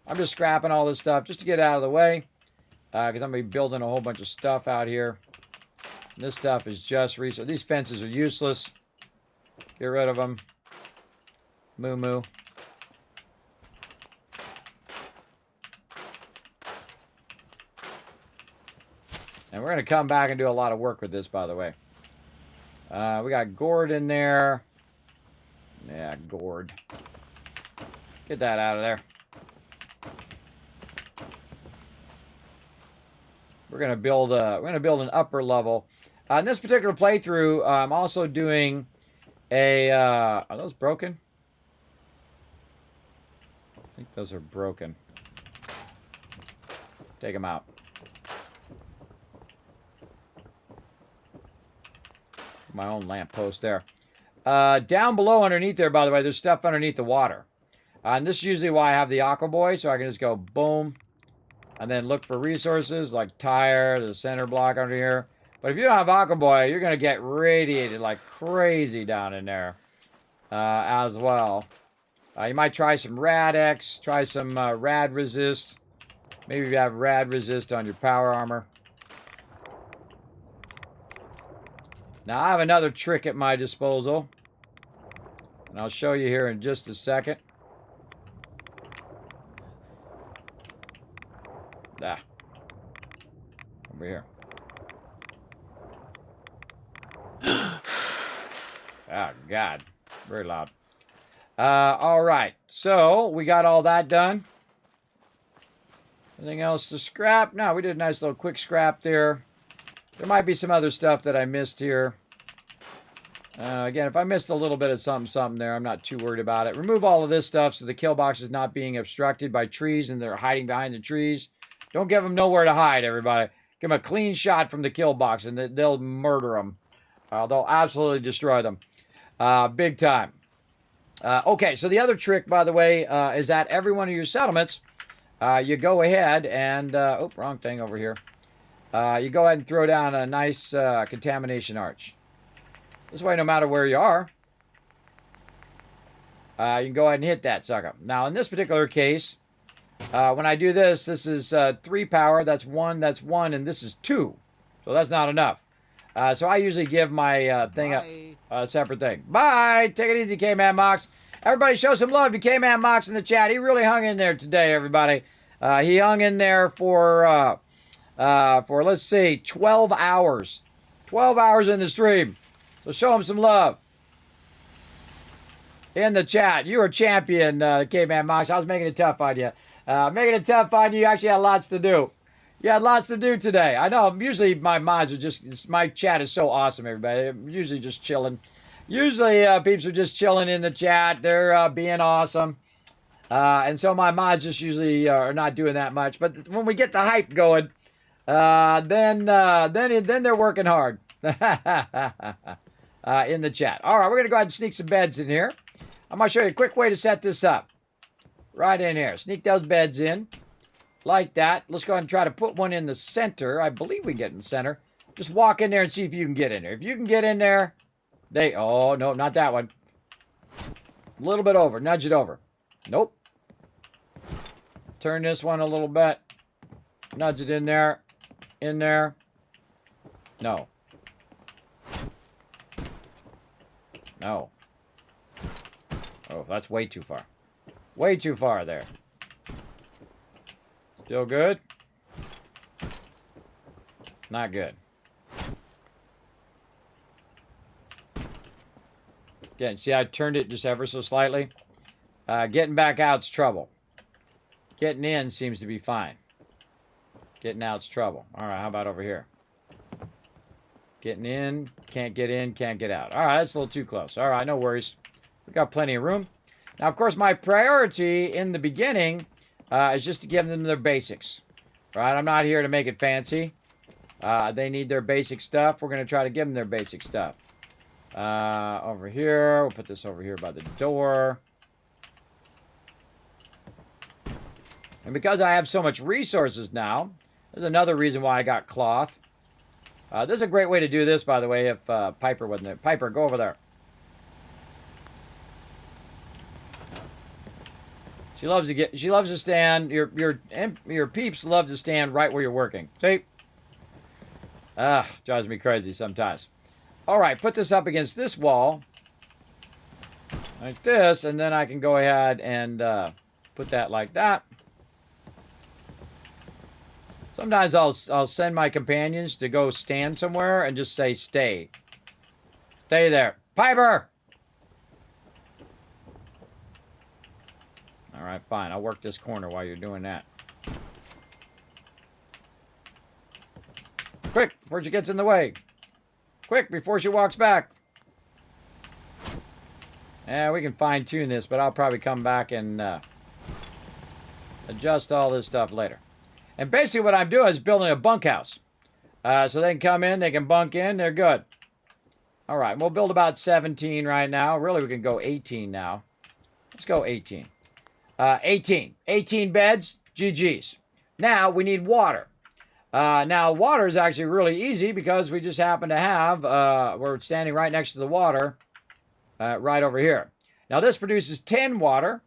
I'm just scrapping all this stuff just to get out of the way. Because I'm going to be building a whole bunch of stuff out here. And this stuff is just resource. These fences are useless. Get rid of them. Moo moo. And we're going to come back and do a lot of work with this, by the way. We got gourd in there. Yeah, gourd. Get that out of there. We're going to build an upper level. In this particular playthrough, I'm also doing a... are those broken? I think those are broken. Take them out. My own lamppost there. Down below underneath there, by the way, there's stuff underneath the water. And this is usually why I have the Aqua Boy, so I can just go boom. And then look for resources like tire, the center block under here. But if you don't have Aqua Boy, you're going to get radiated like crazy down in there as well. You might try some Rad-X, try some Rad Resist. Maybe you have Rad Resist on your power armor. Now, I have another trick at my disposal. And I'll show you here in just a second. Over here. Oh, God. Very loud. All right. So, we got all that done. Anything else to scrap? No, we did a nice little quick scrap there. There might be some other stuff that I missed here. Again, if I missed a little bit of something there, I'm not too worried about it. Remove all of this stuff so the kill box is not being obstructed by trees and they're hiding behind the trees. Don't give them nowhere to hide, everybody. Give them a clean shot from the kill box and they'll murder them. They'll absolutely destroy them. Big time. Okay, so the other trick, by the way, is that every one of your settlements, you go ahead and... oh, wrong thing over here. You go ahead and throw down a nice contamination arch. This way, no matter where you are, you can go ahead and hit that sucker. Now, in this particular case, when I do this, this is 3 power. That's 1, and this is 2. So that's not enough. So I usually give my thing a separate thing. Bye! Take it easy, K-Man Mox. Everybody show some love to K-Man Mox in the chat. He really hung in there today, everybody. He hung in there for let's see, 12 hours. 12 hours in the stream. So show them some love. In the chat, you were champion, Caveman Mox. I was making it tough on you. Making it tough on you. You actually had lots to do. You had lots to do today. I know. Usually my mods are just, my chat is so awesome, everybody. I'm usually just chilling. Usually peeps are just chilling in the chat. They're being awesome. And so my mods just usually are not doing that much. But when we get the hype going, then they're working hard. In the chat. All right, we're going to go ahead and sneak some beds in here. I'm going to show you a quick way to set this up. Right in here. Sneak those beds in. Like that. Let's go ahead and try to put one in the center. I believe we can get in the center. Just walk in there and see if you can get in there. If you can get in there, oh, no, not that one. A little bit over. Nudge it over. Nope. Turn this one a little bit. Nudge it in there. In there. No. No. Oh, that's way too far. Way too far there. Still good? Not good. Again, see I turned it just ever so slightly? Getting back out's trouble. Getting in seems to be fine. Getting out's trouble. All right, how about over here? Getting in, can't get out. All right, that's a little too close. All right, no worries. We got plenty of room. Now, of course, my priority in the beginning is just to give them their basics. Right? I'm not here to make it fancy. They need their basic stuff. We're going to try to give them their basic stuff. Over here. We'll put this over here by the door. And because I have so much resources now, there's another reason why I got cloth. This is a great way to do this, by the way, if Piper wasn't there. Piper, go over there. She loves to stand. Your peeps love to stand right where you're working. See? Drives me crazy sometimes. All right, put this up against this wall. Like this, and then I can go ahead and put that like that. Sometimes I'll send my companions to go stand somewhere and just say, stay. Stay there. Piper! All right, fine. I'll work this corner while you're doing that. Quick, before she gets in the way. Quick, before she walks back. Yeah, we can fine-tune this, but I'll probably come back and adjust all this stuff later. And basically what I'm doing is building a bunkhouse. So they can come in, they can bunk in, they're good. All right, we'll build about 17 right now. Really, we can go 18 now. Let's go 18. 18 beds, GG's. Now, we need water. Now, water is actually really easy because we just happen to have, we're standing right next to the water, right over here. Now, this produces 10 water,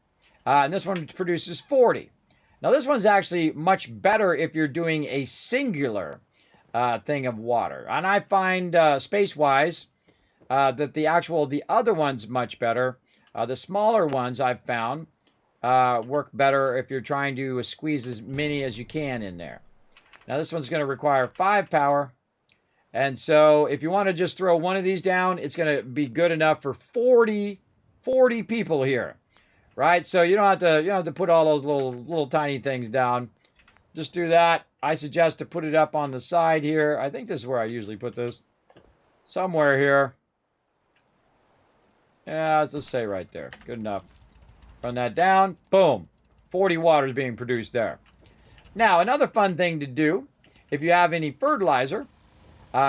and this one produces 40. Now, this one's actually much better if you're doing a singular thing of water. And I find, space-wise, that the other one's much better. The smaller ones I've found work better if you're trying to squeeze as many as you can in there. Now, this one's going to require 5 power. And so if you want to just throw one of these down, it's going to be good enough for 40 people here. Right? So you don't have to put all those little tiny things down. Just do that. I suggest to put it up on the side here. I think this is where I usually put this. Somewhere here. Yeah, let's just say right there. Good enough. Run that down. Boom. 40 water is being produced there. Now, another fun thing to do, if you have any fertilizer,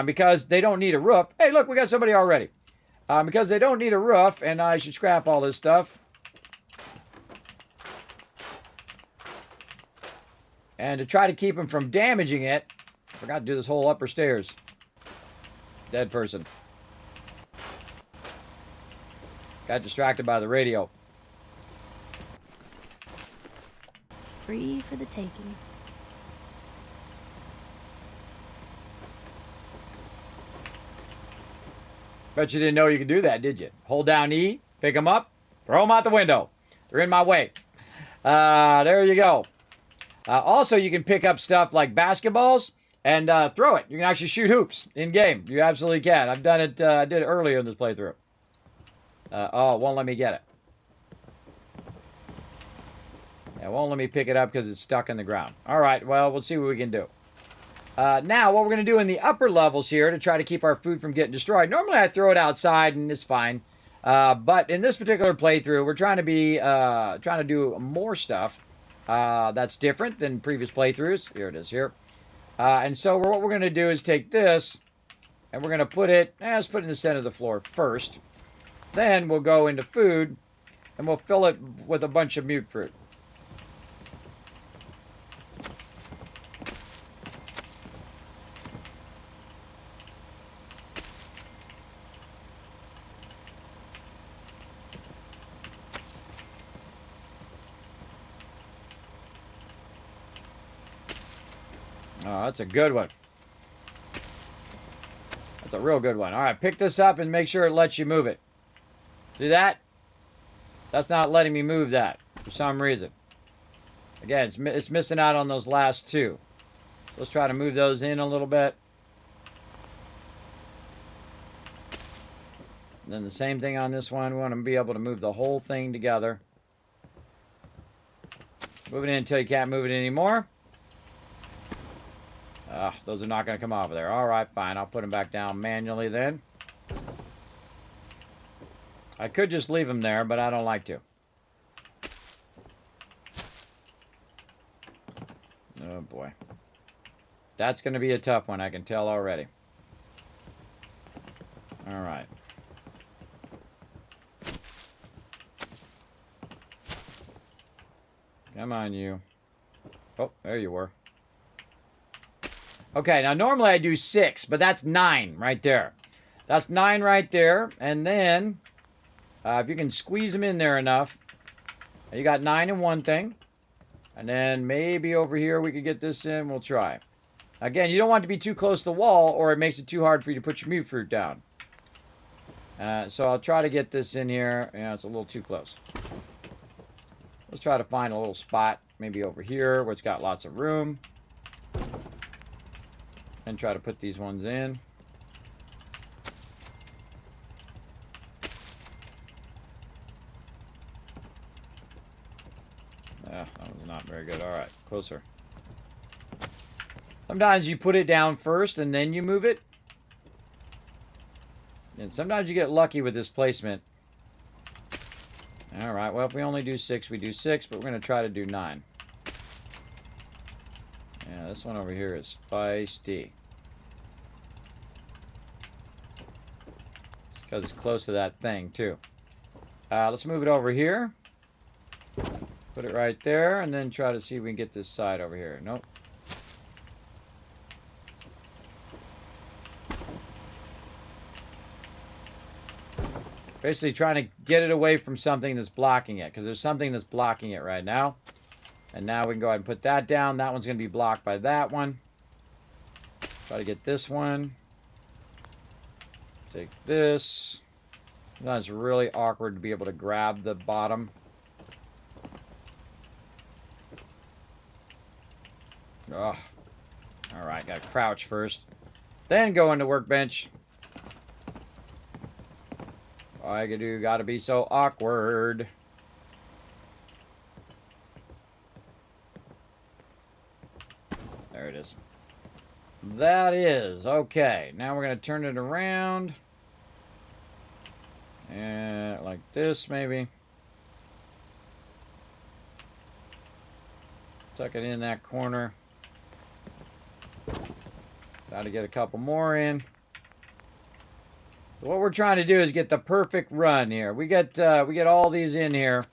because they don't need a roof. Hey, look, we got somebody already. Because they don't need a roof, and I should scrap all this stuff. And to try to keep them from damaging it, I forgot to do this whole upper stairs. Dead person. Got distracted by the radio. Free for the taking. Bet you didn't know you could do that, did you? Hold down E, pick them up, throw them out the window. They're in my way. There you go. Also, you can pick up stuff like basketballs. and throw it. You can actually shoot hoops in game. You absolutely can. I've done it. I did it earlier in this playthrough. Oh, it won't let me get it. It won't let me pick it up because it's stuck in the ground. All right, well, we'll see what we can do. Now, what we're going to do in the upper levels here to try to keep our food from getting destroyed. Normally, I throw it outside and it's fine. But in this particular playthrough, we're trying to do more stuff that's different than previous playthroughs. Here it is here. And so what we're going to do is take this and we're going to put it, let's put it in the center of the floor first. Then we'll go into food and we'll fill it with a bunch of mute fruit. Oh, that's a good one. That's a real good one. All right, pick this up and make sure it lets you move it. See that? That's not letting me move that for some reason. Again, it's missing out on those last two. So let's try to move those in a little bit. And then the same thing on this one. We want to be able to move the whole thing together. Move it in until you can't move it anymore. Those are not going to come off of there. All right, fine. I'll put them back down manually then. I could just leave them there, but I don't like to. Oh, boy. That's going to be a tough one, I can tell already. All right. Come on, you. Oh, there you were. Okay, now normally I do 6, but that's 9 right there. That's 9 right there. And then, if you can squeeze them in there enough, you got 9 in one thing. And then maybe over here we could get this in. We'll try. Again, you don't want to be too close to the wall or it makes it too hard for you to put your mute fruit down. So I'll try to get this in here. Yeah, it's a little too close. Let's try to find a little spot, maybe over here where it's got lots of room. And try to put these ones in. That was not very good. All right, closer. Sometimes you put it down first and then you move it. And sometimes you get lucky with this placement. All right, well, if we only do 6, we do 6, but we're going to try to do 9. Yeah, this one over here is feisty. Because it's close to that thing, too. Let's move it over here. Put it right there, and then try to see if we can get this side over here. Nope. Basically trying to get it away from something that's blocking it, because there's something that's blocking it right now. And now we can go ahead and put that down. That one's going to be blocked by that one. Try to get this one. Take this. Sometimes it's really awkward to be able to grab the bottom. Ugh. Alright, gotta crouch first. Then go into workbench. All I can do, gotta be so awkward. There it is. That is. Okay, now we're going to turn it around. And like this, maybe. Tuck it in that corner. Got to get a couple more in. So what we're trying to do is get the perfect run here. We get all these in here.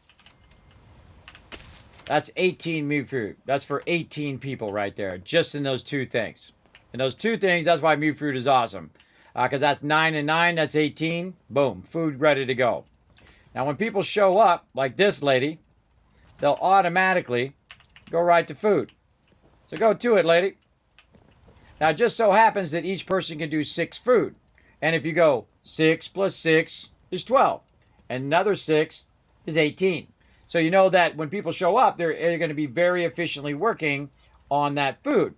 That's 18 mute fruit. That's for 18 people right there, just in those two things. And those two things, that's why mute fruit is awesome. Because that's 9 and 9, that's 18. Boom, food ready to go. Now when people show up, like this lady, they'll automatically go right to food. So go to it, lady. Now it just so happens that each person can do 6 food. And if you go 6 plus 6 is 12. And another 6 is 18. So you know that when people show up, they're going to be very efficiently working on that food.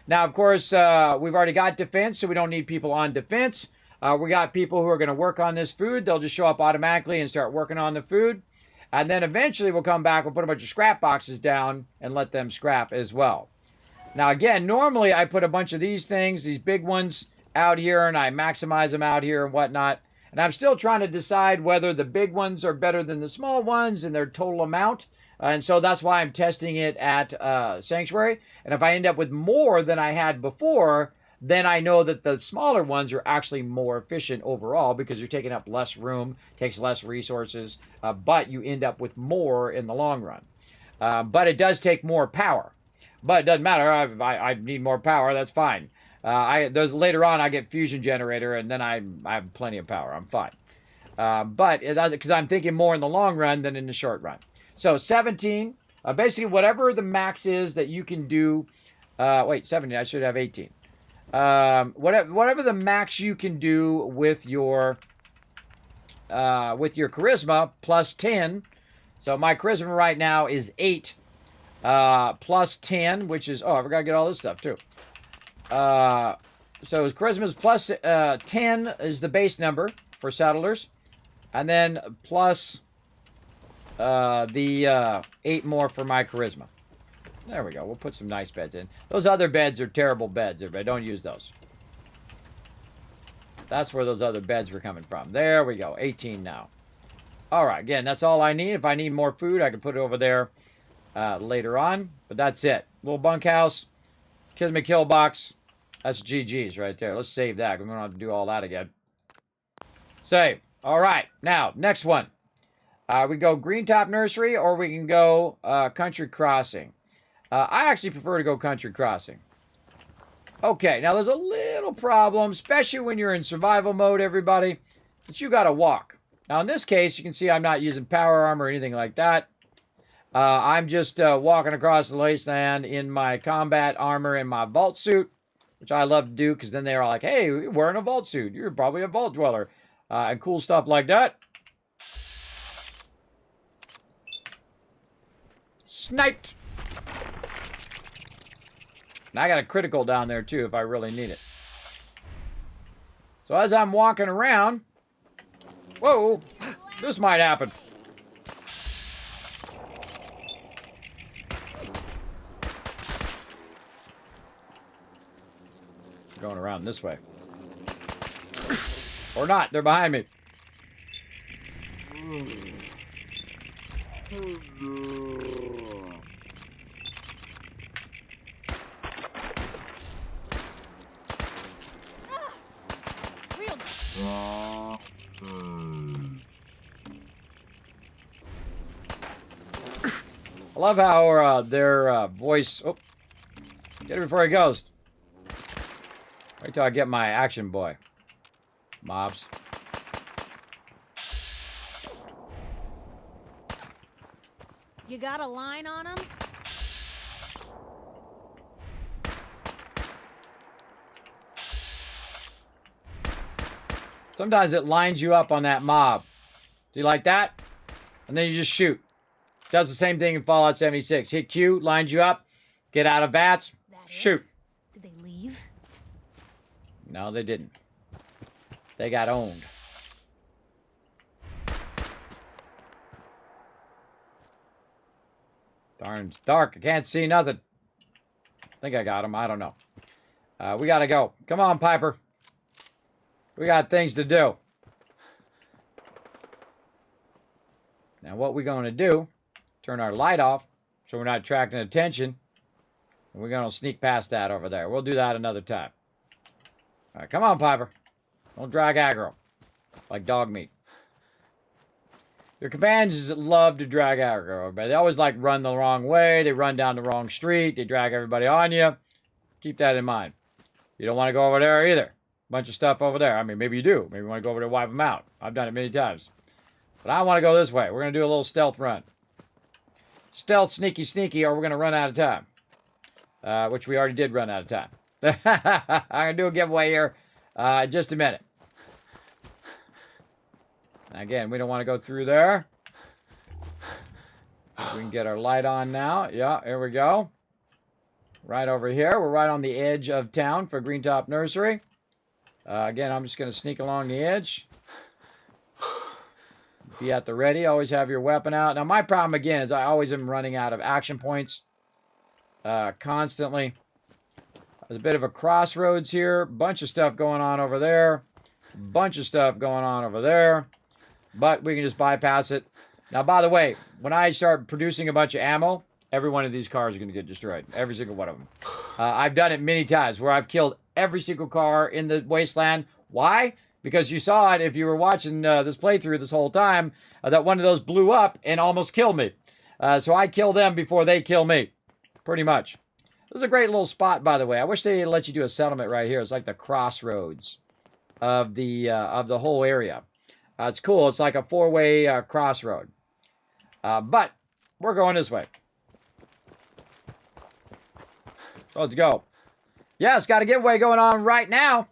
Now, of course, we've already got defense, so we don't need people on defense. We got people who are going to work on this food. They'll just show up automatically and start working on the food. And then eventually we'll come back, we'll put a bunch of scrap boxes down and let them scrap as well. Now, again, normally I put a bunch of these things, these big ones, out here, and I maximize them out here and whatnot. And I'm still trying to decide whether the big ones are better than the small ones in their total amount. And so that's why I'm testing it at Sanctuary. And if I end up with more than I had before, then I know that the smaller ones are actually more efficient overall because you're taking up less room, takes less resources, but you end up with more in the long run. But it does take more power. But it doesn't matter. I need more power. That's fine. Later on, I get fusion generator, and then I have plenty of power. I'm fine. But because I'm thinking more in the long run than in the short run. So 17, basically whatever the max is that you can do. Wait, 17. I should have 18. Whatever the max you can do with your charisma plus 10. So my charisma right now is 8 plus 10, which is, I forgot to get all this stuff too. So charisma is plus 10 is the base number for settlers, and then plus the 8 more for my charisma. There we go. We'll put some nice beds in. Those other beds are terrible beds, everybody. Don't use those. That's where those other beds were coming from. There we go. 18 now. All right. Again, that's all I need. If I need more food, I can put it over there later on. But that's it. Little bunkhouse. Kismet kill box. That's GG's right there. Let's save that. We don't have to do all that again. Save. All right. Now, next one. We go Green Top Nursery, or we can go Country Crossing. I actually prefer to go Country Crossing. Okay, now there's a little problem, especially when you're in survival mode, everybody, that you got to walk. Now, in this case, you can see I'm not using power armor or anything like that. I'm just walking across the wasteland in my combat armor and my vault suit, which I love to do because then they're all like, hey, you're wearing a vault suit. You're probably a vault dweller. And cool stuff like that. Sniped. And I got a critical down there, too, if I really need it. So as I'm walking around... Whoa! This might happen. Going around this way. Or not. They're behind me. I love how their voice... Oh, get it before he goes. Wait till I get my action boy. Mobs. You got a line on him? Sometimes it lines you up on that mob. Do you like that? And then you just shoot. Does the same thing in Fallout 76. Hit Q, lines you up, get out of bats, shoot. Did they leave? No, they didn't. They got owned. Darn, it's dark. I can't see nothing. I think I got him. I don't know. We got to go. Come on, Piper. We got things to do. Now, what we're going to do, turn our light off so we're not attracting attention. And we're going to sneak past that over there. We'll do that another time. All right, come on, Piper. Don't drag aggro like dog meat. Your companions love to drag aggro, everybody. They always like run the wrong way. They run down the wrong street. They drag everybody on you. Keep that in mind. You don't want to go over there either. Bunch of stuff over there. I mean, maybe you do. Maybe you want to go over there and wipe them out. I've done it many times. But I want to go this way. We're going to do a little stealth run. Stealth, sneaky, sneaky, or we're going to run out of time. Which we already did run out of time. I'm going to do a giveaway here in just a minute. Again, we don't want to go through there. We can get our light on now. Yeah, here we go. Right over here. We're right on the edge of town for Green Top Nursery. Again, I'm just going to sneak along the edge. Be at the ready. Always have your weapon out. Now, my problem, again, is I always am running out of action points. Constantly. There's a bit of a crossroads here. Bunch of stuff going on over there. Bunch of stuff going on over there. But we can just bypass it. Now, by the way, when I start producing a bunch of ammo, every one of these cars is going to get destroyed. Every single one of them. I've done it many times where I've killed every single car in the wasteland. Why? Because you saw it if you were watching this playthrough this whole time, that one of those blew up and almost killed me. So I kill them before they kill me. Pretty much. This is a great little spot, by the way. I wish they let you do a settlement right here. It's like the crossroads of the whole area. It's cool. It's like a four-way crossroad. But we're going this way. Let's go. Yes, got a giveaway going on right now.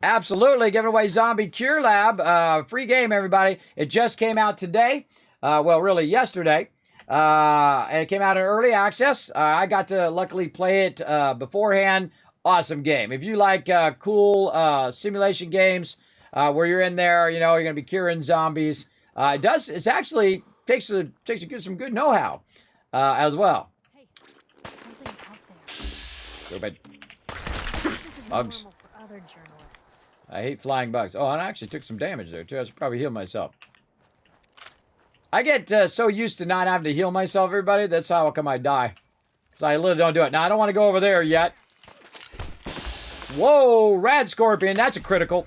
Absolutely, giving away Zombie Cure Lab. Free game, everybody. It just came out today. Well, really, yesterday. It came out in early access. I got to luckily play it beforehand. Awesome game. If you like cool simulation games where you're in there, you know, you're going to be curing zombies. It's actually takes some good know-how as well. Go bed. Bugs. I hate flying bugs. Oh, and I actually took some damage there, too. I should probably heal myself. I get so used to not having to heal myself, everybody. That's how come I die. Because I literally don't do it. Now, I don't want to go over there yet. Whoa, Rad Scorpion. That's a critical.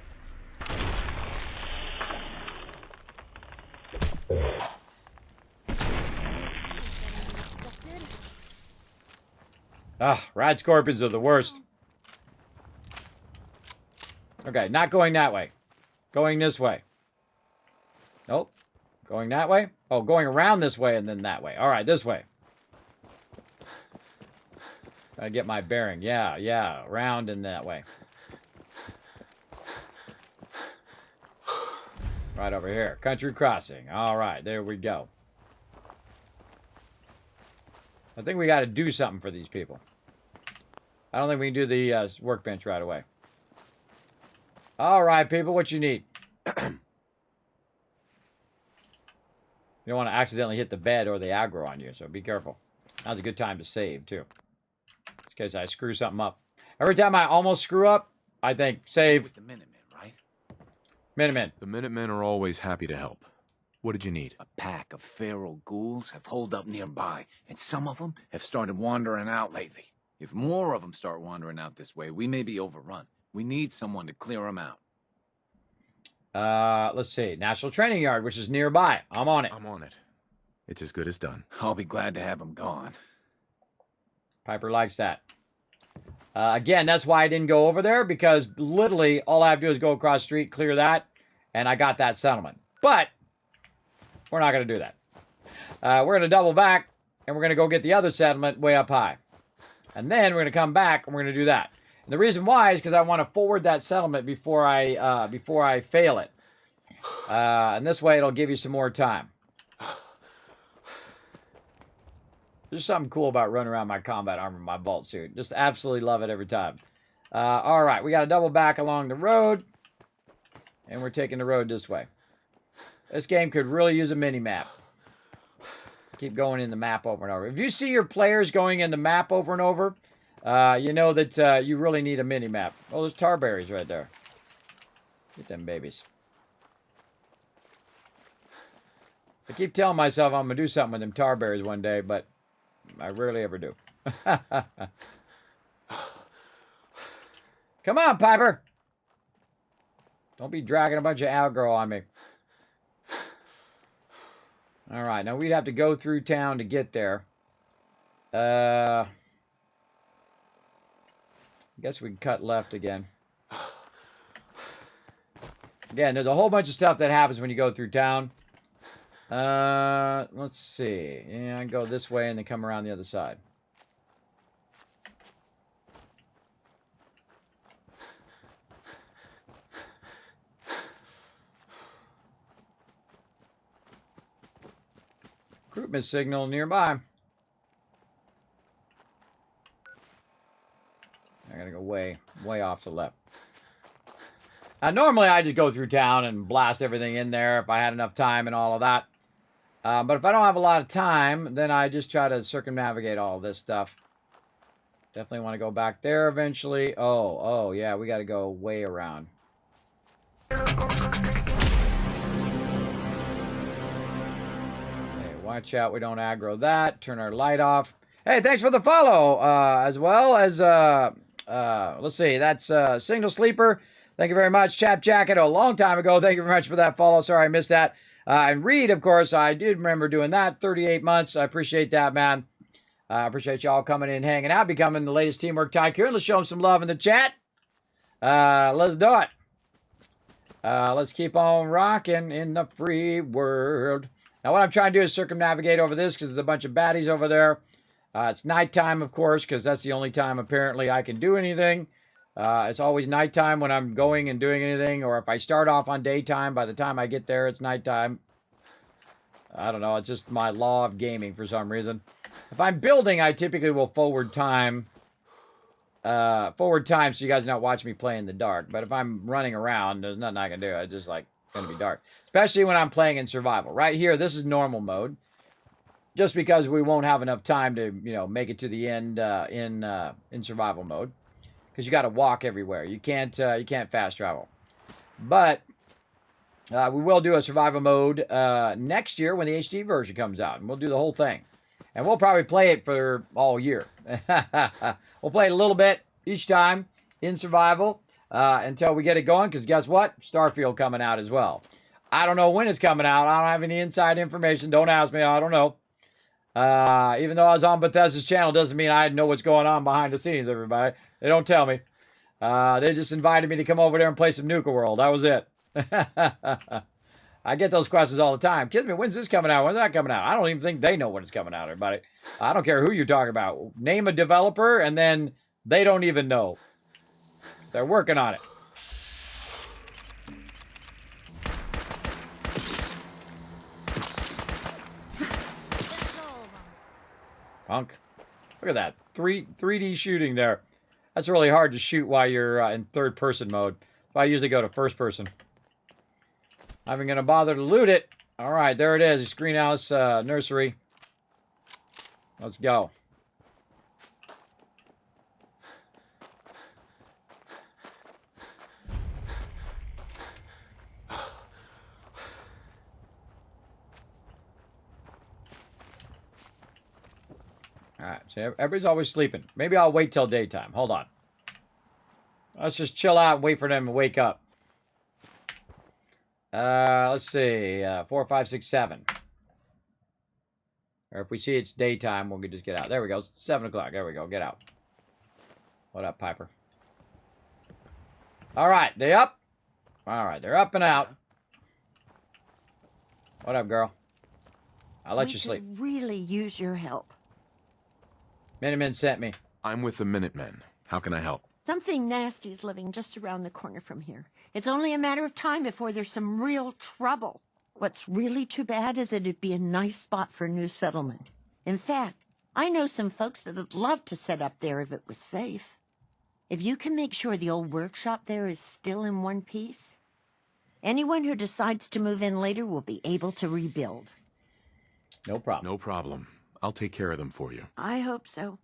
Ah, Rad Scorpions are the worst. Okay, not going that way. Going this way. Nope. Going that way? Oh, going around this way and then that way. All right, this way. Gotta get my bearing. Yeah. Around and that way. Right over here. Country crossing. All right, there we go. I think we got to do something for these people. I don't think we can do the workbench right away. All right, people, what you need? You don't want to accidentally hit the bed or the aggro on you, so be careful. Now's a good time to save, too. In case I screw something up. Every time I almost screw up, I think, save. With the Minutemen, right? Minutemen. The Minutemen are always happy to help. What did you need? A pack of feral ghouls have holed up nearby, and some of them have started wandering out lately. If more of them start wandering out this way, we may be overrun. We need someone to clear them out. Let's see. National Training Yard, which is nearby. I'm on it. I'm on it. It's as good as done. I'll be glad to have them gone. Piper likes that. Again, that's why I didn't go over there, because literally all I have to do is go across the street, clear that, and I got that settlement. But we're not going to do that. We're going to double back, and we're going to go get the other settlement way up high. And then we're going to come back, and we're going to do that. And the reason why is because I want to forward that settlement before I fail it. And this way, it'll give you some more time. There's something cool about running around my combat armor, my vault suit. Just absolutely love it every time. All right, we got to double back along the road. And we're taking the road this way. This game could really use a mini-map. Keep going in the map over and over. If you see your players going in the map over and over, you know that you really need a mini-map. Oh, there's tar berries right there. Get them babies. I keep telling myself I'm going to do something with them tar berries one day, but I rarely ever do. Come on, Piper. Don't be dragging a bunch of aggro on me. All right, now we'd have to go through town to get there. I guess we can cut left again. Again, there's a whole bunch of stuff that happens when you go through town. Let's see. Yeah, I can go this way and then come around the other side. Recruitment signal nearby. off to the left. Normally, I just go through town and blast everything in there if I had enough time and all of that. But if I don't have a lot of time, then I just try to circumnavigate all this stuff. Definitely want to go back there eventually. Oh, yeah, we got to go way around. Okay, watch out we don't aggro that. Turn our light off. Hey, thanks for the follow, as well as, let's see, that's Signal Sleeper. Thank you very much. Chap Jacket, a long time ago. Thank you very much for that follow. Sorry I missed that. And Reed, of course, I did remember doing that. 38 months. I appreciate that, man. I appreciate y'all coming in, hanging out, becoming the latest Teamwork Tycoon. Let's show them some love in the chat. Let's do it. Let's keep on rocking in the free world. Now, what I'm trying to do is circumnavigate over this because there's a bunch of baddies over there. It's nighttime, of course, because that's the only time, apparently, I can do anything. It's always nighttime when I'm going and doing anything, or if I start off on daytime, by the time I get there, it's nighttime. I don't know, it's just my law of gaming for some reason. If I'm building, I typically will forward time so you guys not watch me play in the dark. But if I'm running around, there's nothing I can do. It's just like going to be dark. Especially when I'm playing in survival. Right here, this is normal mode. Just because we won't have enough time to, make it to the end in survival mode. Because you got to walk everywhere. You can't fast travel. But we will do a survival mode next year when the HD version comes out. And we'll do the whole thing. And we'll probably play it for all year. We'll play it a little bit each time in survival until we get it going. Because guess what? Starfield coming out as well. I don't know when it's coming out. I don't have any inside information. Don't ask me. I don't know. Even though I was on Bethesda's channel doesn't mean I know what's going on behind the scenes, everybody. They don't tell me. They just invited me to come over there and play some Nuka World. That was it. I get those questions all the time. Kismet, when's this coming out? When's that coming out? I don't even think they know when it's coming out, everybody. I don't care who you're talking about. Name a developer, and then they don't even know. They're working on it. Punk. Look at that. 3D shooting there. That's really hard to shoot while you're in third-person mode. So I usually go to first-person. Not even going to bother to loot it. All right, there it is. Greenhouse nursery. Let's go. All right, so everybody's always sleeping. Maybe I'll wait till daytime. Hold on. Let's just chill out and wait for them to wake up. Let's see. 4, 5, 6, 7. Or if we see it's daytime, we'll just get out. There we go. 7 o'clock. There we go. Get out. What up, Piper? All right. They up? All right. They're up and out. What up, girl? I'll let you sleep. We could really use your help. Minutemen sent me. I'm with the Minutemen. How can I help? Something nasty's living just around the corner from here. It's only a matter of time before there's some real trouble. What's really too bad is that it'd be a nice spot for a new settlement. In fact, I know some folks that would love to set up there if it was safe. If you can make sure the old workshop there is still in one piece, anyone who decides to move in later will be able to rebuild. No problem. No problem. I'll take care of them for you. I hope so.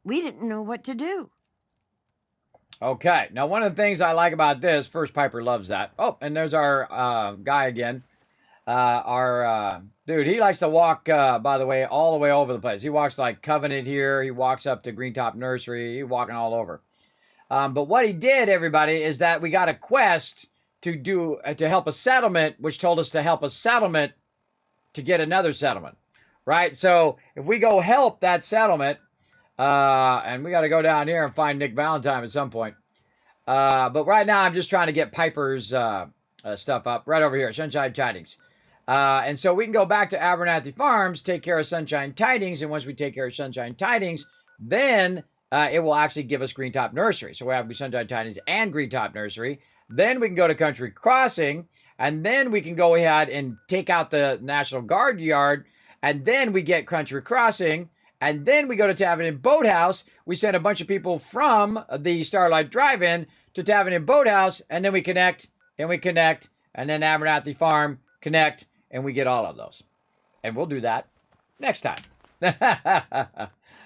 We didn't know what to do. Okay, now one of the things I like about this, first Piper loves that. Oh, and there's our guy again. Dude, he likes to walk, by the way, all the way over the place. He walks like Covenant here. He walks up to Greentop Nursery. He's walking all over. But what he did, everybody, is that we got a quest to help a settlement, which told us to help a settlement to get another settlement, right? So if we go help that settlement, and we got to go down here and find Nick Valentine at some point. But right now I'm just trying to get Piper's stuff up right over here, Sunshine Tidings. And so we can go back to Abernathy Farms, take care of Sunshine Tidings, and once we take care of Sunshine Tidings, then it will actually give us Greentop Nursery. So we have Sunshine Tidings and Greentop Nursery. Then we can go to Country Crossing, and then we can go ahead and take out the National Guard yard, and then we get Country Crossing, and then we go to Tavern and Boathouse. We send a bunch of people from the Starlight Drive-In to Tavernier Boathouse, and then we connect, and we connect, and then Abernathy Farm, connect, and we get all of those. And we'll do that next time.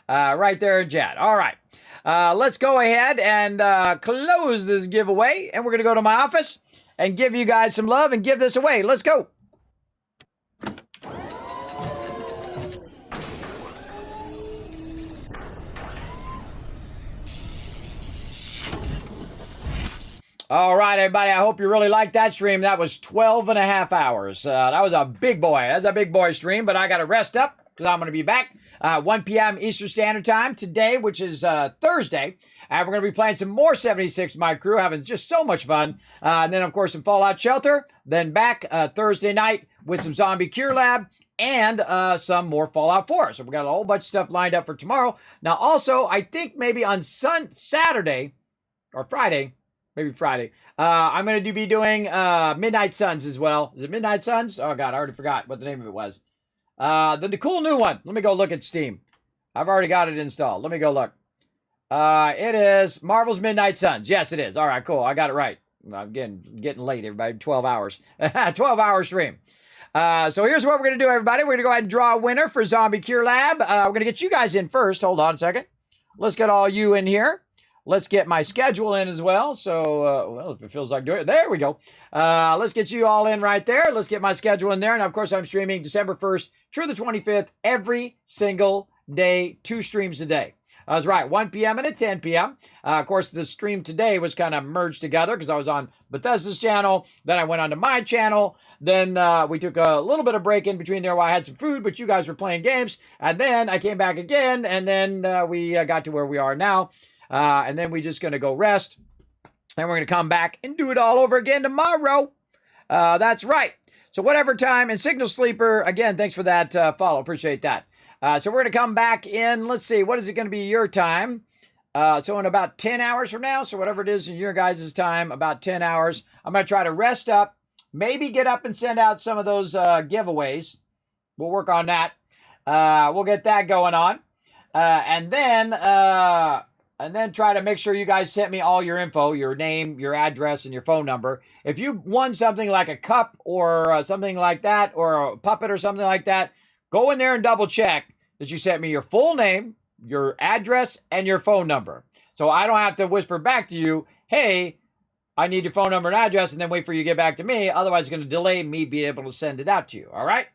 Right there in chat. All right. Let's go ahead and close this giveaway, and we're going to go to my office and give you guys some love and give this away. Let's go. All right, everybody. I hope you really liked that stream. That was 12 and a half hours. That was a big boy. That's a big boy stream, but I got to rest up because I'm going to be back 1 p.m. Eastern Standard Time today, which is Thursday. And we're going to be playing some more 76 My Crew, having just so much fun. And then, of course, some Fallout Shelter. Then back Thursday night with some Zombie Cure Lab and some more Fallout 4. So we got a whole bunch of stuff lined up for tomorrow. Now, also, I think maybe on Saturday or Friday, maybe Friday, I'm going to be doing Midnight Suns as well. Is it Midnight Suns? Oh, God, I already forgot what the name of it was. The cool new one. Let me go look at Steam. I've already got it installed. Let me go look. It is Marvel's Midnight Suns. Yes, it is. All right, cool. I got it right. I'm getting late, everybody. 12 hours. 12-hour stream. So here's what we're going to do, everybody. We're going to go ahead and draw a winner for Zombie Cure Lab. We're going to get you guys in first. Hold on a second. Let's get all you in here. Let's get my schedule in as well. So, well, if it feels like doing it, there we go. Let's get you all in right there. Let's get my schedule in there. And, of course, I'm streaming December 1st through the 25th every single day, 2 streams a day. I was right, 1 p.m. and at 10 p.m. Of course, the stream today was kind of merged together because I was on Bethesda's channel. Then I went on to my channel. Then we took a little bit of break in between there while I had some food, but you guys were playing games. And then I came back again, and then we got to where we are now. And then we're just going to go rest. And we're going to come back and do it all over again tomorrow. That's right. So whatever time. And Signal Sleeper, again, thanks for that follow. Appreciate that. So we're going to come back in. Let's see. What is it going to be your time? So in about 10 hours from now. So whatever it is in your guys' time, about 10 hours. I'm going to try to rest up. Maybe get up and send out some of those giveaways. We'll work on that. We'll get that going on. And then try to make sure you guys sent me all your info, your name, your address, and your phone number. If you won something like a cup or something like that, or a puppet or something like that, go in there and double check that you sent me your full name, your address, and your phone number. So I don't have to whisper back to you, hey, I need your phone number and address, and then wait for you to get back to me. Otherwise, it's going to delay me being able to send it out to you. All right?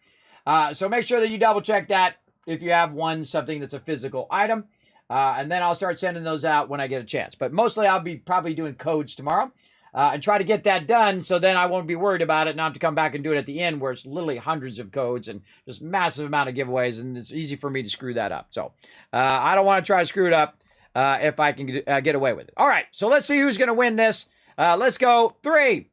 So make sure that you double check that if you have won something that's a physical item. And then I'll start sending those out when I get a chance. But mostly I'll be probably doing codes tomorrow and try to get that done so then I won't be worried about it and I have to come back and do it at the end where it's literally hundreds of codes and just massive amount of giveaways, and it's easy for me to screw that up. So I don't want to try to screw it up if I can get away with it. All right, so let's see who's going to win this. Let's go. 3,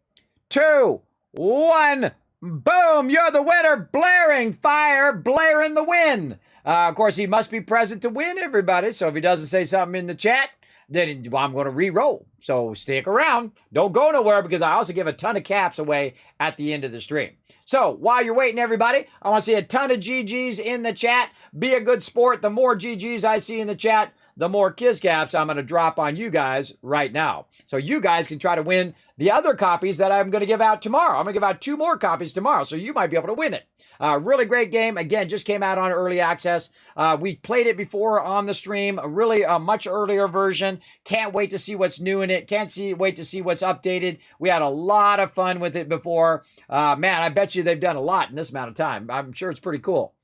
2, 1. Boom, you're the winner. Blaring fire, Blair in the win. Of course, he must be present to win, everybody. So if he doesn't say something in the chat, then I'm going to re-roll. So stick around. Don't go nowhere because I also give a ton of caps away at the end of the stream. So while you're waiting, everybody, I want to see a ton of GGs in the chat. Be a good sport. The more GGs I see in the chat, the more Kiss Caps I'm going to drop on you guys right now. So you guys can try to win the other copies that I'm going to give out tomorrow. I'm going to give out 2 more copies tomorrow, so you might be able to win it. Really great game. Again, just came out on early access. We played it before on the stream, a much earlier version. Can't wait to see what's new in it. Wait to see what's updated. We had a lot of fun with it before. Man, I bet you they've done a lot in this amount of time. I'm sure it's pretty cool.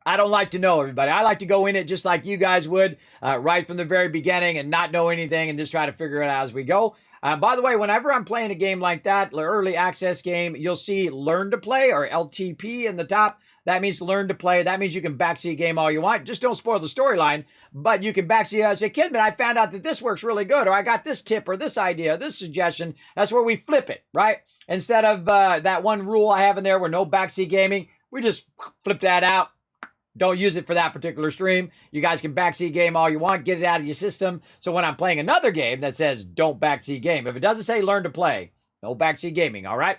I don't like to know, everybody. I like to go in it just like you guys would, right from the very beginning and not know anything and just try to figure it out as we go. By the way, whenever I'm playing a game like that, the early access game, you'll see Learn to Play or LTP in the top. That means Learn to Play. That means you can backseat a game all you want. Just don't spoil the storyline, but you can backseat it and say, Kismet, I found out that this works really good, or I got this tip or this idea, this suggestion. That's where we flip it, right? Instead of that one rule I have in there where no backseat gaming, we just flip that out. Don't use it for that particular stream. You guys can backseat game all you want. Get it out of your system. So when I'm playing another game that says don't backseat game, if it doesn't say learn to play, no backseat gaming, all right?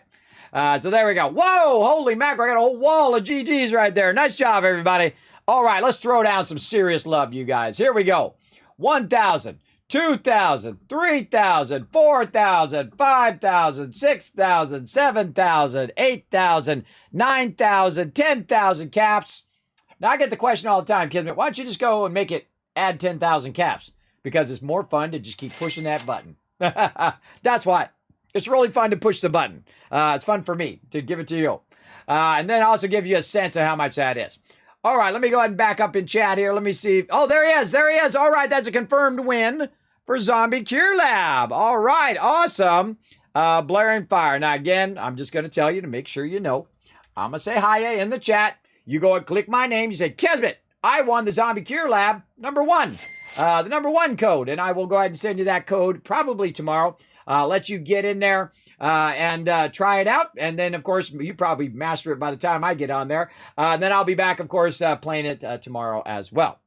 So there we go. Whoa, holy mackerel. I got a whole wall of GGs right there. Nice job, everybody. All right, let's throw down some serious love, you guys. Here we go. 1,000, 2,000, 3,000, 4,000, 5,000, 6,000, 7,000, 8,000, 9,000, 10,000 caps. Now, I get the question all the time, Kismet, why don't you just go and make it add 10,000 caps? Because it's more fun to just keep pushing that button. That's why. It's really fun to push the button. It's fun for me to give it to you. And then also give you a sense of how much that is. All right, let me go ahead and back up in chat here. Let me see. Oh, there he is. There he is. All right, that's a confirmed win for Zombie Cure Lab. All right, awesome. Blaring Fire. Now, again, I'm just going to tell you to make sure you know. I'm going to say hi in the chat. You go and click my name. You say, Kismet, I won the Zombie Cure Lab #1. The #1 code. And I will go ahead and send you that code probably tomorrow. Let you get in there and try it out. And then, of course, you probably master it by the time I get on there. Then I'll be back, of course, playing it tomorrow as well.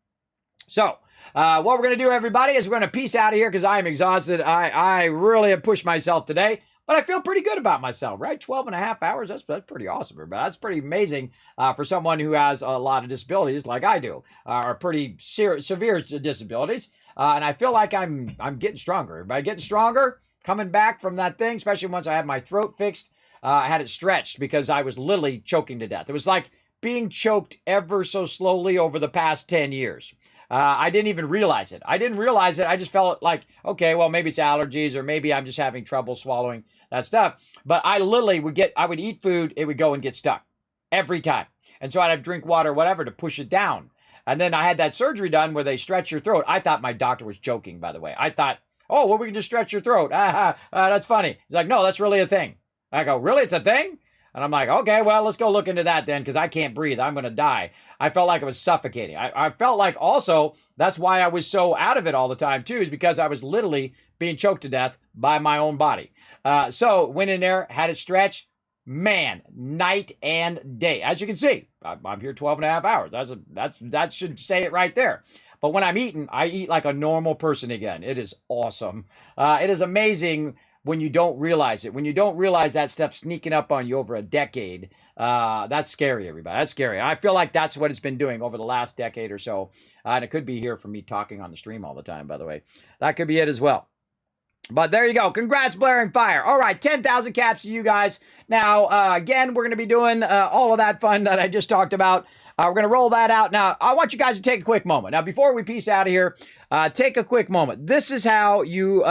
So, what we're going to do, everybody, is we're going to peace out of here because I am exhausted. I really have pushed myself today. But I feel pretty good about myself, right? 12 and a half hours, that's pretty awesome. Everybody. That's pretty amazing for someone who has a lot of disabilities like I do, or pretty severe disabilities. And I feel like I'm getting stronger. Everybody getting stronger, coming back from that thing, especially once I had my throat fixed. I had it stretched because I was literally choking to death. It was like being choked ever so slowly over the past 10 years. I didn't even realize it. I didn't realize it. I just felt like, okay, well, maybe it's allergies or maybe I'm just having trouble swallowing that stuff. But I literally I would eat food, it would go and get stuck every time. And so I'd have to drink water or whatever to push it down. And then I had that surgery done where they stretch your throat. I thought my doctor was joking, by the way. I thought, oh, well, we can just stretch your throat. That's funny. He's like, no, that's really a thing. I go, really? It's a thing? And I'm like, okay, well, let's go look into that then because I can't breathe. I'm going to die. I felt like I was suffocating. I felt like also that's why I was so out of it all the time too, is because I was literally being choked to death by my own body. So went in there, had it stretched. Man, night and day. As you can see, I'm here 12 and a half hours. That should say it right there. But when I'm eating, I eat like a normal person again. It is awesome. It is amazing when you don't realize it. When you don't realize that stuff sneaking up on you over a decade, that's scary, everybody. That's scary. I feel like that's what it's been doing over the last decade or so. And it could be here for me talking on the stream all the time, by the way. That could be it as well. But there you go. Congrats, Blaring Fire. All right, 10,000 caps to you guys. Now, again, we're going to be doing all of that fun that I just talked about. We're going to roll that out. Now, I want you guys to take a quick moment. Now, before we peace out of here, take a quick moment. This is how you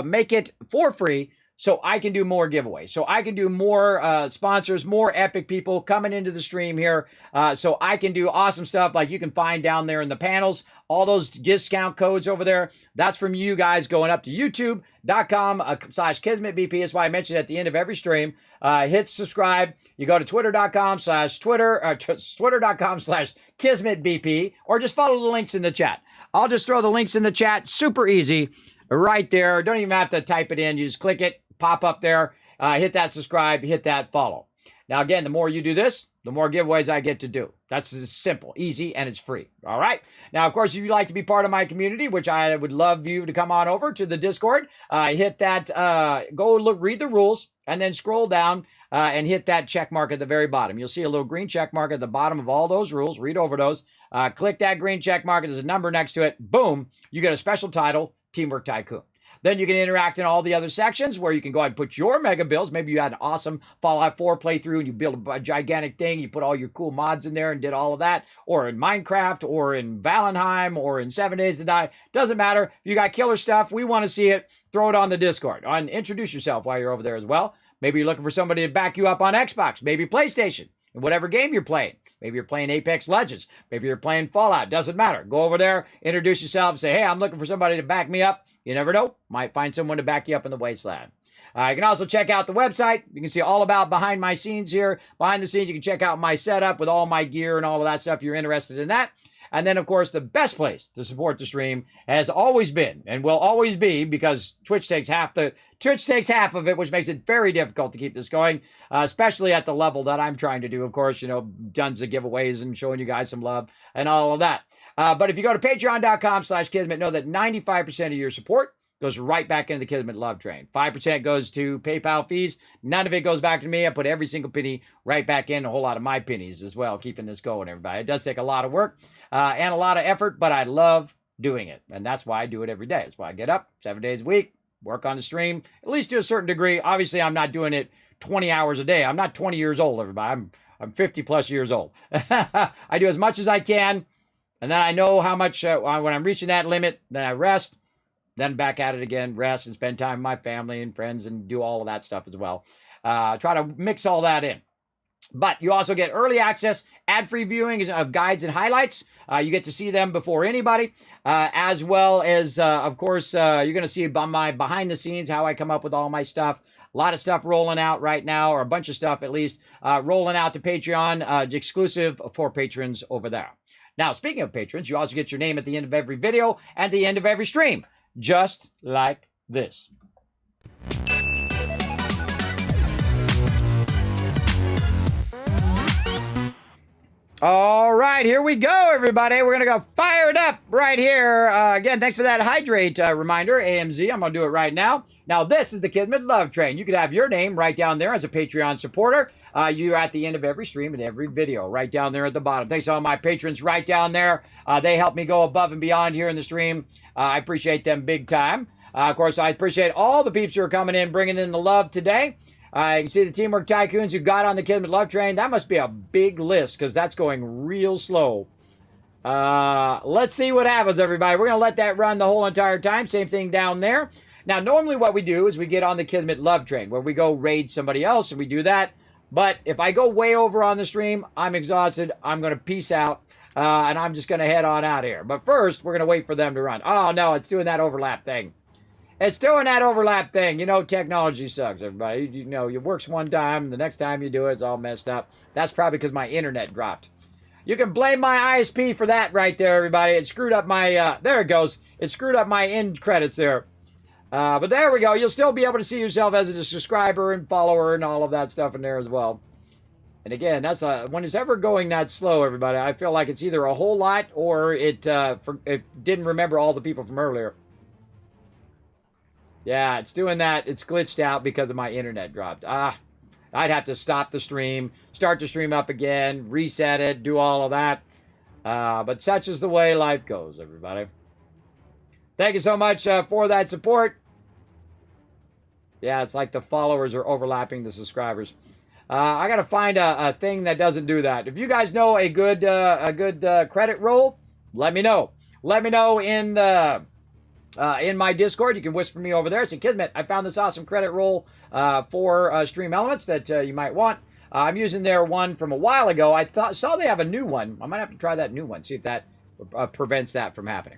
make it for free so I can do more giveaways. So I can do more sponsors, more epic people coming into the stream here. So I can do awesome stuff like you can find down there in the panels. All those discount codes over there, that's from you guys going up to youtube.com/KismetBP. That's why I mentioned at the end of every stream. Hit subscribe. You go to twitter.com/KismetBP, or just follow the links in the chat. I'll just throw the links in the chat. Super easy. Right there. Don't even have to type it in. You just click it, pop up there, hit that subscribe, hit that follow. Now, again, the more you do this, the more giveaways I get to do. That's simple, easy, and it's free. All right. Now, of course, if you'd like to be part of my community, which I would love you to come on over to the Discord, hit that, go look, read the rules, and then scroll down and hit that check mark at the very bottom. You'll see a little green check mark at the bottom of all those rules. Read over those. Click that green check mark. There's a number next to it. Boom. You get a special title, Teamwork Tycoon. Then you can interact in all the other sections where you can go ahead and put your mega builds. Maybe you had an awesome Fallout 4 playthrough and you build a gigantic thing. You put all your cool mods in there and did all of that. Or in Minecraft, or in Valheim, or in 7 Days to Die. Doesn't matter. If you got killer stuff, we want to see it. Throw it on the Discord. And introduce yourself while you're over there as well. Maybe you're looking for somebody to back you up on Xbox. Maybe PlayStation. In whatever game you're playing. Maybe you're playing Apex Legends. Maybe you're playing Fallout. Doesn't matter. Go over there, introduce yourself, say, hey, I'm looking for somebody to back me up. You never know. Might find someone to back you up in the wasteland. You can also check out the website. You can see all about behind my scenes here. Behind the scenes, you can check out my setup with all my gear and all of that stuff if you're interested in that. And then, of course, the best place to support the stream has always been and will always be, because Twitch takes half of it, which makes it very difficult to keep this going, especially at the level that I'm trying to do. Of course, you know, tons of giveaways and showing you guys some love and all of that. But if you go to patreon.com/Kismet, know that 95% of your support goes right back into the Kismet Love Train. 5% goes to PayPal fees. None of it goes back to me. I put every single penny right back in, a whole lot of my pennies as well, keeping this going, everybody. It does take a lot of work and a lot of effort, but I love doing it. And that's why I do it every day. That's why I get up 7 days a week, work on the stream, at least to a certain degree. Obviously, I'm not doing it 20 hours a day. I'm not 20 years old, everybody. I'm 50 plus years old. I do as much as I can. And then I know how much, when I'm reaching that limit, then I rest, then back at it again, rest and spend time with my family and friends and do all of that stuff as well. Try to mix all that in. But you also get early access, ad-free viewing of guides and highlights. You get to see them before anybody, as well as, of course, you're going to see my behind the scenes, how I come up with all my stuff. A lot of stuff rolling out right now, or a bunch of stuff at least, rolling out to Patreon, exclusive for patrons over there. Now, speaking of patrons, you also get your name at the end of every video and the end of every stream, just like this. All right, here we go, everybody. We're going to go fired up right here. Again, thanks for that hydrate reminder, AMZ. I'm going to do it right now. Now, this is the Kismet Love Train. You could have your name right down there as a Patreon supporter. You're at the end of every stream and every video, right down there at the bottom. Thanks to all my patrons right down there. They help me go above and beyond here in the stream. I appreciate them big time. Of course, I appreciate all the peeps who are coming in, bringing in the love today. You can see the Teamwork Tycoons who got on the Kismet Love Train. That must be a big list because that's going real slow. Let's see what happens, everybody. We're going to let that run the whole entire time. Same thing down there. Now, normally what we do is we get on the Kismet Love Train where we go raid somebody else, and we do that. But if I go way over on the stream, I'm exhausted. I'm going to peace out, and I'm just going to head on out here. But first, we're going to wait for them to run. Oh, no, it's doing that overlap thing. It's doing that overlap thing. You know, technology sucks, everybody. You know, it works one time. The next time you do it, it's all messed up. That's probably because my internet dropped. You can blame my ISP for that right there, everybody. It screwed up my, there it goes. It screwed up my end credits there. But there we go. You'll still be able to see yourself as a subscriber and follower and all of that stuff in there as well. And again, that's when it's ever going that slow, everybody, I feel like it's either a whole lot or it didn't remember all the people from earlier. Yeah, it's doing that. It's glitched out because of my internet dropped. I'd have to stop the stream, start the stream up again, reset it, do all of that. But such is the way life goes, everybody. Thank you so much for that support. Yeah, it's like the followers are overlapping the subscribers. I got to find a thing that doesn't do that. If you guys know a good credit roll, let me know. Let me know in my Discord. You can whisper me over there. It's a Kismet. I found this awesome credit roll for Stream Elements that you might want. I'm using their one from a while ago. I saw they have a new one. I might have to try that new one, see if that prevents that from happening.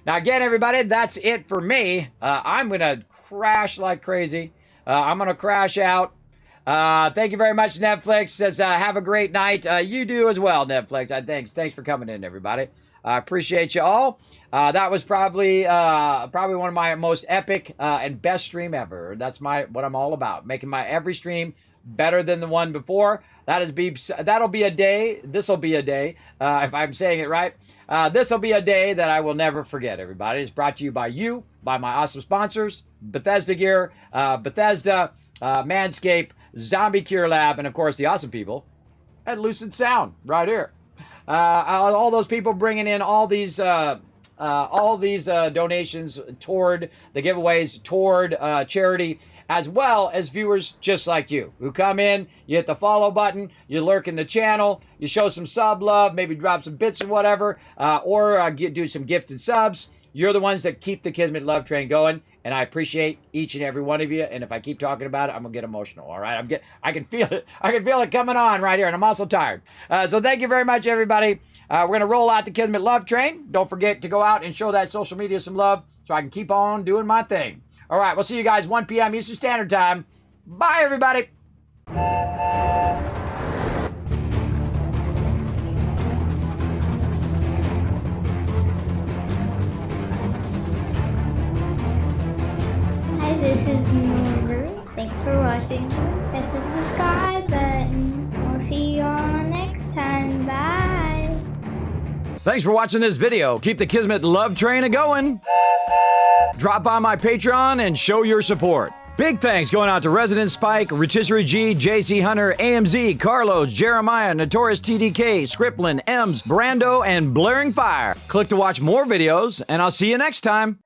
Now, again, everybody, that's it for me. I'm going to crash like crazy. I'm going to crash out. Thank you very much, Netflix. Says, have a great night. You do as well, Netflix. Thanks for coming in, everybody. I appreciate you all. That was probably one of my most epic and best stream ever. That's what I'm all about. Making my every stream better than the one before. That'll be a day. This'll be a day, if I'm saying it right. This'll be a day that I will never forget, everybody. It's brought to you by my awesome sponsors, Bethesda Gear, Bethesda, Manscaped, Zombie Cure Lab, and of course the awesome people at Lucid Sound right here. All those people bringing in all these donations toward the giveaways, toward charity, as well as viewers just like you who come in, you hit the follow button, you lurk in the channel, you show some sub love, maybe drop some bits or whatever, or do some gifted subs. You're the ones that keep the Kismet Love Train going, and I appreciate each and every one of you. And if I keep talking about it, I'm gonna get emotional. All right, I can feel it. I can feel it coming on right here, and I'm also tired. So thank you very much, everybody. We're gonna roll out the Kismet Love Train. Don't forget to go out and show that social media some love, so I can keep on doing my thing. All right, we'll see you guys 1 p.m. Eastern Standard Time. Bye, everybody. Hi, this is Norbert. Thanks for watching. Hit the subscribe button. We'll see you all next time. Bye. Thanks for watching this video. Keep the Kismet Love Train a-going. Drop by my Patreon and show your support. Big thanks going out to Resident Spike, Rotisserie G, JC Hunter, AMZ, Carlos, Jeremiah, Notorious TDK, Scriplin, Ems, Brando, and Blaring Fire. Click to watch more videos, and I'll see you next time.